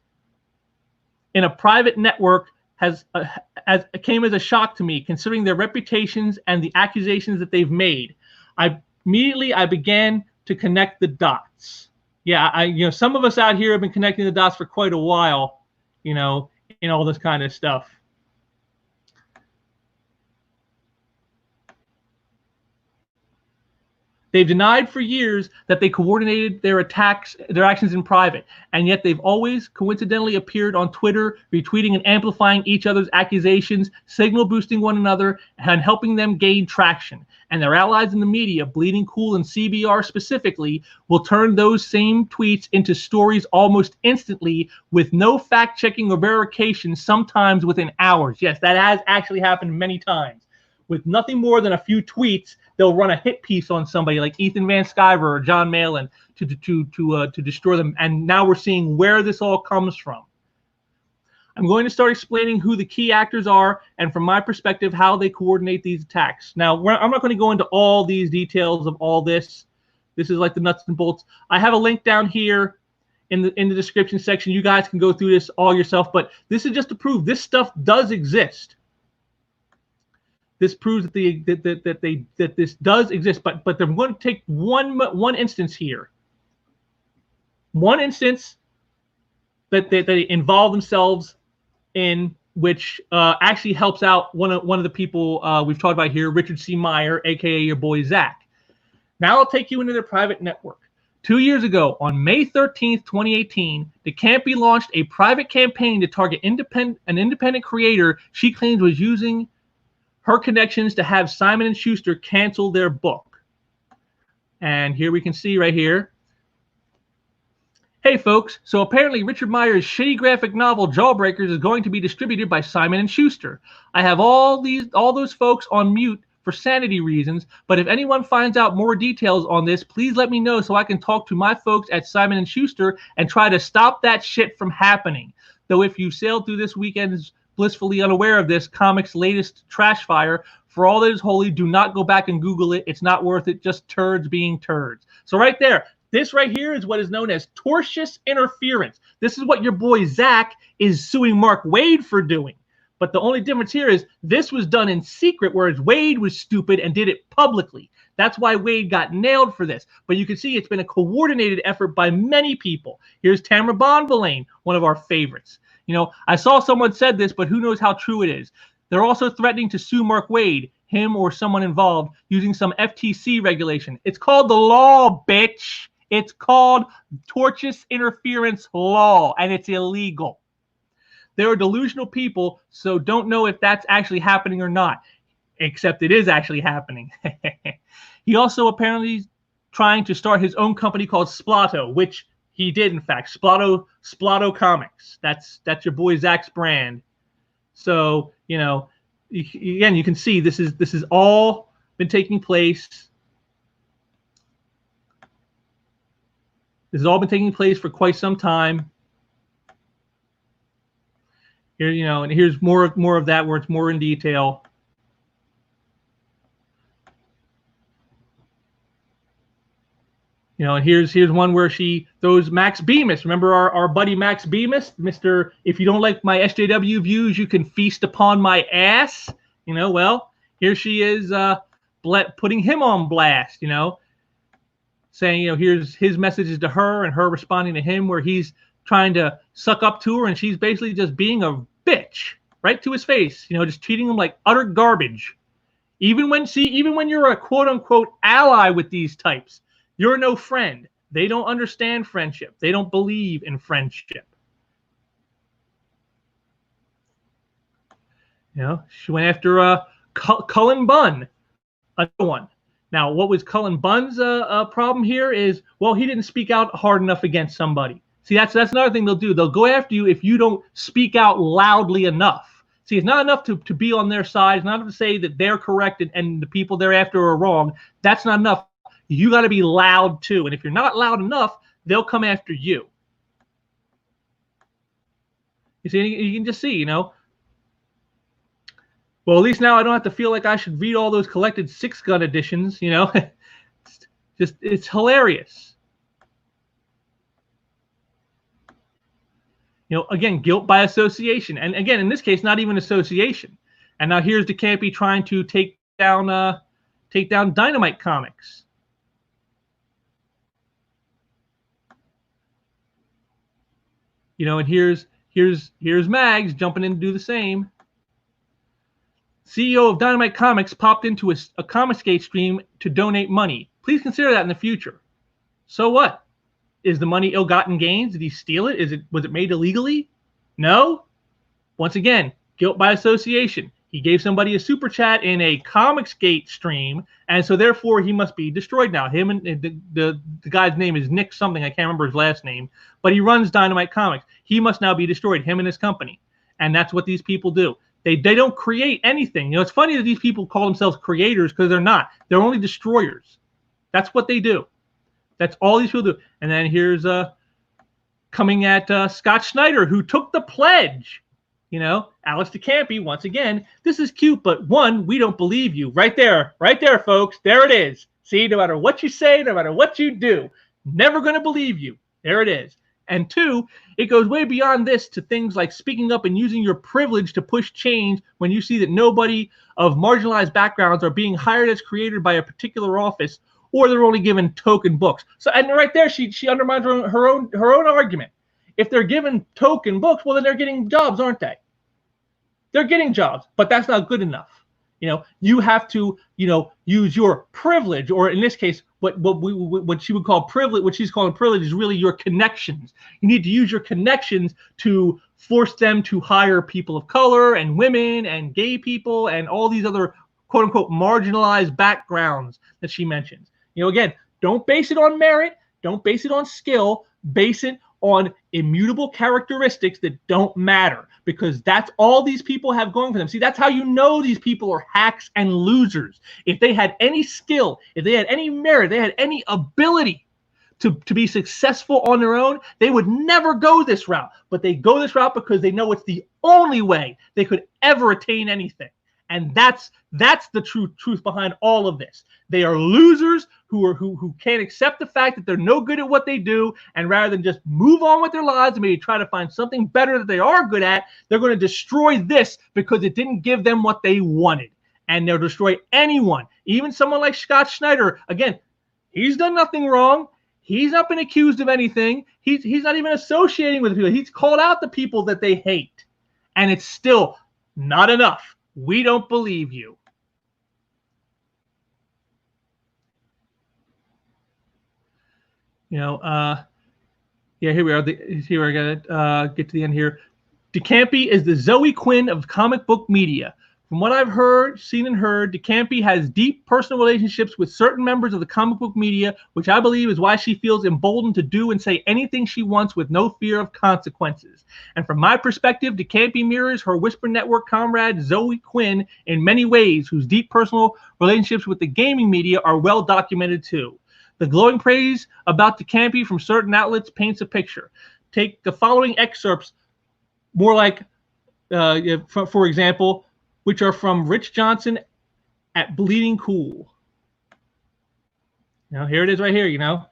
Speaker 1: in a private network came as a shock to me, considering their reputations and the accusations that they've made. I began to connect the dots. Yeah, some of us out here have been connecting the dots for quite a while, in all this kind of stuff. They've denied for years that they coordinated their actions in private, and yet they've always coincidentally appeared on Twitter, retweeting and amplifying each other's accusations, signal boosting one another, and helping them gain traction. And their allies in the media, Bleeding Cool and CBR specifically, will turn those same tweets into stories almost instantly with no fact-checking or verification, sometimes within hours. Yes, that has actually happened many times. With nothing more than a few tweets, they'll run a hit piece on somebody like Ethan Van Sciver or John Malin to destroy them. And now we're seeing where this all comes from. I'm going to start explaining who the key actors are and, from my perspective, how they coordinate these attacks. Now, I'm not going to go into all these details of all this. This is like the nuts and bolts. I have a link down here in the description section. You guys can go through this all yourself, but this is just to prove this stuff does exist. This proves that this does exist, but I'm going to take one instance here. One instance that they involve themselves in, which actually helps out one of the people we've talked about here, Richard C. Meyer, aka your boy Zach. Now I'll take you into their private network. 2 years ago, on May 13th, 2018, DeCampi launched a private campaign to target an independent creator she claims was using her connections to have Simon & Schuster cancel their book. And here we can see right here. Hey folks, so apparently Richard Meyer's shitty graphic novel Jawbreakers is going to be distributed by Simon & Schuster. I have all those folks on mute for sanity reasons, but if anyone finds out more details on this, please let me know so I can talk to my folks at Simon & Schuster and try to stop that shit from happening. Though if you sailed through this weekend's blissfully unaware of this comics' latest trash fire, for all that is holy, do not go back and Google it. It's not worth it. Just turds being turds. So right there, this right here is what is known as tortious interference. This is what your boy Zach is suing Mark Waid for doing. But the only difference here is this was done in secret, whereas Waid was stupid and did it publicly. That's why Waid got nailed for this. But you can see it's been a coordinated effort by many people. Here's Tamara Bonvillain, one of our favorites. I saw someone said this, but who knows how true it is. They're also threatening to sue Mark Waid, him or someone involved, using some FTC regulation. It's called the law, bitch. It's called tortious interference law, and it's illegal. There are delusional people, so don't know if that's actually happening or not, except it is actually happening. He also apparently is trying to start his own company called Splato, which he did, in fact. Splato Comics. That's your boy Zach's brand. So, again, you can see this is all been taking place. This has all been taking place for quite some time. Here, and here's more of that where it's more in detail. And here's one where she throws Max Bemis. Remember our buddy Max Bemis, Mr. If you don't like my SJW views, you can feast upon my ass. Well, here she is putting him on blast, saying, here's his messages to her and her responding to him, where he's trying to suck up to her and she's basically just being a bitch right to his face, just treating him like utter garbage. Even when you're a quote unquote ally with these types, you're no friend. They don't understand friendship. They don't believe in friendship. You know, she went after Cullen Bunn, another one. Now, what was Cullen Bunn's problem here is, well, he didn't speak out hard enough against somebody. See, that's another thing they'll do. They'll go after you if you don't speak out loudly enough. See, it's not enough to be on their side. It's not enough to say that they're correct and the people they're after are wrong. That's not enough. You got to be loud too. And if you're not loud enough, they'll come after you. You see, you can just see, you know. Well, at least now I don't have to feel like I should read all those collected 6-gun editions, you know. It's hilarious. You know, again, guilt by association. And again, in this case, not even association. And now here's DeCampi trying to take down Dynamite Comics. You know, and here's Mags jumping in to do the same. CEO of Dynamite Comics popped into a Comicsgate stream to donate money. Please consider that in the future. So what? Is the money ill-gotten gains? Did he steal it? Was it made illegally? No. Once again, guilt by association. He gave somebody a super chat in a Comicsgate stream, and so therefore he must be destroyed now. Him and the guy's name is Nick something. I can't remember his last name, but he runs Dynamite Comics. He must now be destroyed. Him and his company, and that's what these people do. They don't create anything. You know, it's funny that these people call themselves creators because they're not. They're only destroyers. That's what they do. That's all these people do. And then here's coming at Scott Snyder, who took the pledge. You know, Alex DeCampi, once again, this is cute, but one, we don't believe you. Right there, folks. There it is. See, no matter what you say, no matter what you do, never going to believe you. There it is. And two, it goes way beyond this to things like speaking up and using your privilege to push change when you see that nobody of marginalized backgrounds are being hired as creator by a particular office, or they're only given token books. So, and right there, she undermines her own argument. If they're given token books, well, then they're getting jobs, aren't they? They're getting jobs, but that's not good enough. You know, you have to, you know, use your privilege, or in this case, what she would call privilege, what she's calling privilege is really your connections. You need to use your connections to force them to hire people of color and women and gay people and all these other quote unquote marginalized backgrounds that she mentions. You know, again, don't base it on merit, don't base it on skill, base it on immutable characteristics that don't matter, because that's all these people have going for them. See, that's how you know these people are hacks and losers. If they had any skill, if they had any merit, they had any ability to be successful on their own, they would never go this route. But they go this route because they know it's the only way they could ever attain anything. And that's the truth behind all of this. They are losers who can't accept the fact that they're no good at what they do, and rather than just move on with their lives and maybe try to find something better that they are good at, they're going to destroy this because it didn't give them what they wanted. And they'll destroy anyone, even someone like Scott Snyder. Again, he's done nothing wrong. He's not been accused of anything. He's not even associating with people. He's called out the people that they hate, and it's still not enough. We don't believe you. You know, yeah, here we are. Here I gotta get to the end here. DeCampi is the Zoe Quinn of comic book media. From what I've seen and heard, DeCampi has deep personal relationships with certain members of the comic book media, which I believe is why she feels emboldened to do and say anything she wants with no fear of consequences. And from my perspective, DeCampi mirrors her Whisper Network comrade Zoe Quinn in many ways, whose deep personal relationships with the gaming media are well documented too. The glowing praise about DeCampi from certain outlets paints a picture. Take the following excerpts, more like, for example, which are from Rich Johnson at Bleeding Cool. Now, here it is right here, you know.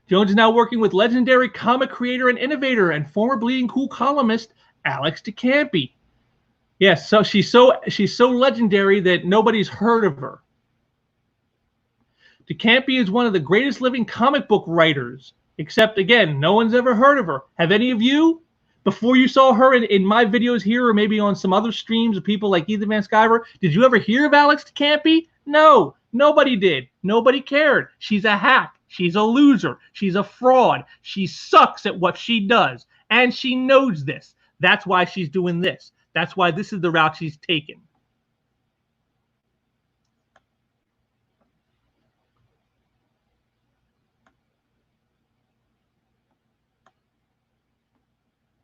Speaker 1: Jones is now working with legendary comic creator and innovator and former Bleeding Cool columnist Alex DeCampi. Yes, so she's so legendary that nobody's heard of her. DeCampi is one of the greatest living comic book writers, except, again, no one's ever heard of her. Have any of you? before you saw her in my videos here, or maybe on some other streams of people like Ethan Van Sciver, did you ever hear of Alex DeCampi? No, nobody did. Nobody cared. She's a hack. She's a loser. She's a fraud. She sucks at what she does. And she knows this. That's why she's doing this. That's why this is the route she's taken.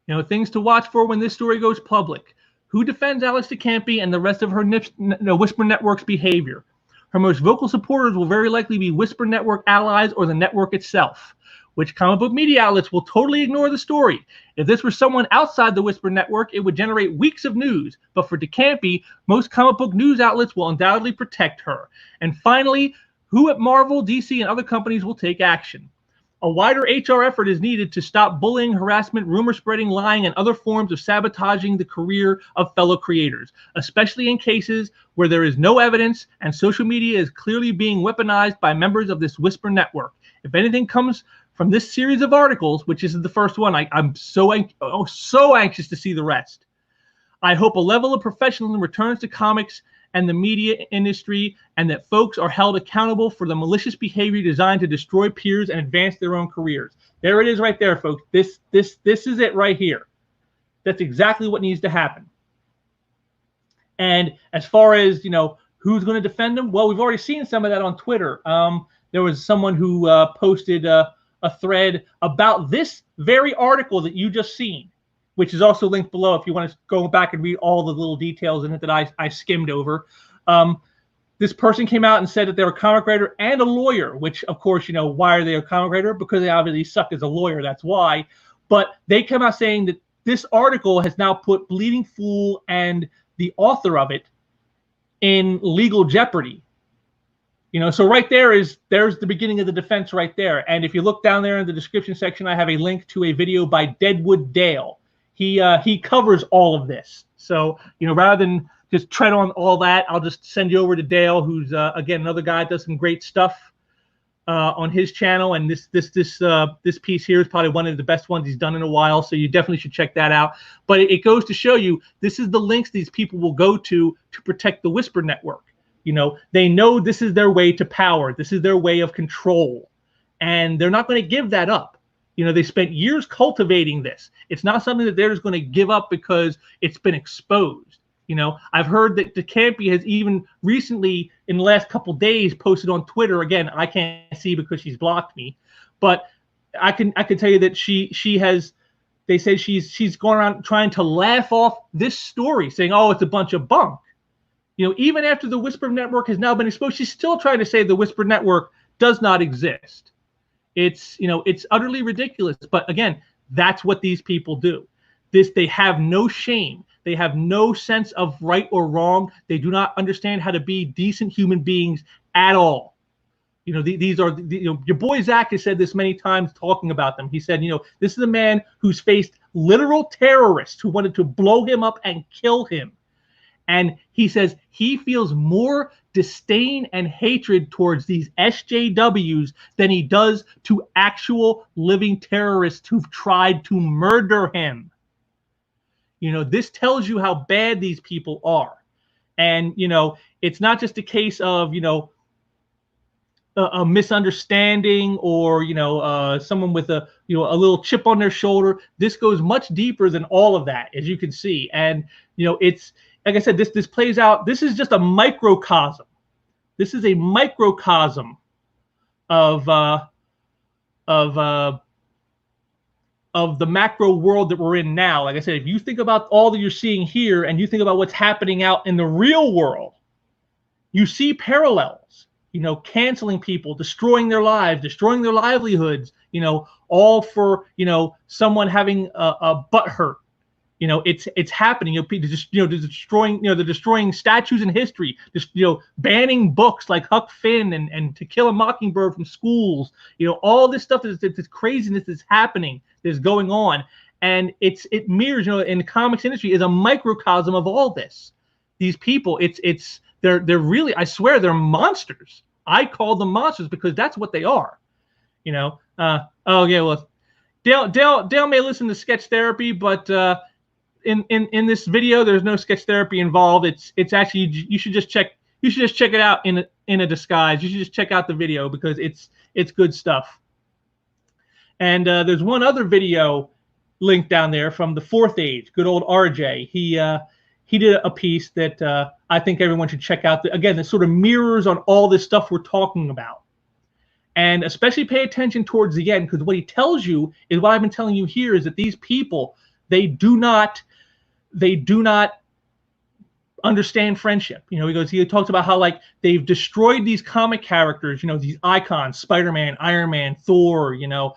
Speaker 1: You know, things to watch for when this story goes public. Who defends Alex DeCampi and the rest of her Whisper Network's behavior? Her most vocal supporters will very likely be Whisper Network allies or the network itself. Which comic book media outlets will totally ignore the story? If this were someone outside the Whisper Network, it would generate weeks of news. But for DeCampi, most comic book news outlets will undoubtedly protect her. And finally, who at Marvel, DC, and other companies will take action? A wider HR effort is needed to stop bullying, harassment, rumor spreading, lying, and other forms of sabotaging the career of fellow creators, especially in cases where there is no evidence and social media is clearly being weaponized by members of this Whisper Network. If anything comes from this series of articles, which is the first one, I'm so anxious to see the rest. I hope a level of professionalism returns to comics and the media industry, and that folks are held accountable for the malicious behavior designed to destroy peers and advance their own careers. There it is right there, folks. This is it right here. That's exactly what needs to happen. And as far as, you know, who's going to defend them, well, we've already seen some of that on Twitter. There was someone who posted a thread about this very article that you just seen, which is also linked below if you want to go back and read all the little details in it that I skimmed over. This person came out and said that they're a comic writer and a lawyer, which, of course, you know, why are they a comic writer? Because they obviously suck as a lawyer, that's why. But they come out saying that this article has now put Bleeding Fool and the author of it in legal jeopardy. You know, so right there's the beginning of the defense right there. And if you look down there in the description section, I have a link to a video by Deadwood Dale. He covers all of this. So, you know, rather than just tread on all that, I'll just send you over to Dale, who's again another guy that does some great stuff on his channel. And this piece here is probably one of the best ones he's done in a while. So you definitely should check that out. But it goes to show you this is the links these people will go to protect the Whisper Network. You know, they know this is their way to power. This is their way of control. And they're not going to give that up. You know, they spent years cultivating this. It's not something that they're just going to give up because it's been exposed. You know, I've heard that DeCampi has even recently, in the last couple days, posted on Twitter. Again, I can't see because she's blocked me, but I can tell you that she has. They say she's going around trying to laugh off this story, saying, "Oh, it's a bunch of bunk." You know, even after the Whisper Network has now been exposed, she's still trying to say the Whisper Network does not exist. It's, you know, it's utterly ridiculous. But again, that's what these people do. They have no shame. They have no sense of right or wrong. They do not understand how to be decent human beings at all. You know, these are, you know, your boy Zach has said this many times talking about them. He said, you know, this is a man who's faced literal terrorists who wanted to blow him up and kill him. And he says he feels more disdain and hatred towards these SJWs than he does to actual living terrorists who've tried to murder him. You know, this tells you how bad these people are. And, you know, it's not just a case of, you know, a misunderstanding or, you know, someone with a, you know, a little chip on their shoulder. This goes much deeper than all of that, as you can see. And, you know, it's, like I said, this plays out. This is just a microcosm. This is a microcosm of the macro world that we're in now. Like I said, if you think about all that you're seeing here and you think about what's happening out in the real world, you see parallels. You know, canceling people, destroying their lives, destroying their livelihoods. You know, all for, you know, someone having a butt hurt. You know, it's happening. You know, destroying, you know, they're destroying statues in history. Just, you know, banning books like Huck Finn and To Kill a Mockingbird from schools. You know, all this stuff is this craziness that's happening, that's going on, and it mirrors, you know, in the comics industry is a microcosm of all this. These people, they're really, I swear, they're monsters. I call them monsters because that's what they are. You know. Oh yeah, well. Dale may listen to sketch therapy, but in this video, there's no sketch therapy involved. It's actually, you should just check it out in a disguise. You should just check out the video because it's good stuff. And there's one other video link down there from the Fourth Age, good old RJ. He did a piece that I think everyone should check out. Again, this sort of mirrors on all this stuff we're talking about. And especially pay attention towards the end, because what he tells you is what I've been telling you here, is that these people, they do not understand friendship. You know, he talks about how, like, they've destroyed these comic characters, you know, these icons, Spider-Man, Iron Man, Thor, you know,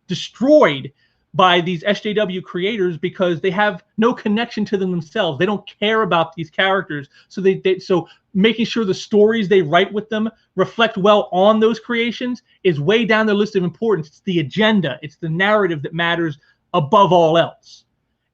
Speaker 1: destroyed by these SJW creators because they have no connection to them themselves. They don't care about these characters. So so making sure the stories they write with them reflect well on those creations is way down their list of importance. It's the agenda. It's the narrative that matters above all else.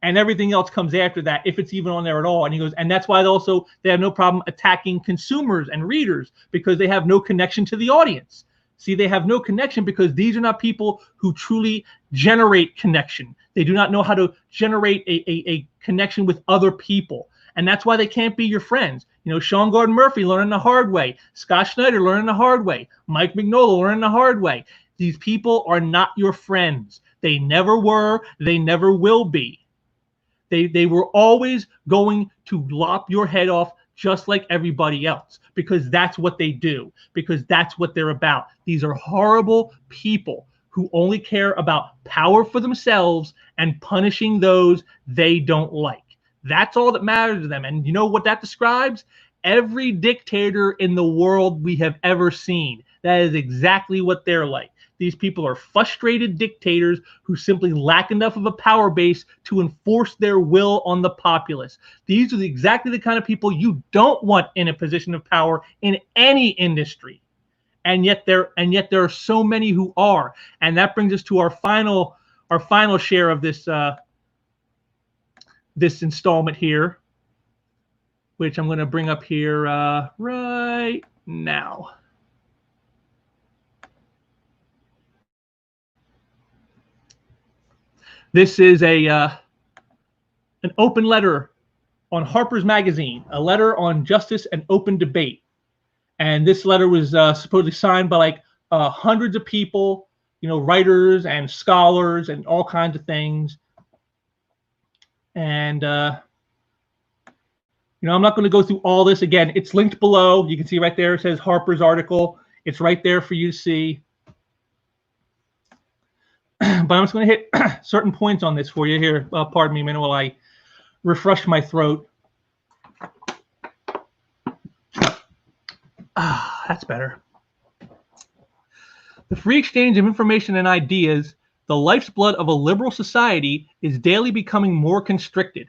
Speaker 1: And everything else comes after that, if it's even on there at all. And he goes, and that's why they have no problem attacking consumers and readers, because they have no connection to the audience. See, they have no connection because these are not people who truly generate connection. They do not know how to generate a connection with other people. And that's why they can't be your friends. You know, Sean Gordon Murphy learning the hard way. Scott Schneider learning the hard way. Mike Mignola learning the hard way. These people are not your friends. They never were. They never will be. They were always going to lop your head off just like everybody else, because that's what they do, because that's what they're about. These are horrible people who only care about power for themselves and punishing those they don't like. That's all that matters to them. And you know what that describes? Every dictator in the world we have ever seen. That is exactly what they're like. These people are frustrated dictators who simply lack enough of a power base to enforce their will on the populace. These are exactly the kind of people you don't want in a position of power in any industry. And yet there are so many who are. And that brings us to our final share of this this installment here, which I'm going to bring up here right now. This is an open letter on Harper's Magazine, a letter on justice and open debate. And this letter was supposedly signed by like hundreds of people, you know, writers and scholars and all kinds of things. And, you know, I'm not going to go through all this again. It's linked below. You can see right there, it says Harper's article. It's right there for you to see. But I'm just going to hit certain points on this for you here. Pardon me a minute while I refresh my throat. That's better. The free exchange of information and ideas, the life's blood of a liberal society, is daily becoming more constricted.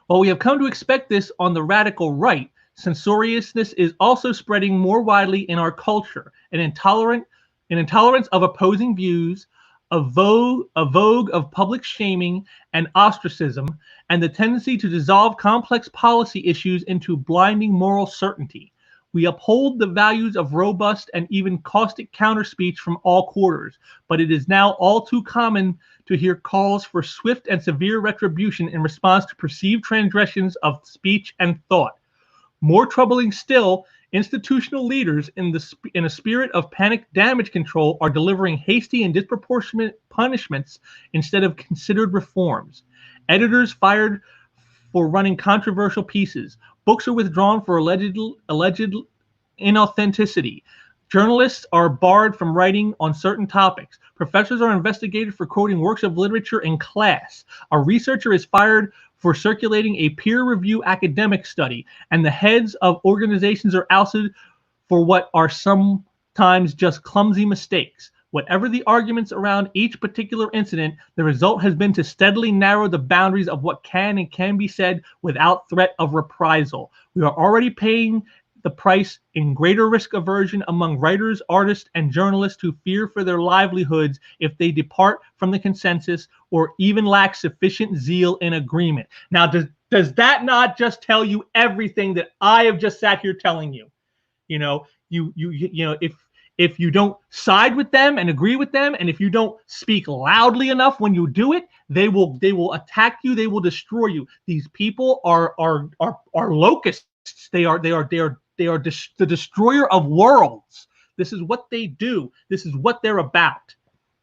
Speaker 1: While we have come to expect this on the radical right, censoriousness is also spreading more widely in our culture. An intolerance of opposing views, a vogue of public shaming and ostracism, and the tendency to dissolve complex policy issues into blinding moral certainty. We uphold the values of robust and even caustic counterspeech from all quarters, but it is now all too common to hear calls for swift and severe retribution in response to perceived transgressions of speech and thought. More troubling still, institutional leaders in a spirit of panic damage control are delivering hasty and disproportionate punishments instead of considered reforms. Editors fired for running controversial pieces. Books are withdrawn for alleged inauthenticity. Journalists are barred from writing on certain topics. Professors are investigated for quoting works of literature in class. A researcher is fired for circulating a peer-review academic study, and the heads of organizations are ousted for what are sometimes just clumsy mistakes. Whatever the arguments around each particular incident, the result has been to steadily narrow the boundaries of what can and can be said without threat of reprisal. We are already paying the price in greater risk aversion among writers, artists, and journalists who fear for their livelihoods if they depart from the consensus or even lack sufficient zeal in agreement. Now, does that not just tell you everything that I have just sat here telling you? You know, you know, if if you don't side with them and agree with them, and if you don't speak loudly enough when you do it, they will attack you. They will destroy you. These people are locusts. They are the destroyer of worlds. This is what they do. This is what they're about.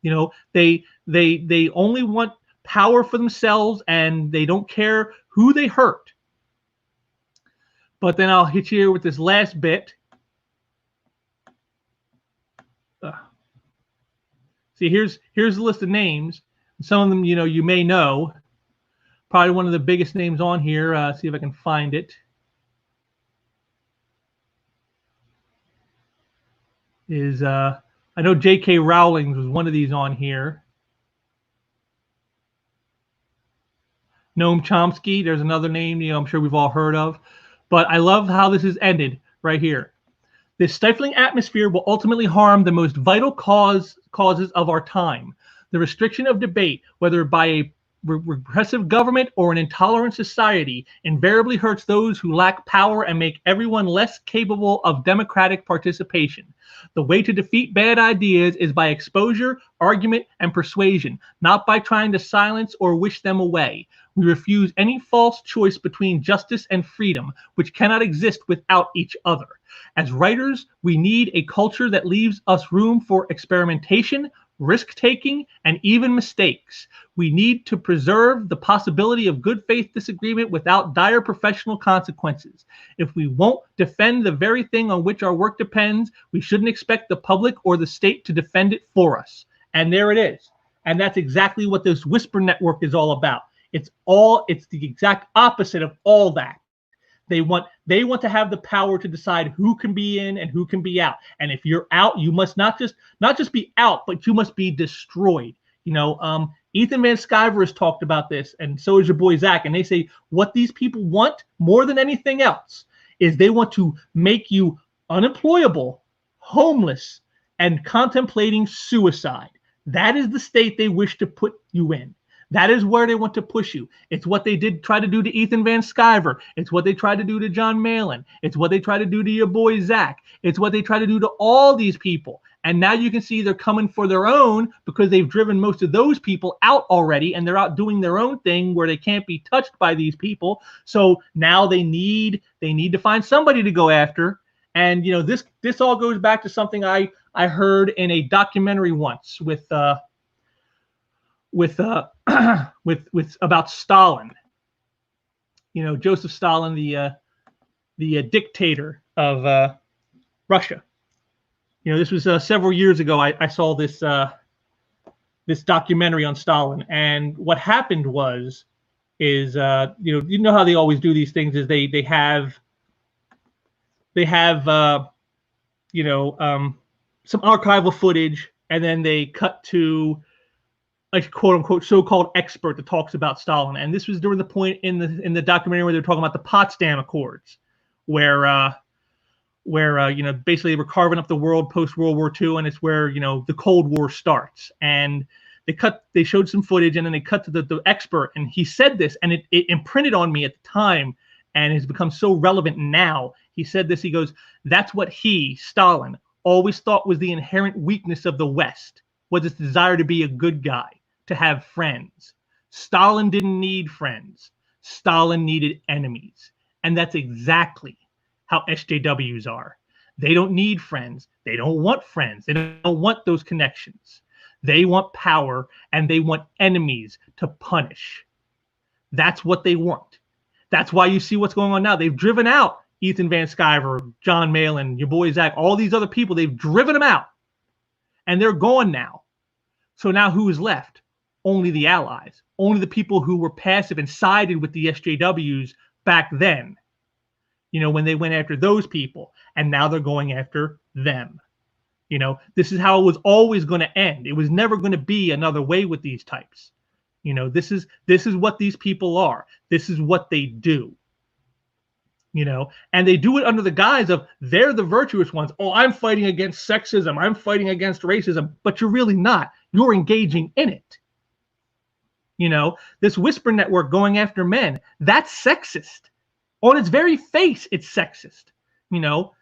Speaker 1: You know, they only want power for themselves, and they don't care who they hurt. But then I'll hit you with this last bit. See, here's a list of names. Some of them, you know, you may know. Probably one of the biggest names on here. See if I can find it. Is I know J.K. Rowling was one of these on here. Noam Chomsky, there's another name, you know, I'm sure we've all heard of. But I love how this is ended right here. This stifling atmosphere will ultimately harm the most vital causes of our time. The restriction of debate, whether by a repressive government or an intolerant society, invariably hurts those who lack power and make everyone less capable of democratic participation. The way to defeat bad ideas is by exposure, argument, and persuasion, not by trying to silence or wish them away. We refuse any false choice between justice and freedom, which cannot exist without each other. As writers, we need a culture that leaves us room for experimentation, risk-taking, and even mistakes. We need to preserve the possibility of good faith disagreement without dire professional consequences. If we won't defend the very thing on which our work depends, we shouldn't expect the public or the state to defend it for us. And there it is. And that's exactly what this Whisper Network is all about. It's the exact opposite of all that. They want to have the power to decide who can be in and who can be out. And if you're out, you must not just be out, but you must be destroyed. You know, Ethan Van Sciver has talked about this, and so is your boy Zach. And they say what these people want more than anything else is they want to make you unemployable, homeless, and contemplating suicide. That is the state they wish to put you in. That is where they want to push you. It's what they did try to do to Ethan Van Sciver. It's what they tried to do to John Malin. It's what they tried to do to your boy Zach. It's what they try to do to all these people. And now you can see they're coming for their own because they've driven most of those people out already, and they're out doing their own thing where they can't be touched by these people. So now they need to find somebody to go after. And you know, this all goes back to something I heard in a documentary once with about Stalin. You know, Joseph Stalin, the dictator of Russia. You know, this was several years ago. I saw this this documentary on Stalin, and what happened is you know how they always do these things is they have you know some archival footage, and then they cut to a quote unquote so-called expert that talks about Stalin. And this was during the point in the documentary where they were talking about the Potsdam Accords, where you know, basically they were carving up the world post World War II, and it's where, you know, the Cold War starts. And they showed some footage, and then they cut to the expert, and he said this, and it imprinted on me at the time, and has become so relevant now. He said this, he goes, "That's what Stalin, always thought was the inherent weakness of the West, was its desire to be a good guy, to have friends. Stalin didn't need friends. Stalin needed enemies." And that's exactly how SJWs are. They don't need friends. They don't want friends. They don't want those connections. They want power, and they want enemies to punish. That's what they want. That's why you see what's going on now. They've driven out Ethan Van Sciver, John Malin, your boy Zach, all these other people. They've driven them out, and they're gone now. So now who is left? Only the allies, only the people who were passive and sided with the SJWs back then, you know, when they went after those people, and now they're going after them. You know, this is how it was always going to end. It was never going to be another way with these types. You know, this is what these people are. This is what they do. You know, and they do it under the guise of they're the virtuous ones. Oh, I'm fighting against sexism. I'm fighting against racism. But you're really not. You're engaging in it. You know, this Whisper Network going after men, that's sexist. On its very face, it's sexist. You know,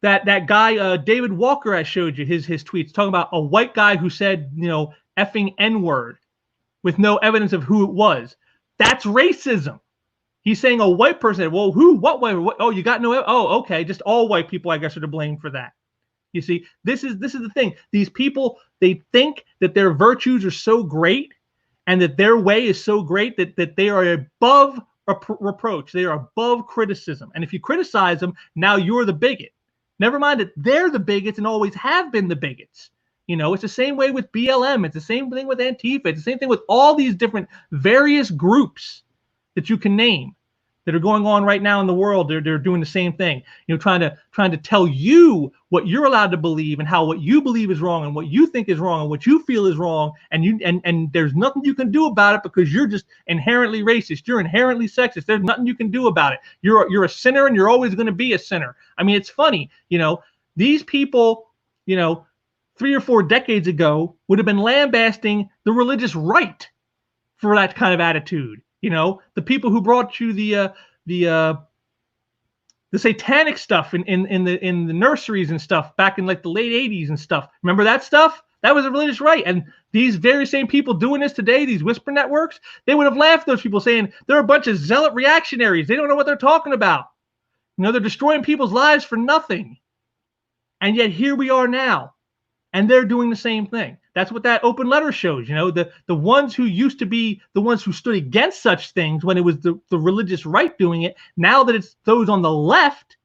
Speaker 1: that guy David Walker, I showed you his tweets talking about a white guy who said, you know, effing N-word with no evidence of who it was. That's racism. He's saying a white person. Well, who? What white? What, oh, you got no. Oh, okay. Just all white people, I guess, are to blame for that. You see, this is the thing. These people, they think that their virtues are so great, and that their way is so great that they are above reproach. They are above criticism. And if you criticize them, now you're the bigot. Never mind that they're the bigots and always have been the bigots. You know, it's the same way with BLM. It's the same thing with Antifa. It's the same thing with all these different various groups that you can name that are going on right now in the world. They're doing the same thing, you know, trying to tell you what you're allowed to believe and how what you believe is wrong and what you think is wrong and what you feel is wrong, and there's nothing you can do about it because you're just inherently racist. You're inherently sexist. There's nothing you can do about it. You're a sinner and you're always going to be a sinner. I mean, it's funny, you know, these people, you know, 3 or 4 decades ago would have been lambasting the religious right for that kind of attitude. You know, the people who brought you the satanic stuff in the nurseries and stuff back in like the late 80s and stuff. Remember that stuff? That was a religious right. And these very same people doing this today, these whisper networks, they would have laughed at those people saying they're a bunch of zealot reactionaries. They don't know what they're talking about. You know, they're destroying people's lives for nothing. And yet here we are now. And they're doing the same thing. That's what that open letter shows. You know, the ones who used to be the ones who stood against such things when it was the religious right doing it, now that it's those on the left,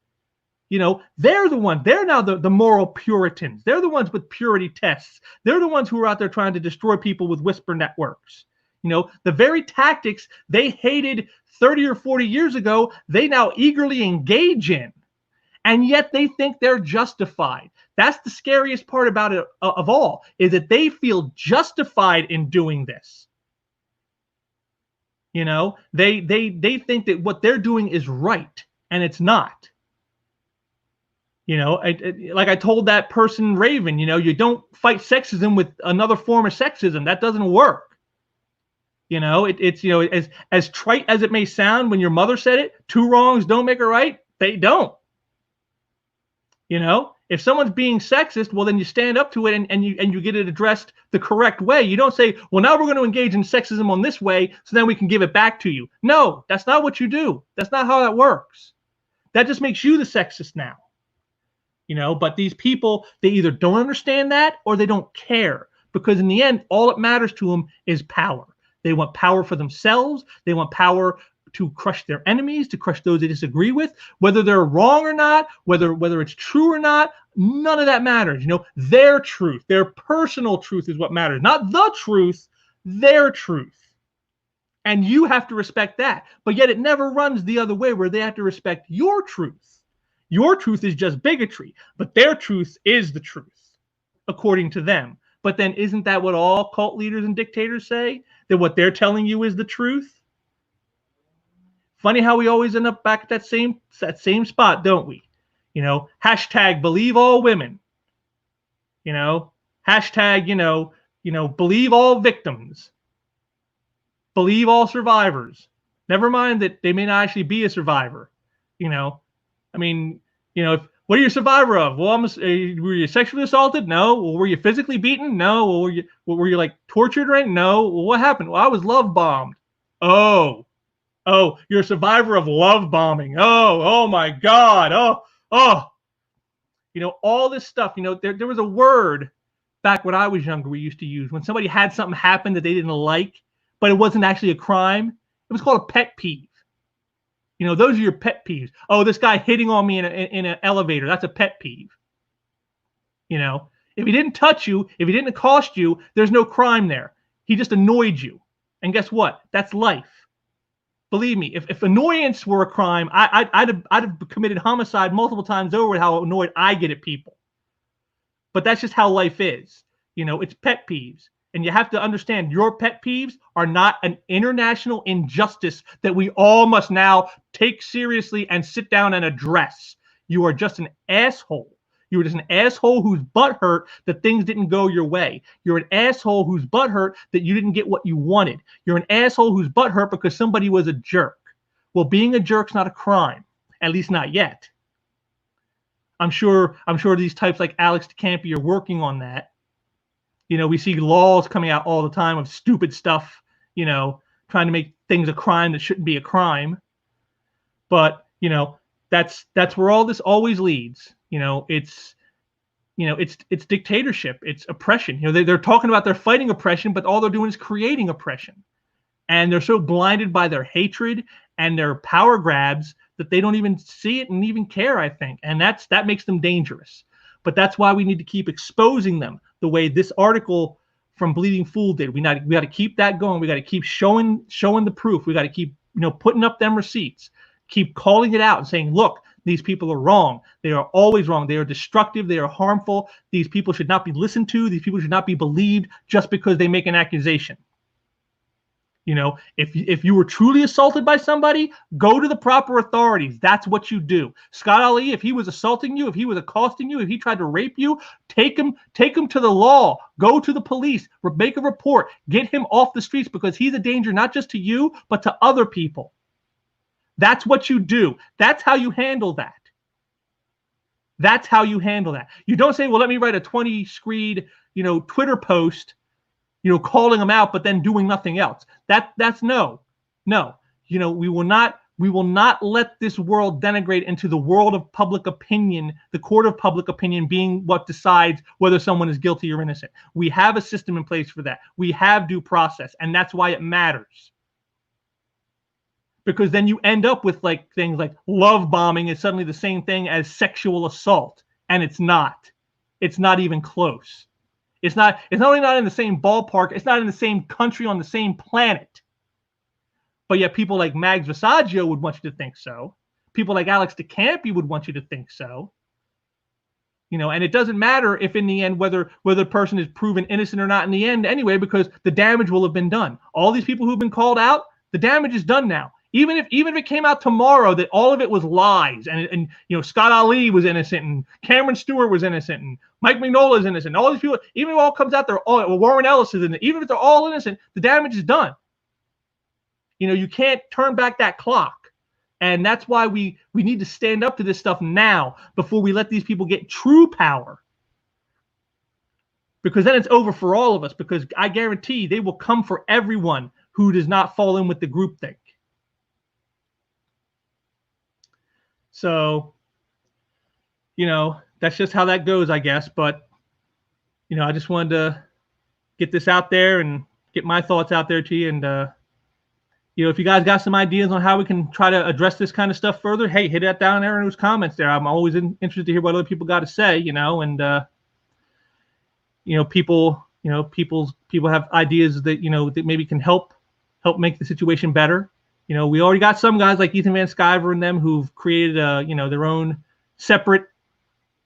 Speaker 1: you know, they're the ones. They're now the moral Puritans. They're the ones with purity tests. They're the ones who are out there trying to destroy people with whisper networks. You know, the very tactics they hated 30 or 40 years ago, they now eagerly engage in. And yet they think they're justified. That's the scariest part about it of all, is that they feel justified in doing this. You know, they think that what they're doing is right, and it's not. You know, like I told that person, Raven, you know, you don't fight sexism with another form of sexism. That doesn't work. You know, it's, you know, as trite as it may sound when your mother said it, 2 wrongs don't make a right. They don't. You know, if someone's being sexist, well, then you stand up to it and you get it addressed the correct way. You don't say, well, now we're going to engage in sexism on this way, so then we can give it back to you. No, that's not what you do. That's not how that works. That just makes you the sexist now. You know, but these people, they either don't understand that or they don't care, because in the end, all that matters to them is power. They want power for themselves. They want power to crush their enemies, to crush those they disagree with, whether they're wrong or not, whether it's true or not, none of that matters. You know, their truth, their personal truth is what matters, not the truth, their truth. And you have to respect that. But yet it never runs the other way, where they have to respect your truth. Your truth is just bigotry, but their truth is the truth, according to them. But then isn't that what all cult leaders and dictators say? That what they're telling you is the truth? Funny how we always end up back at that same spot, don't we? You know, hashtag believe all women. You know, hashtag, you know, believe all victims. Believe all survivors. Never mind that they may not actually be a survivor. You know, I mean, you know, what are you a survivor of? Well, were you sexually assaulted? No. Well, were you physically beaten? No. Well, were you like tortured? Right? No. Well, what happened? Well, I was love bombed. Oh, you're a survivor of love bombing. Oh my God. Oh. You know, all this stuff, you know, there was a word back when I was younger we used to use when somebody had something happen that they didn't like, but it wasn't actually a crime. It was called a pet peeve. You know, those are your pet peeves. Oh, this guy hitting on me in an elevator. That's a pet peeve. You know, if he didn't touch you, if he didn't accost you, there's no crime there. He just annoyed you. And guess what? That's life. Believe me, if annoyance were a crime, I'd have committed homicide multiple times over with how annoyed I get at people. But that's just how life is. You know, it's pet peeves. And you have to understand, your pet peeves are not an international injustice that we all must now take seriously and sit down and address. You are just an asshole. You were just an asshole whose butt hurt that things didn't go your way. You're an asshole whose butt hurt that you didn't get what you wanted. You're an asshole whose butt hurt because somebody was a jerk. Well, being a jerk's not a crime, at least not yet. I'm sure these types like Alex DeCampi are working on that. You know, we see laws coming out all the time of stupid stuff, you know, trying to make things a crime that shouldn't be a crime. But, you know, that's where all this always leads. You know, it's dictatorship, it's oppression. You know, they're talking about they're fighting oppression, but all they're doing is creating oppression. And they're so blinded by their hatred and their power grabs that they don't even see it and even care, I think. And that makes them dangerous. But that's why we need to keep exposing them the way this article from Bleeding Fool did. We got to keep that going. We got to keep showing the proof. We got to keep, you know, putting up them receipts, keep calling it out and saying, look, these people are wrong. They are always wrong. They are destructive. They are harmful. These people should not be listened to. These people should not be believed just because they make an accusation. You know, if you were truly assaulted by somebody, go to the proper authorities. That's what you do. Scott Ali, if he was assaulting you, if he was accosting you, if he tried to rape you, take him to the law. Go to the police. Make a report. Get him off the streets because he's a danger not just to you, but to other people. That's what you do. That's how you handle that. That's how you handle that. You don't say, well, let me write a 20-screed, you know, Twitter post, you know, calling them out, but then doing nothing else. That's no. You know, we will not let this world denigrate into the world of public opinion, the court of public opinion being what decides whether someone is guilty or innocent. We have a system in place for that. We have due process, and that's why it matters. Because then you end up with like things like love bombing is suddenly the same thing as sexual assault, and it's not. It's not even close. It's not only not in the same ballpark, it's not in the same country on the same planet. But yet people like Mags Visaggio would want you to think so. People like Alex DeCampi would want you to think so. You know, and it doesn't matter if in the end whether the person is proven innocent or not in the end anyway, because the damage will have been done. All these people who've been called out, the damage is done now. Even if it came out tomorrow that all of it was lies and you know Scott Ali was innocent and Cameron Stewart was innocent and Mike Mignola is innocent, all these people, even if it all comes out they're all Warren Ellis is innocent, even if they're all innocent, the damage is done. You know, you can't turn back that clock. And that's why we need to stand up to this stuff now before we let these people get true power. Because then it's over for all of us, because I guarantee they will come for everyone who does not fall in with the groupthink. So, you know, that's just how that goes, I guess. But, you know, I just wanted to get this out there and get my thoughts out there to you. And, you know, if you guys got some ideas on how we can try to address this kind of stuff further, hey, hit that down there in those comments there. I'm always interested to hear what other people got to say, you know, and, you know, people have ideas that, you know, that maybe can help make the situation better. You know, we already got some guys like Ethan Van Sciver and them who've created, you know, their own separate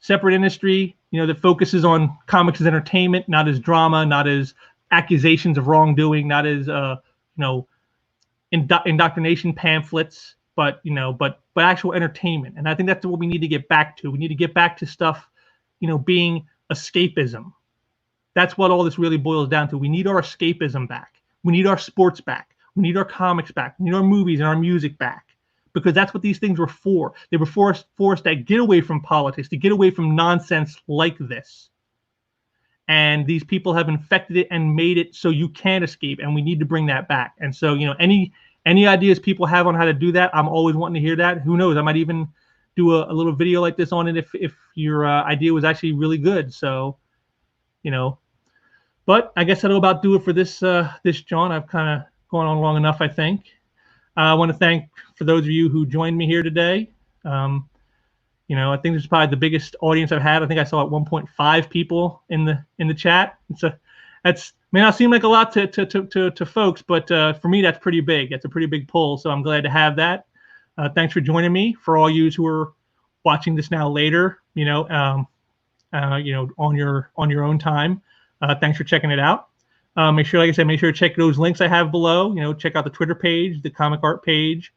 Speaker 1: industry, you know, that focuses on comics as entertainment, not as drama, not as accusations of wrongdoing, not as, you know, indoctrination pamphlets, but, you know, but actual entertainment. And I think that's what we need to get back to. We need to get back to stuff, you know, being escapism. That's what all this really boils down to. We need our escapism back. We need our sports back. We need our comics back. We need our movies and our music back, because that's what these things were for. They were for us to get away from politics, to get away from nonsense like this. And these people have infected it and made it so you can't escape, and we need to bring that back. And so, you know, any ideas people have on how to do that, I'm always wanting to hear that. Who knows? I might even do a little video like this on it if your idea was actually really good. So, you know, but I guess that'll about do it for this John. I've kind of gone on long enough, I think. I want to thank for those of you who joined me here today. You know, I think this is probably the biggest audience I've had. I think I saw 1.5 people in the chat. That's may not seem like a lot to folks, but for me that's pretty big. That's a pretty big pull. So I'm glad to have that. Thanks for joining me. For all you who are watching this now later, you know, on your own time. Thanks for checking it out. Make sure, like I said, make sure to check those links I have below. You know, check out the Twitter page, the comic art page,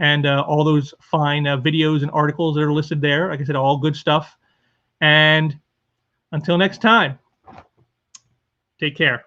Speaker 1: and all those fine videos and articles that are listed there. Like I said, all good stuff. And until next time, take care.